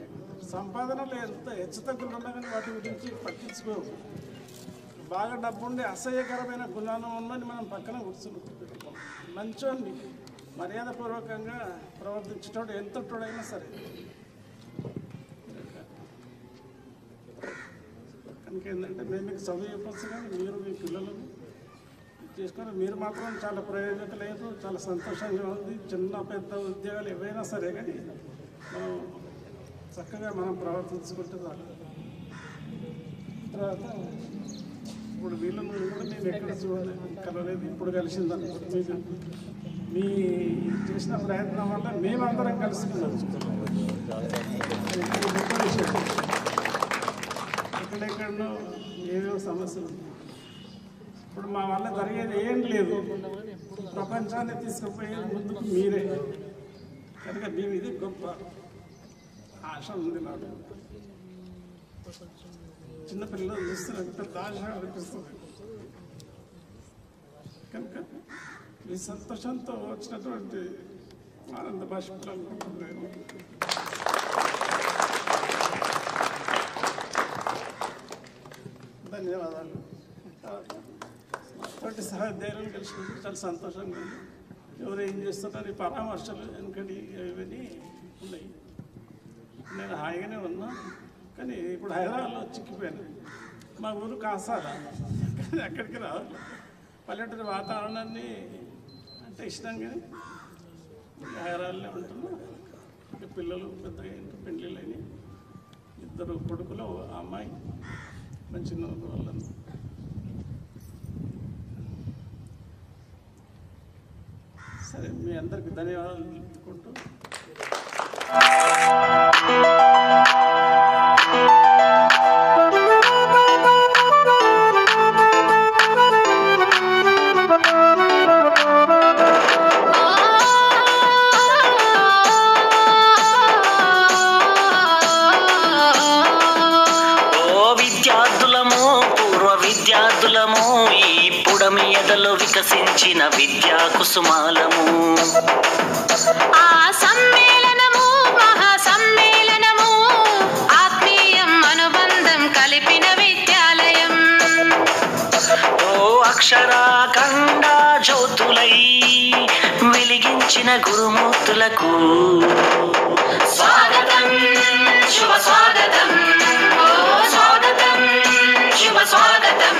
సంపాదనలు ఎంత హెచ్చుతగ్గులు ఉన్నా కానీ వాటి గురించి పట్టించుకోవు. బాగా డబ్బుండి అసహ్యకరమైన గుణాలు ఉన్నది మనం పక్కన కూర్చుని మంచోండి మర్యాదపూర్వకంగా ప్రవర్తించేటోడు ఎంతటోడైనా సరే. కనుక ఏంటంటే మేము మీకు చదువు చెప్పచ్చు, కానీ మీరు మీ పిల్లలను చేసుకొని మీరు మాత్రం చాలా ప్రయోజకులైన చాలా సంతోషంగా ఉంది. చిన్న పెద్ద ఉద్యోగాలు ఏవైనా సరే కానీ మనం చక్కగా మనం ప్రవర్తించుకుంటే చాలు. తర్వాత ఇప్పుడు వీళ్ళను కూడా నేను ఎక్కడ కలవలేదు, ఇప్పుడు కలిసిందని మీకు మీ చేసిన ప్రయత్నం వల్ల మేమందరం కలుసుకున్నాం. ఎక్కడెక్కడో ఏవో సమస్యలు. ఇప్పుడు మా వల్ల జరిగేది ఏం లేదు, ప్రపంచాన్ని తీసుకుపోయేది ముందుకు మీరే. కనుక మేము ఇది గొప్ప ఆశ ఉంది నాకు. చిన్నపిల్లలు చూస్తున్నారు, పెద్ద ఆశ అనిపిస్తుంది. కనుక ఈ సంతోషంతో వచ్చినటువంటి ఆనంద భాషలు అనుకుంటున్నాను. ధన్యవాదాలు. తోటి సహాధ్యాయులను కలిసినప్పుడు చాలా సంతోషంగా ఉంది. ఎవరు ఏం చేస్తున్నారు, ఈ పరామర్శలు ఎందుకంటే ఇవన్నీ ఉన్నాయి. నేను హాయిగానే ఉన్నా, కానీ ఇప్పుడు హైదరాబాద్లో చిక్కిపోయాను. మా ఊరు కాసాల, కానీ అక్కడికి రావాలి. పల్లెటూరు వాతావరణాన్ని అంటే ఇష్టం, కానీ హైదరాబాద్లో ఉంటున్నా. పిల్లలు పెద్దగా పెళ్ళిళ్ళు అయినాయి, 2 కొడుకులు అమ్మాయి మంచి వాళ్ళను. సరే, మీ అందరికి ధన్యవాదాలు తెలుపుకుంటూ విద్యార్థులము ఈ పుడమి ఎదలో వికసించిన విద్యా కుసుమాలము. ఆ సమ్మేళనము మహా సమ్మేళనము, ఆత్మీయం అనుబంధం కలిపిన విద్యాలయం. ఓ అక్షరాఖండ జ్యోతులై వెలిగించిన గురుమూర్తులకు స్వాగతం, శుభ స్వాగతం. ఓ స్వాగతం, శుభ స్వాగతం.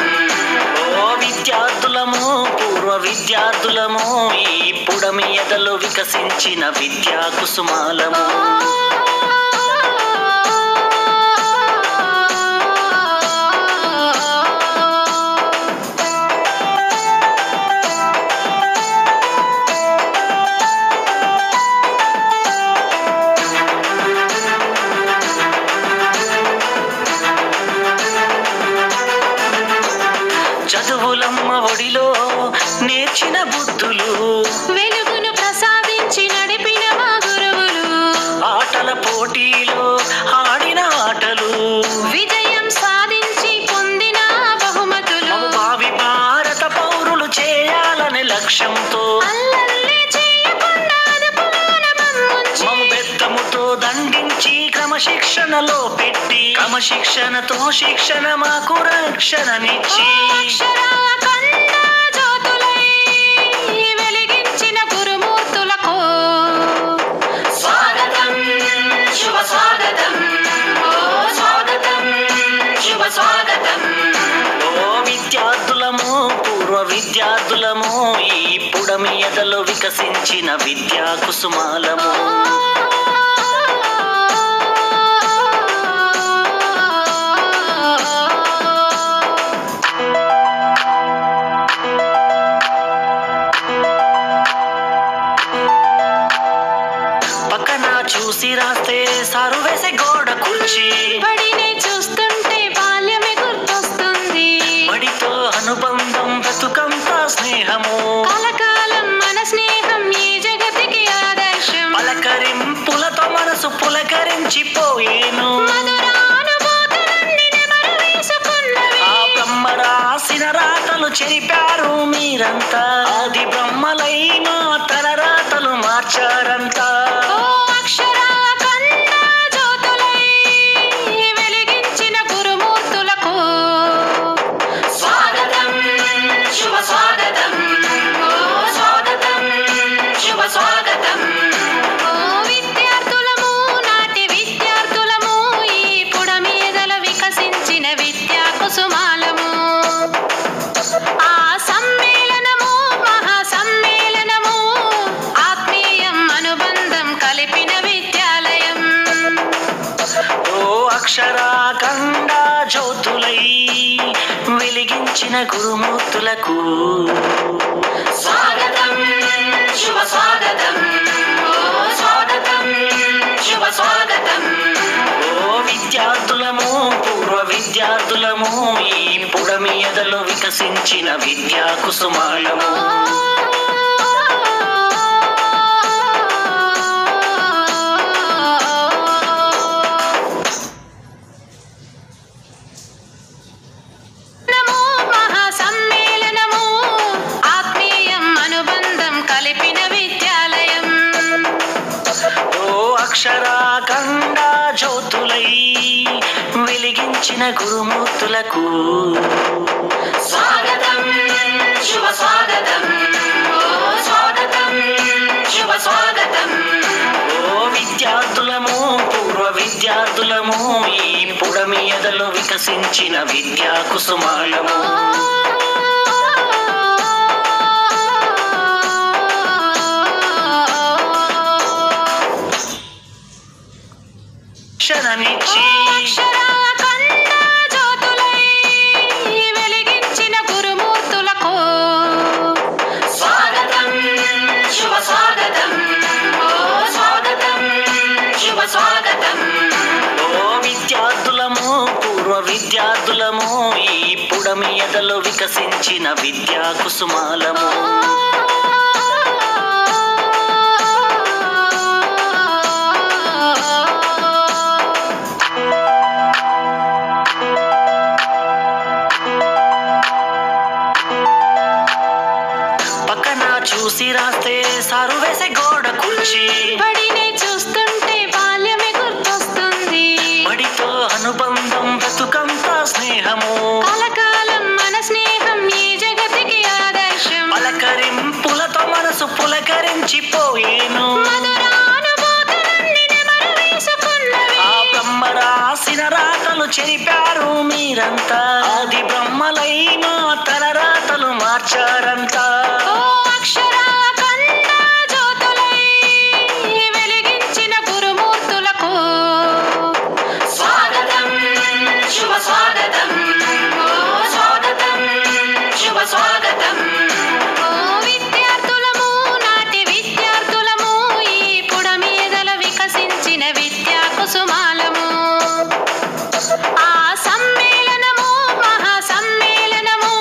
ఓ విద్యార్థులము పూర్వ విద్యార్థులము ఈ పుడమి ఎదలో వికసించిన విద్యా కుసుమాలము. చదువులమ్మ ఒడిలో నేర్చిన బుద్ధులు, వెలుగును ప్రసాదించి నడిపిన మా గురువులు, ఆటల పోటీలో ఆడిన ఆటలు, విజయం సాధించి పొందిన బహుమతులు, భావి భారత పౌరులు చేయాలనే లక్ష్యంతో అల్లల్లే చేయకుండా అదుపులోన మమ్ముంచి, మమ్ము బెత్తముతో దండించి క్రమశిక్షణలో పెట్టి క్రమశిక్షణతో శిక్షణ మాకు రక్షణనిచ్చి అక్షరాఖండ జ్యోతులై వెలిగించిన గురుమూర్తులకు స్వాగతం, శుభ స్వాగతం. ఓ స్వాగతం, శుభ స్వాగతం. ఓ విద్యార్థులము పూర్వ విద్యార్థులము ఈ పుడమి ఎదలో వికసించిన విద్యా కుసుమాలము. పక్కన చూసి రాస్తే సారు వేసే గోడ కుర్చీ, బడినే చూస్తుంటే బాల్యమే గుర్తొస్తుంది. బడితో అనుబంధం బ్రతుకంతా స్నేహము, కలకాలం మన స్నేహం ఈ జగతికి ఆదర్శం. పలకరింపులతో మన మనసు పులకరించిపోయేను ఆ బ్రహ్మ రాసిన రాతలు చెరిపారు మీరంతా ఆది బ్రహ్మలైన తన రాతలు మార్చారంతా అక్షరాఖండ జ్యోతులై వెలిగించిన గురుమూర్తులకు స్వాగతం శుభ స్వాగతం స్వాగతం శుభ స్వాగతం ఓ విద్యార్థులము పూర్వ విద్యార్థులము ఈ పుడమి ఎదలో వికసించిన విద్యా కుసుమాలము అక్షరాఖండ జ్యోతులై వెలిగించిన గురుమూర్తులకు స్వాగతం శుభ స్వాగతం స్వాగతం శుభ స్వాగతం ఓ విద్యార్థులము పూర్వ విద్యార్థులము ఈ పుడమి ఎదలో వికసించిన విద్యా కుసుమాలము శరణిచ్చి వెలిగించిన గురుమూర్తులకు స్వాగతం శుభ స్వాగతం స్వాగతం శుభ స్వాగతం ఓ విద్యార్థులము పూర్వ విద్యార్థులము ఈ పుడమి ఎదలో వికసించిన విద్యా కుసుమాలము చూసి రాస్తే సారు వేసే గోడ కుర్చీ బడినే చూస్తుంటే బాల్యమే గుర్తొస్తుంది బడితో అనుబంధం బ్రతుకంతా స్నేహము కలకాలం మన స్నేహం ఈ జగతికి ఆదర్శం పలకరింపులతో మనసు పులకరించిపోయేను ఆ బ్రహ్మ రాసిన రాతలు చెరిపారు మీరంతా ఆది బ్రహ్మలైన తన రాతలు మార్చారంతా స్వాగతం విద్యార్థులము నాటి విద్యార్థులము ఈ పుడమి ఎదల వికసించిన విద్యా కుసుమాలము ఆ సమ్మేళనము మహా సమ్మేళనము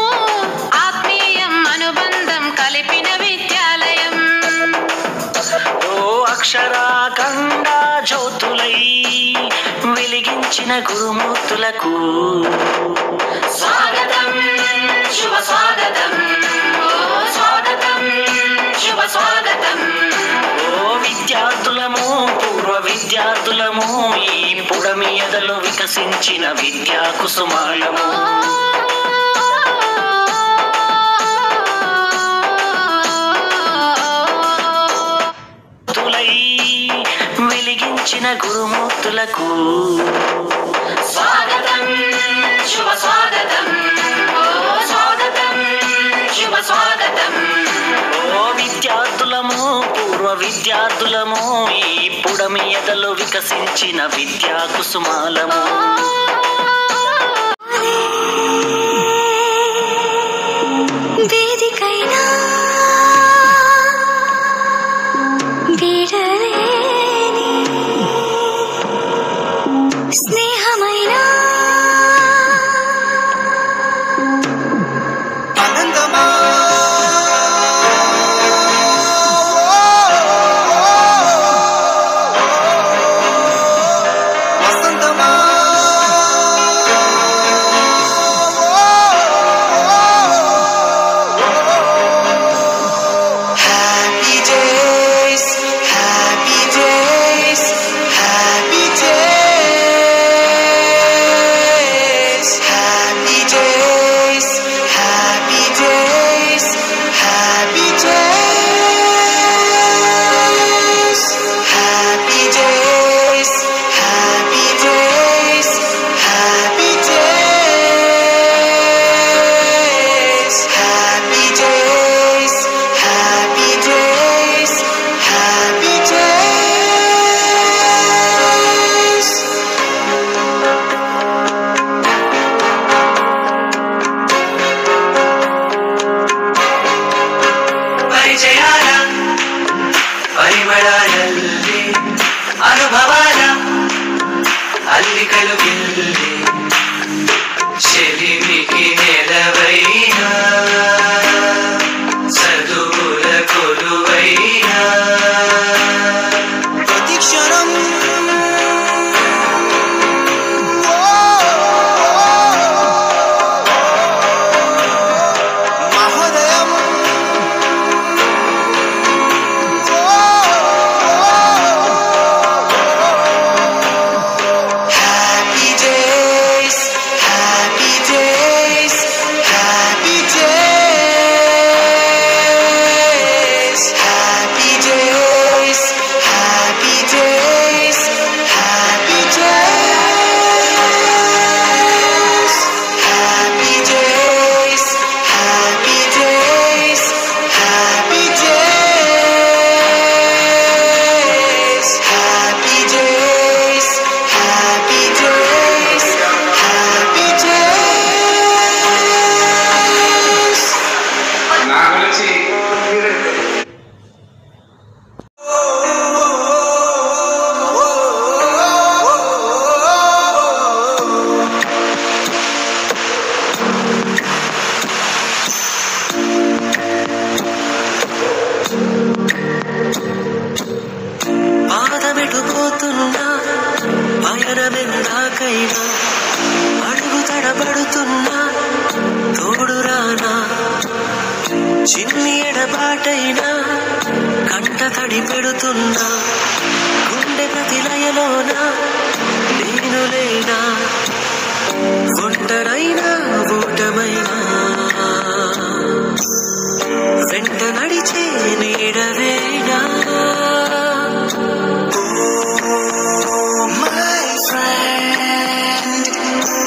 ఆత్మీయం అనుబంధం కలిపిన విద్యాలయం ఓ అక్షరాఖండ జ్యోతులై వెలిగించిన గురుమూర్తులకు స్వాగతం శుభ స్వాగతం స్వాగతం శుభ స్వాగతం ఓ విద్యార్థులము పూర్వ విద్యార్థులము ఈ పుడమి ఎదలో వికసించిన విద్యా కుసుమాలము వెలిగించిన గురుమూర్తులకు స్వాగతం శుభ స్వాగతం స్వాగతం శుభ స్వాగతం ఓ విద్యార్థులము పూర్వ విద్యార్థులము ఈ పుడమి ఎదలో వికసించిన విద్యా కుసుమాలము వేదికైనా వీడలేని స్నేహమైన ఆనందమా ఎటు పోతున్నా పయనమెందాకైనా అడుగు తడబడుతున్నా తోడురానా చిన్ని ఎడబాటైనా కంట తడి పెడుతున్నా గుండె ప్రతిలయలోన నేను లేనా ఒంటరైనా ఓటమైనా వెంట నడిచే నీడవేనా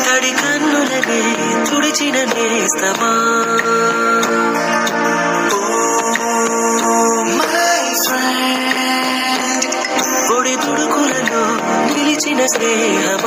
తడి కన్నులనే తుడిచిన నేస్తమా పొడి తుడుకులలో నిలిచిన స్నేహం